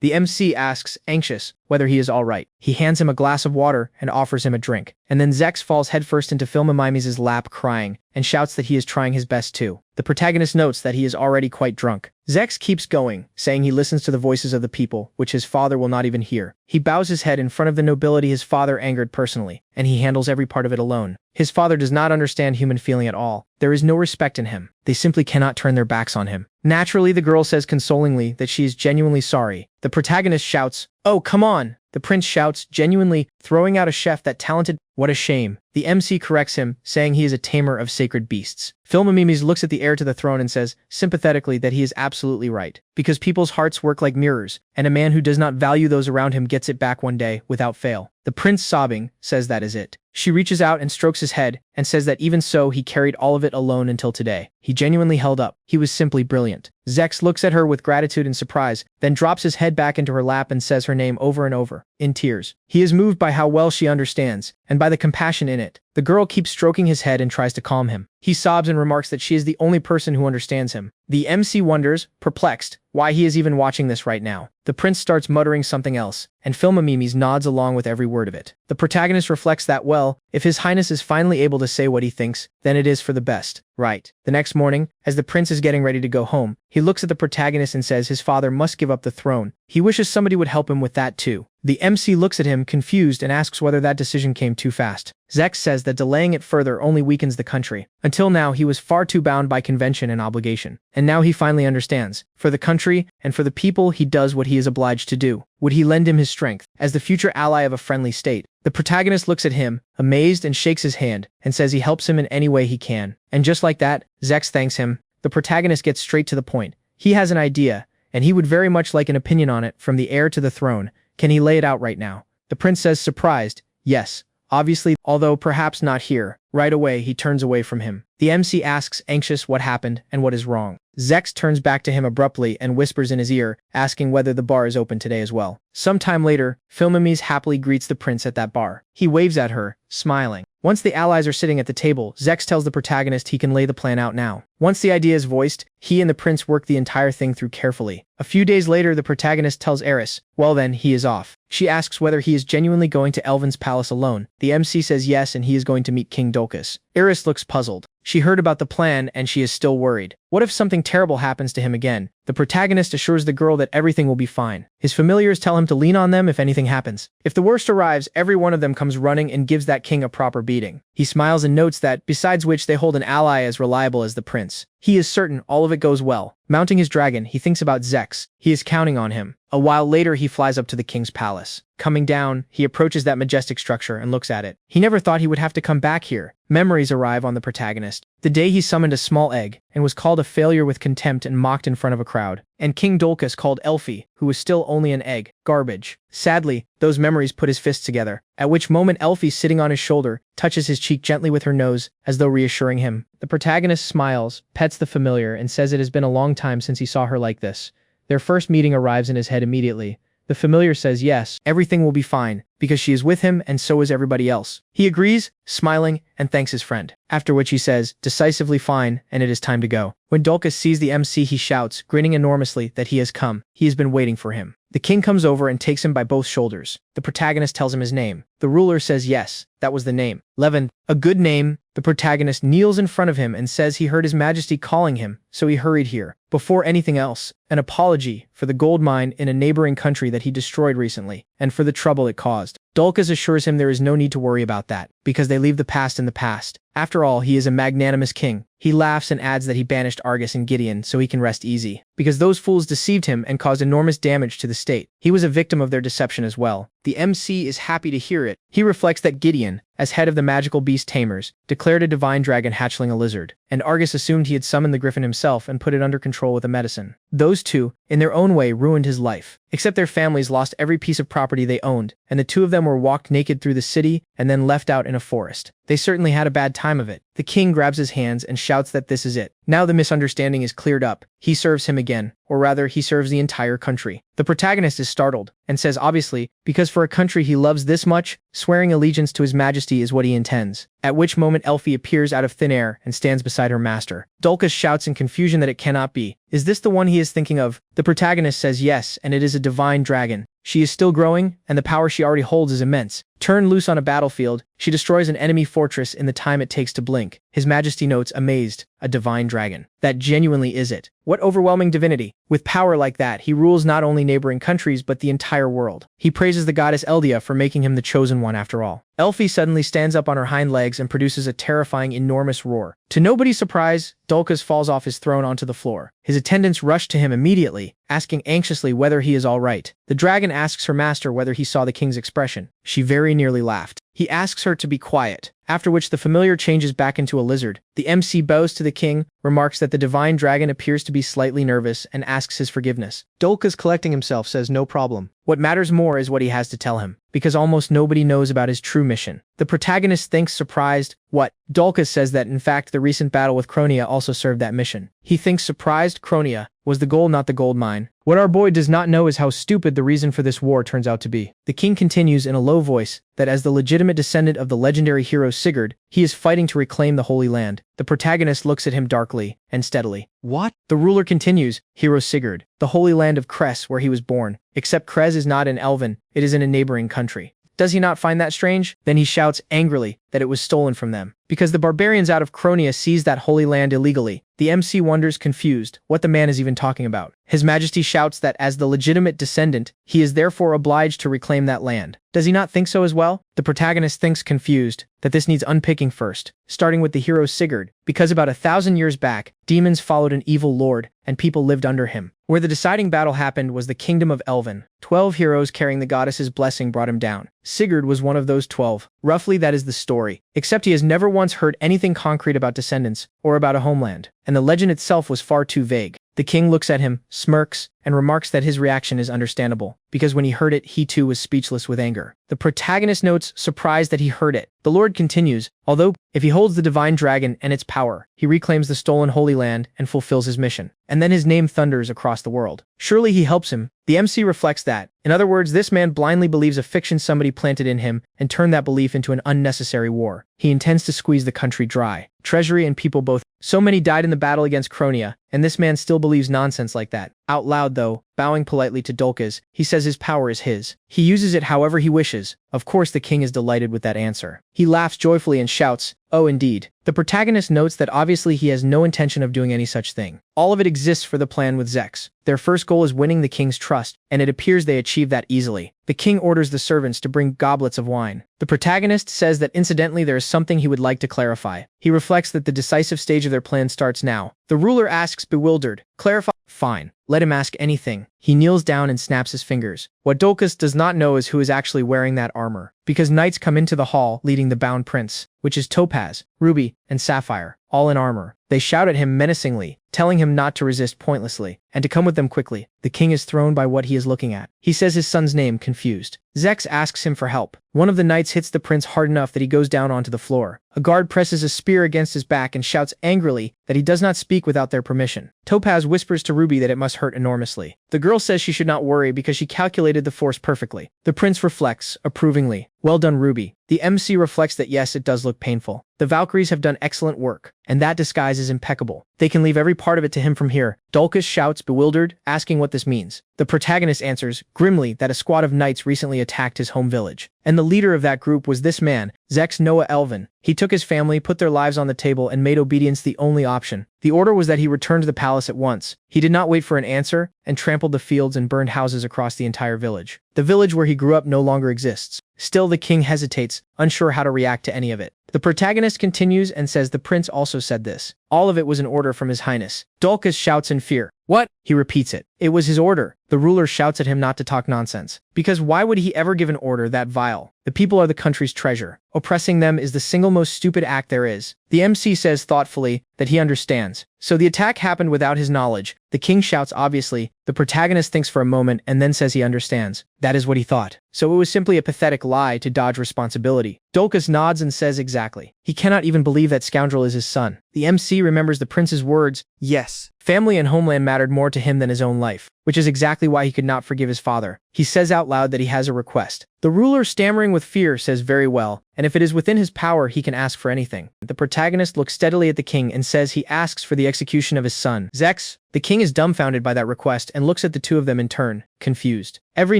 A: The MC asks, anxious, whether he is all right. He hands him a glass of water and offers him a drink. And then Zex falls headfirst into Philmimes' lap crying, and shouts that he is trying his best too. The protagonist notes that he is already quite drunk. Zex keeps going, saying he listens to the voices of the people, which his father will not even hear. He bows his head in front of the nobility his father angered personally, and he handles every part of it alone. His father does not understand human feeling at all. There is no respect in him. They simply cannot turn their backs on him. Naturally, the girl says consolingly that she is genuinely sorry. The protagonist shouts, oh, come on! The prince shouts, genuinely, throwing out a chef that talented. What a shame. The MC corrects him, saying he is a tamer of sacred beasts. Philmimes looks at the heir to the throne and says, sympathetically, that he is absolutely right. Because people's hearts work like mirrors, and a man who does not value those around him gets it back one day, without fail. The prince, sobbing, says that is it. She reaches out and strokes his head, and says that even so he carried all of it alone until today. He genuinely held up. He was simply brilliant. Zex looks at her with gratitude and surprise, then drops his head back into her lap and says her name over and over, in tears. He is moved by how well she understands, and by the compassion in it. The girl keeps stroking his head and tries to calm him. He sobs and remarks that she is the only person who understands him. The MC wonders, perplexed, why he is even watching this right now. The prince starts muttering something else, and Filmamimis nods along with every word of it. The protagonist reflects that, well, if His Highness is finally able to say what he thinks, then it is for the best, right? The next morning, as the prince is getting ready to go home, he looks at the protagonist and says his father must give up the throne. He wishes somebody would help him with that too. The MC looks at him confused and asks whether that decision came too fast. Zex says that delaying it further only weakens the country. Until now, he was far too bound by convention and obligation. And now he finally understands. For the country and for the people, he does what he is obliged to do. Would he lend him his strength as the future ally of a friendly state? The protagonist looks at him, amazed, and shakes his hand, and says he helps him in any way he can. And just like that, Zex thanks him. The protagonist gets straight to the point. He has an idea, and he would very much like an opinion on it from the heir to the throne. Can he lay it out right now? The prince says, surprised, yes, obviously, although perhaps not here. Right away, he turns away from him. The MC asks, anxious, what happened and what is wrong. Zex turns back to him abruptly and whispers in his ear, asking whether the bar is open today as well. Sometime later, Filmamis happily greets the prince at that bar. He waves at her, smiling. Once the allies are sitting at the table, Zex tells the protagonist he can lay the plan out now. Once the idea is voiced, he and the prince work the entire thing through carefully. A few days later, the protagonist tells Eris, well then, he is off. She asks whether he is genuinely going to Elvin's palace alone. The MC says yes, and he is going to meet King Dolcus. Eris looks puzzled. She heard about the plan and she is still worried. What if something terrible happens to him again? The protagonist assures the girl that everything will be fine. His familiars tell him to lean on them if anything happens. If the worst arrives, every one of them comes running and gives that king a proper beating. He smiles and notes that, besides which, they hold an ally as reliable as the prince. He is certain all of it goes well. Mounting his dragon, he thinks about Zex. He is counting on him. A while later, he flies up to the king's palace. Coming down, he approaches that majestic structure and looks at it. He never thought he would have to come back here. Memories arrive on the protagonist. The day he summoned a small egg and was called a failure with contempt and mocked in front of a crowd. And King Dolcus called Elfie, who was still only an egg, garbage. Sadly, those memories put his fists together, at which moment Elfie, sitting on his shoulder, touches his cheek gently with her nose, as though reassuring him. The protagonist smiles, pets the familiar, and says it has been a long time since he saw her like this. Their first meeting arrives in his head immediately. The familiar says yes, everything will be fine, because she is with him and so is everybody else. He agrees, smiling, and thanks his friend. After which he says, decisively fine, and it is time to go. When Dolcus sees the MC, he shouts, grinning enormously, that he has come. He has been waiting for him. The king comes over and takes him by both shoulders. The protagonist tells him his name. The ruler says yes, that was the name. Levin, a good name. The protagonist kneels in front of him and says he heard his majesty calling him, so he hurried here. Before anything else, an apology for the gold mine in a neighboring country that he destroyed recently, and for the trouble it caused. Dolcus assures him there is no need to worry about that, because they leave the past in the past. After all, he is a magnanimous king. He laughs and adds that he banished Argus and Gideon so he can rest easy, because those fools deceived him and caused enormous damage to the state. He was a victim of their deception as well. The MC is happy to hear it. He reflects that Gideon, as head of the magical beast tamers, declared a divine dragon hatchling a lizard, and Argus assumed he had summoned the griffin himself and put it under control with a medicine. Those two, in their own way, ruined his life. Except their families lost every piece of property they owned, and the two of them were walked naked through the city and then left out in a forest. They certainly had a bad time of it. The king grabs his hands and shouts that this is it. Now the misunderstanding is cleared up. He serves him again, or rather, he serves the entire country. The protagonist is startled, and says obviously, because for a country he loves this much, swearing allegiance to his majesty is what he intends. At which moment Elfie appears out of thin air and stands beside her master. Dolcus shouts in confusion that it cannot be. Is this the one he is thinking of? The protagonist says yes, and it is a divine dragon. She is still growing, and the power she already holds is immense. Turned loose on a battlefield, she destroys an enemy fortress in the time it takes to blink. His Majesty notes, amazed, a divine dragon. That genuinely is it. What overwhelming divinity. With power like that, he rules not only neighboring countries but the entire world. He praises the goddess Eldia for making him the chosen one after all. Elfie suddenly stands up on her hind legs and produces a terrifying, enormous roar. To nobody's surprise, Dolcus falls off his throne onto the floor. His attendants rush to him immediately, asking anxiously whether he is all right. The dragon asks her master whether he saw the king's expression. She very nearly laughed. He asks her to be quiet. after which the familiar changes back into a lizard. The MC bows to the king, remarks that the divine dragon appears to be slightly nervous, and asks his forgiveness. Dolka's collecting himself says no problem. What matters more is what he has to tell him, because almost nobody knows about his true mission. The protagonist thinks surprised. What? Dolka says that in fact the recent battle with Cronia also served that mission. He thinks surprised Cronia was the goal, not the gold mine. What our boy does not know is how stupid the reason for this war turns out to be. The king continues in a low voice that as the legitimate descendant of the legendary hero Sigurd, he is fighting to reclaim the Holy Land. The protagonist looks at him darkly and steadily. What? The ruler continues, Hero Sigurd, the Holy Land of Kress where he was born, except Kress is not in Elven, it is in a neighboring country. Does he not find that strange? Then he shouts angrily that it was stolen from them, because the barbarians out of Cronia seized that holy land illegally. The MC wonders confused what the man is even talking about. His Majesty shouts that as the legitimate descendant, he is therefore obliged to reclaim that land. Does he not think so as well? The protagonist thinks confused that this needs unpicking first, starting with the hero Sigurd, because about 1,000 years back, demons followed an evil lord, and people lived under him. Where the deciding battle happened was the kingdom of Elven. 12 heroes carrying the goddess's blessing brought him down. Sigurd was one of those 12. Roughly that is the story, except he has never once heard anything concrete about descendants, or about a homeland, and the legend itself was far too vague. The king looks at him, smirks, and remarks that his reaction is understandable, because when he heard it, he too was speechless with anger. The protagonist notes, surprised that he heard it. The Lord continues, although, if he holds the divine dragon and its power, he reclaims the stolen Holy Land and fulfills his mission. And then his name thunders across the world. Surely he helps him. The MC reflects that. In other words, this man blindly believes a fiction somebody planted in him and turned that belief into an unnecessary war. He intends to squeeze the country dry. Treasury and people both. So many died in the battle against Cronia, and this man still believes nonsense like that. Out loud though, bowing politely to Dolkas, he says his power is his. He uses it however he wishes. Of course the king is delighted with that answer. He laughs joyfully and shouts, "Oh indeed." The protagonist notes that obviously he has no intention of doing any such thing. All of it exists for the plan with Zex. Their first goal is winning the king's trust, and it appears they achieve that easily. The king orders the servants to bring goblets of wine. The protagonist says that incidentally there is something he would like to clarify. He reflects that the decisive stage of their plan starts now. The ruler asks bewildered, "Clarify?" "Fine. Let him ask anything." He kneels down and snaps his fingers. What Dolkas does not know is who is actually wearing that armor, because knights come into the hall leading the bound prince, which is Topaz, Ruby, and Sapphire, all in armor. They shout at him menacingly, telling him not to resist pointlessly, and to come with them quickly. The king is thrown by what he is looking at. He says his son's name, confused. Zex asks him for help. One of the knights hits the prince hard enough that he goes down onto the floor. A guard presses a spear against his back and shouts angrily that he does not speak without their permission. Topaz whispers to Ruby that it must hurt enormously. The girl says she should not worry because she calculated the force perfectly. The prince reflects, approvingly. "Well done, Ruby." The MC reflects that yes, it does look painful. The Valkyries have done excellent work, and that disguise is impeccable. They can leave every part of it to him from here. Dolkas shouts, bewildered, asking what this means. The protagonist answers, grimly, that a squad of knights recently attacked his home village. And the leader of that group was this man, Zex Noah Elvin. He took his family, put their lives on the table, and made obedience the only option. The order was that he return to the palace at once. He did not wait for an answer, and trampled the fields and burned houses across the entire village. The village where he grew up no longer exists. Still, the king hesitates, unsure how to react to any of it. The protagonist continues and says the prince also said this. All of it was an order from his highness. Dolkas shouts in fear. "What?" He repeats it. It was his order. The ruler shouts at him not to talk nonsense. Because why would he ever give an order that vile? The people are the country's treasure. Oppressing them is the single most stupid act there is. The MC says thoughtfully that he understands. So the attack happened without his knowledge. The king shouts obviously. The protagonist thinks for a moment and then says he understands. That is what he thought. So it was simply a pathetic lie to dodge responsibility. Dolkas nods and says exactly. He cannot even believe that scoundrel is his son. The MC remembers the prince's words, yes. Family and homeland mattered more to him than his own life, which is exactly why he could not forgive his father. He says out loud that he has a request. The ruler, stammering with fear, says very well, and if it is within his power, he can ask for anything. The protagonist looks steadily at the king and says he asks for the execution of his son, Zex. The king is dumbfounded by that request and looks at the two of them in turn, confused. Every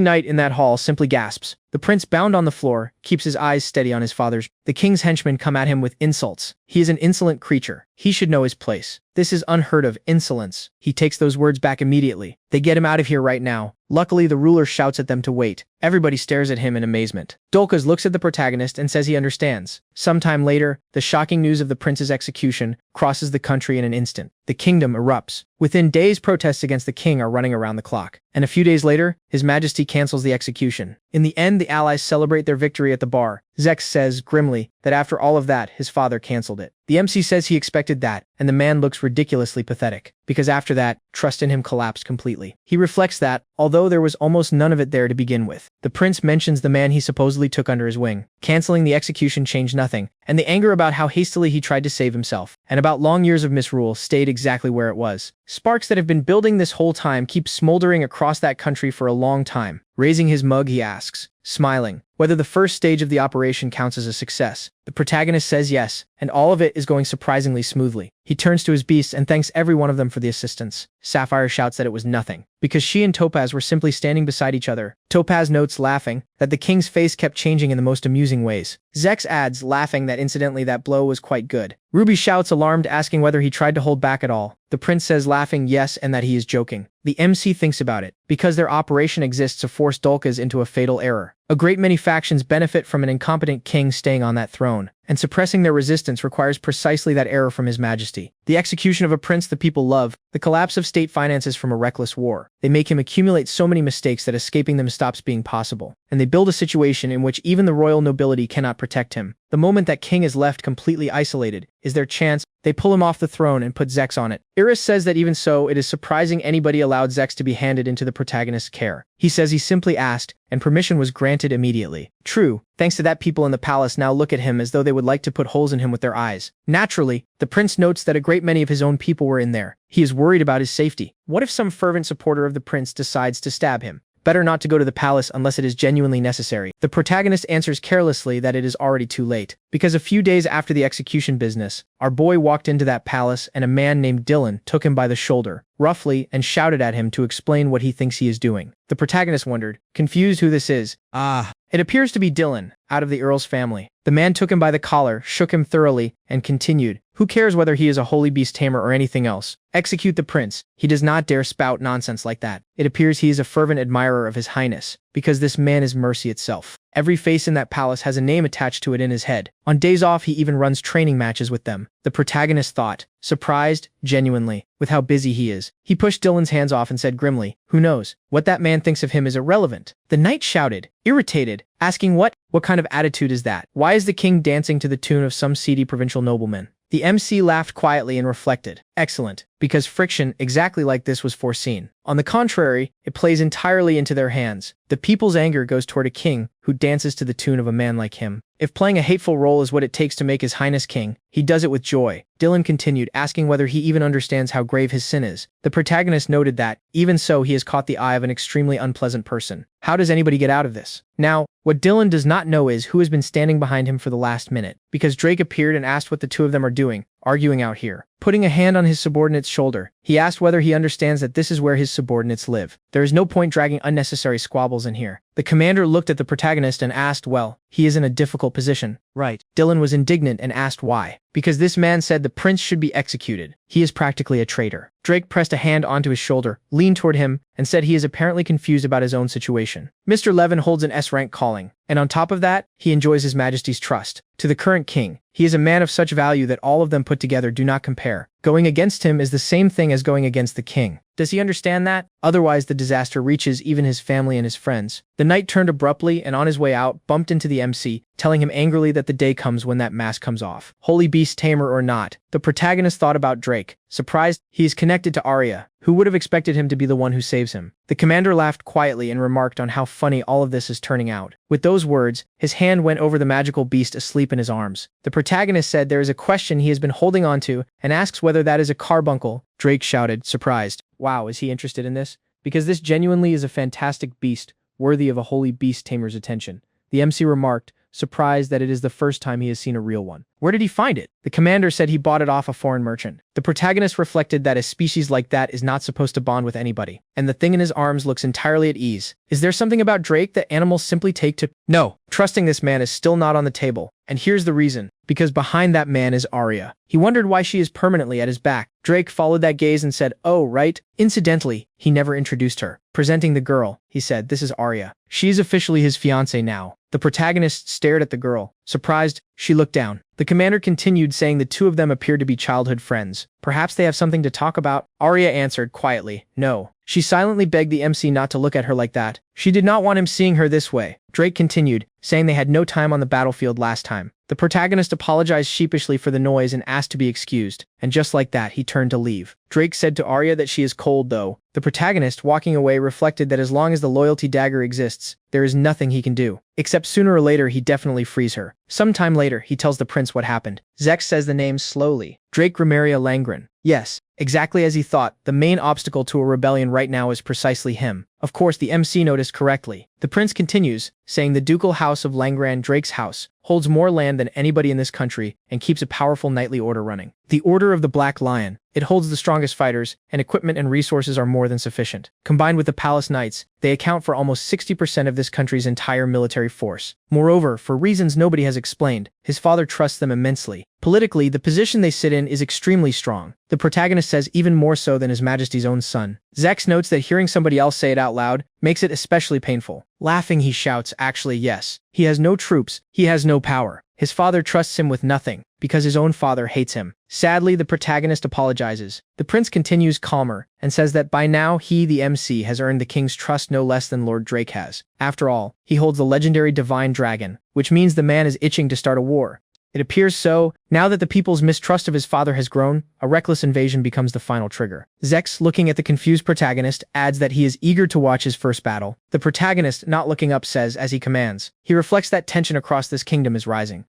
A: knight in that hall simply gasps. The prince, bound on the floor, keeps his eyes steady on his father's. The king's henchmen come at him with insults. He is an insolent creature. He should know his place. This is unheard of insolence. He takes those words back immediately. They get him out of here right now. Luckily, the ruler shouts at them to wait. Everybody stares at him in amazement. Dolkaz looks at the protagonist and says he understands. Sometime later, the shocking news of the prince's execution crosses the country in an instant. The kingdom erupts. Within days, protests against the king are running around the clock. And a few days later, His Majesty cancels the execution. In the end, the allies celebrate their victory at the bar. Zex says, grimly, that after all of that, his father cancelled it. The MC says he expected that, and the man looks ridiculously pathetic, because after that, trust in him collapsed completely. He reflects that, although there was almost none of it there to begin with. The prince mentions the man he supposedly took under his wing. Canceling the execution changed nothing, and the anger about how hastily he tried to save himself, and about long years of misrule, stayed exactly where it was. Sparks that have been building this whole time keep smoldering across that country for a long time. Raising his mug, he asks, smiling, whether the first stage of the operation counts as a success. The protagonist says yes, and all of it is going surprisingly smoothly. He turns to his beasts and thanks every one of them for the assistance. Sapphire shouts that it was nothing, because she and Topaz were simply standing beside each other. Topaz notes, laughing, that the king's face kept changing in the most amusing ways. Zex adds, laughing, that incidentally that blow was quite good. Ruby shouts, alarmed, asking whether he tried to hold back at all. The prince says, laughing, yes, and that he is joking. The MC thinks about it, because their operation exists to force Dolkaz into a fatal error. A great many factions benefit from an incompetent king staying on that throne, and suppressing their resistance requires precisely that error from His Majesty. The execution of a prince the people love, the collapse of state finances from a reckless war. They make him accumulate so many mistakes that escaping them stops being possible, and they build a situation in which even the royal nobility cannot protect him. The moment that king is left completely isolated is their chance. They pull him off the throne and put Zex on it. Iris says that even so, it is surprising anybody allowed Zex to be handed into the protagonist's care. He says he simply asked, and permission was granted immediately. True, thanks to that, people in the palace now look at him as though they would like to put holes in him with their eyes. Naturally, the prince notes that a great many of his own people were in there. He is worried about his safety. What if some fervent supporter of the prince decides to stab him? Better not to go to the palace unless it is genuinely necessary. The protagonist answers carelessly that it is already too late, because a few days after the execution business, our boy walked into that palace and a man named Dylan took him by the shoulder, roughly, and shouted at him to explain what he thinks he is doing. The protagonist wondered, confused, who this is. It appears to be Dylan, out of the Earl's family. The man took him by the collar, shook him thoroughly, and continued, who cares whether he is a holy beast tamer or anything else? Execute the prince. He does not dare spout nonsense like that. It appears he is a fervent admirer of His Highness, because this man is mercy itself. Every face in that palace has a name attached to it in his head. On days off, he even runs training matches with them. The protagonist thought, surprised, genuinely, with how busy he is. He pushed Dylan's hands off and said grimly, who knows? What that man thinks of him is irrelevant. The knight shouted, irritated, asking what kind of attitude is that? Why is the king dancing to the tune of some seedy provincial nobleman? The MC laughed quietly and reflected, excellent, because friction exactly like this was foreseen. On the contrary, it plays entirely into their hands. The people's anger goes toward a king who dances to the tune of a man like him. If playing a hateful role is what it takes to make His Highness king, he does it with joy. Dylan continued, asking whether he even understands how grave his sin is. The protagonist noted that, even so, he has caught the eye of an extremely unpleasant person. How does anybody get out of this? Now, what Dylan does not know is who has been standing behind him for the last minute, because Drake appeared and asked what the two of them are doing, arguing out here. Putting a hand on his subordinate's shoulder, he asked whether he understands that this is where his subordinates live. There is no point dragging unnecessary squabbles in here. The commander looked at the protagonist and asked, well, he is in a difficult position. Right. Dylan was indignant and asked why. Because this man said the prince should be executed. He is practically a traitor. Drake pressed a hand onto his shoulder, leaned toward him, and said he is apparently confused about his own situation. Mr. Levin holds an S-rank calling, and on top of that, he enjoys His Majesty's trust. To the current king, he is a man of such value that all of them put together do not compare. Going against him is the same thing as going against the king. Does he understand that? Otherwise, the disaster reaches even his family and his friends. The knight turned abruptly and on his way out, bumped into the MC, telling him angrily that the day comes when that mask comes off. Holy beast tamer or not, the protagonist thought about Drake. Surprised, he is connected to Arya, who would have expected him to be the one who saves him. The commander laughed quietly and remarked on how funny all of this is turning out. With those words, his hand went over the magical beast asleep in his arms. The protagonist said there is a question he has been holding on to and asks whether that is a carbuncle. Drake shouted, surprised. Wow, is he interested in this? Because this genuinely is a fantastic beast, worthy of a holy beast tamer's attention. The MC remarked, surprised that it is the first time he has seen a real one. Where did he find it? The commander said he bought it off a foreign merchant. The protagonist reflected that a species like that is not supposed to bond with anybody, and the thing in his arms looks entirely at ease. Is there something about Drake that animals simply take to? No, trusting this man is still not on the table, and here's the reason. because behind that man is Arya. He wondered why she is permanently at his back. Drake followed that gaze and said, "Oh, right." Incidentally, he never introduced her. Presenting the girl, he said, "This is Arya. She is officially his fiancée now." The protagonist stared at the girl. Surprised, she looked down. The commander continued, saying the two of them appeared to be childhood friends. Perhaps they have something to talk about? Arya answered quietly, "No." She silently begged the MC not to look at her like that. She did not want him seeing her this way. Drake continued, saying they had no time on the battlefield last time. The protagonist apologized sheepishly for the noise and asked to be excused, and just like that, he turned to leave. Drake said to Arya that she is cold though. The protagonist, walking away, reflected that as long as the loyalty dagger exists, there is nothing he can do. Except sooner or later he definitely frees her. Sometime later, he tells the prince what happened. Zex says the name slowly. Drake Remeria Langren. Yes, exactly as he thought, the main obstacle to a rebellion right now is precisely him. Of course, the MC noticed correctly. The prince continues, saying the ducal house of Langran, Drake's house, holds more land than anybody in this country and keeps a powerful knightly order running. The Order of the Black Lion. It holds the strongest fighters, and equipment and resources are more than sufficient. Combined with the Palace Knights, they account for almost 60% of this country's entire military force. Moreover, for reasons nobody has explained, his father trusts them immensely. Politically, the position they sit in is extremely strong. The protagonist says even more so than His Majesty's own son. Zex notes that hearing somebody else say it out loud makes it especially painful. Laughing, he shouts, "Actually, yes. He has no troops. He has no power. His father trusts him with nothing, because his own father hates him." Sadly, the protagonist apologizes. The prince continues calmer, and says that by now he, the MC, has earned the king's trust no less than Lord Drake has. After all, he holds the legendary Divine Dragon, which means the man is itching to start a war. It appears so. Now that the people's mistrust of his father has grown, a reckless invasion becomes the final trigger. Zex, looking at the confused protagonist, adds that he is eager to watch his first battle. The protagonist, not looking up, says as he commands. He reflects that tension across this kingdom is rising.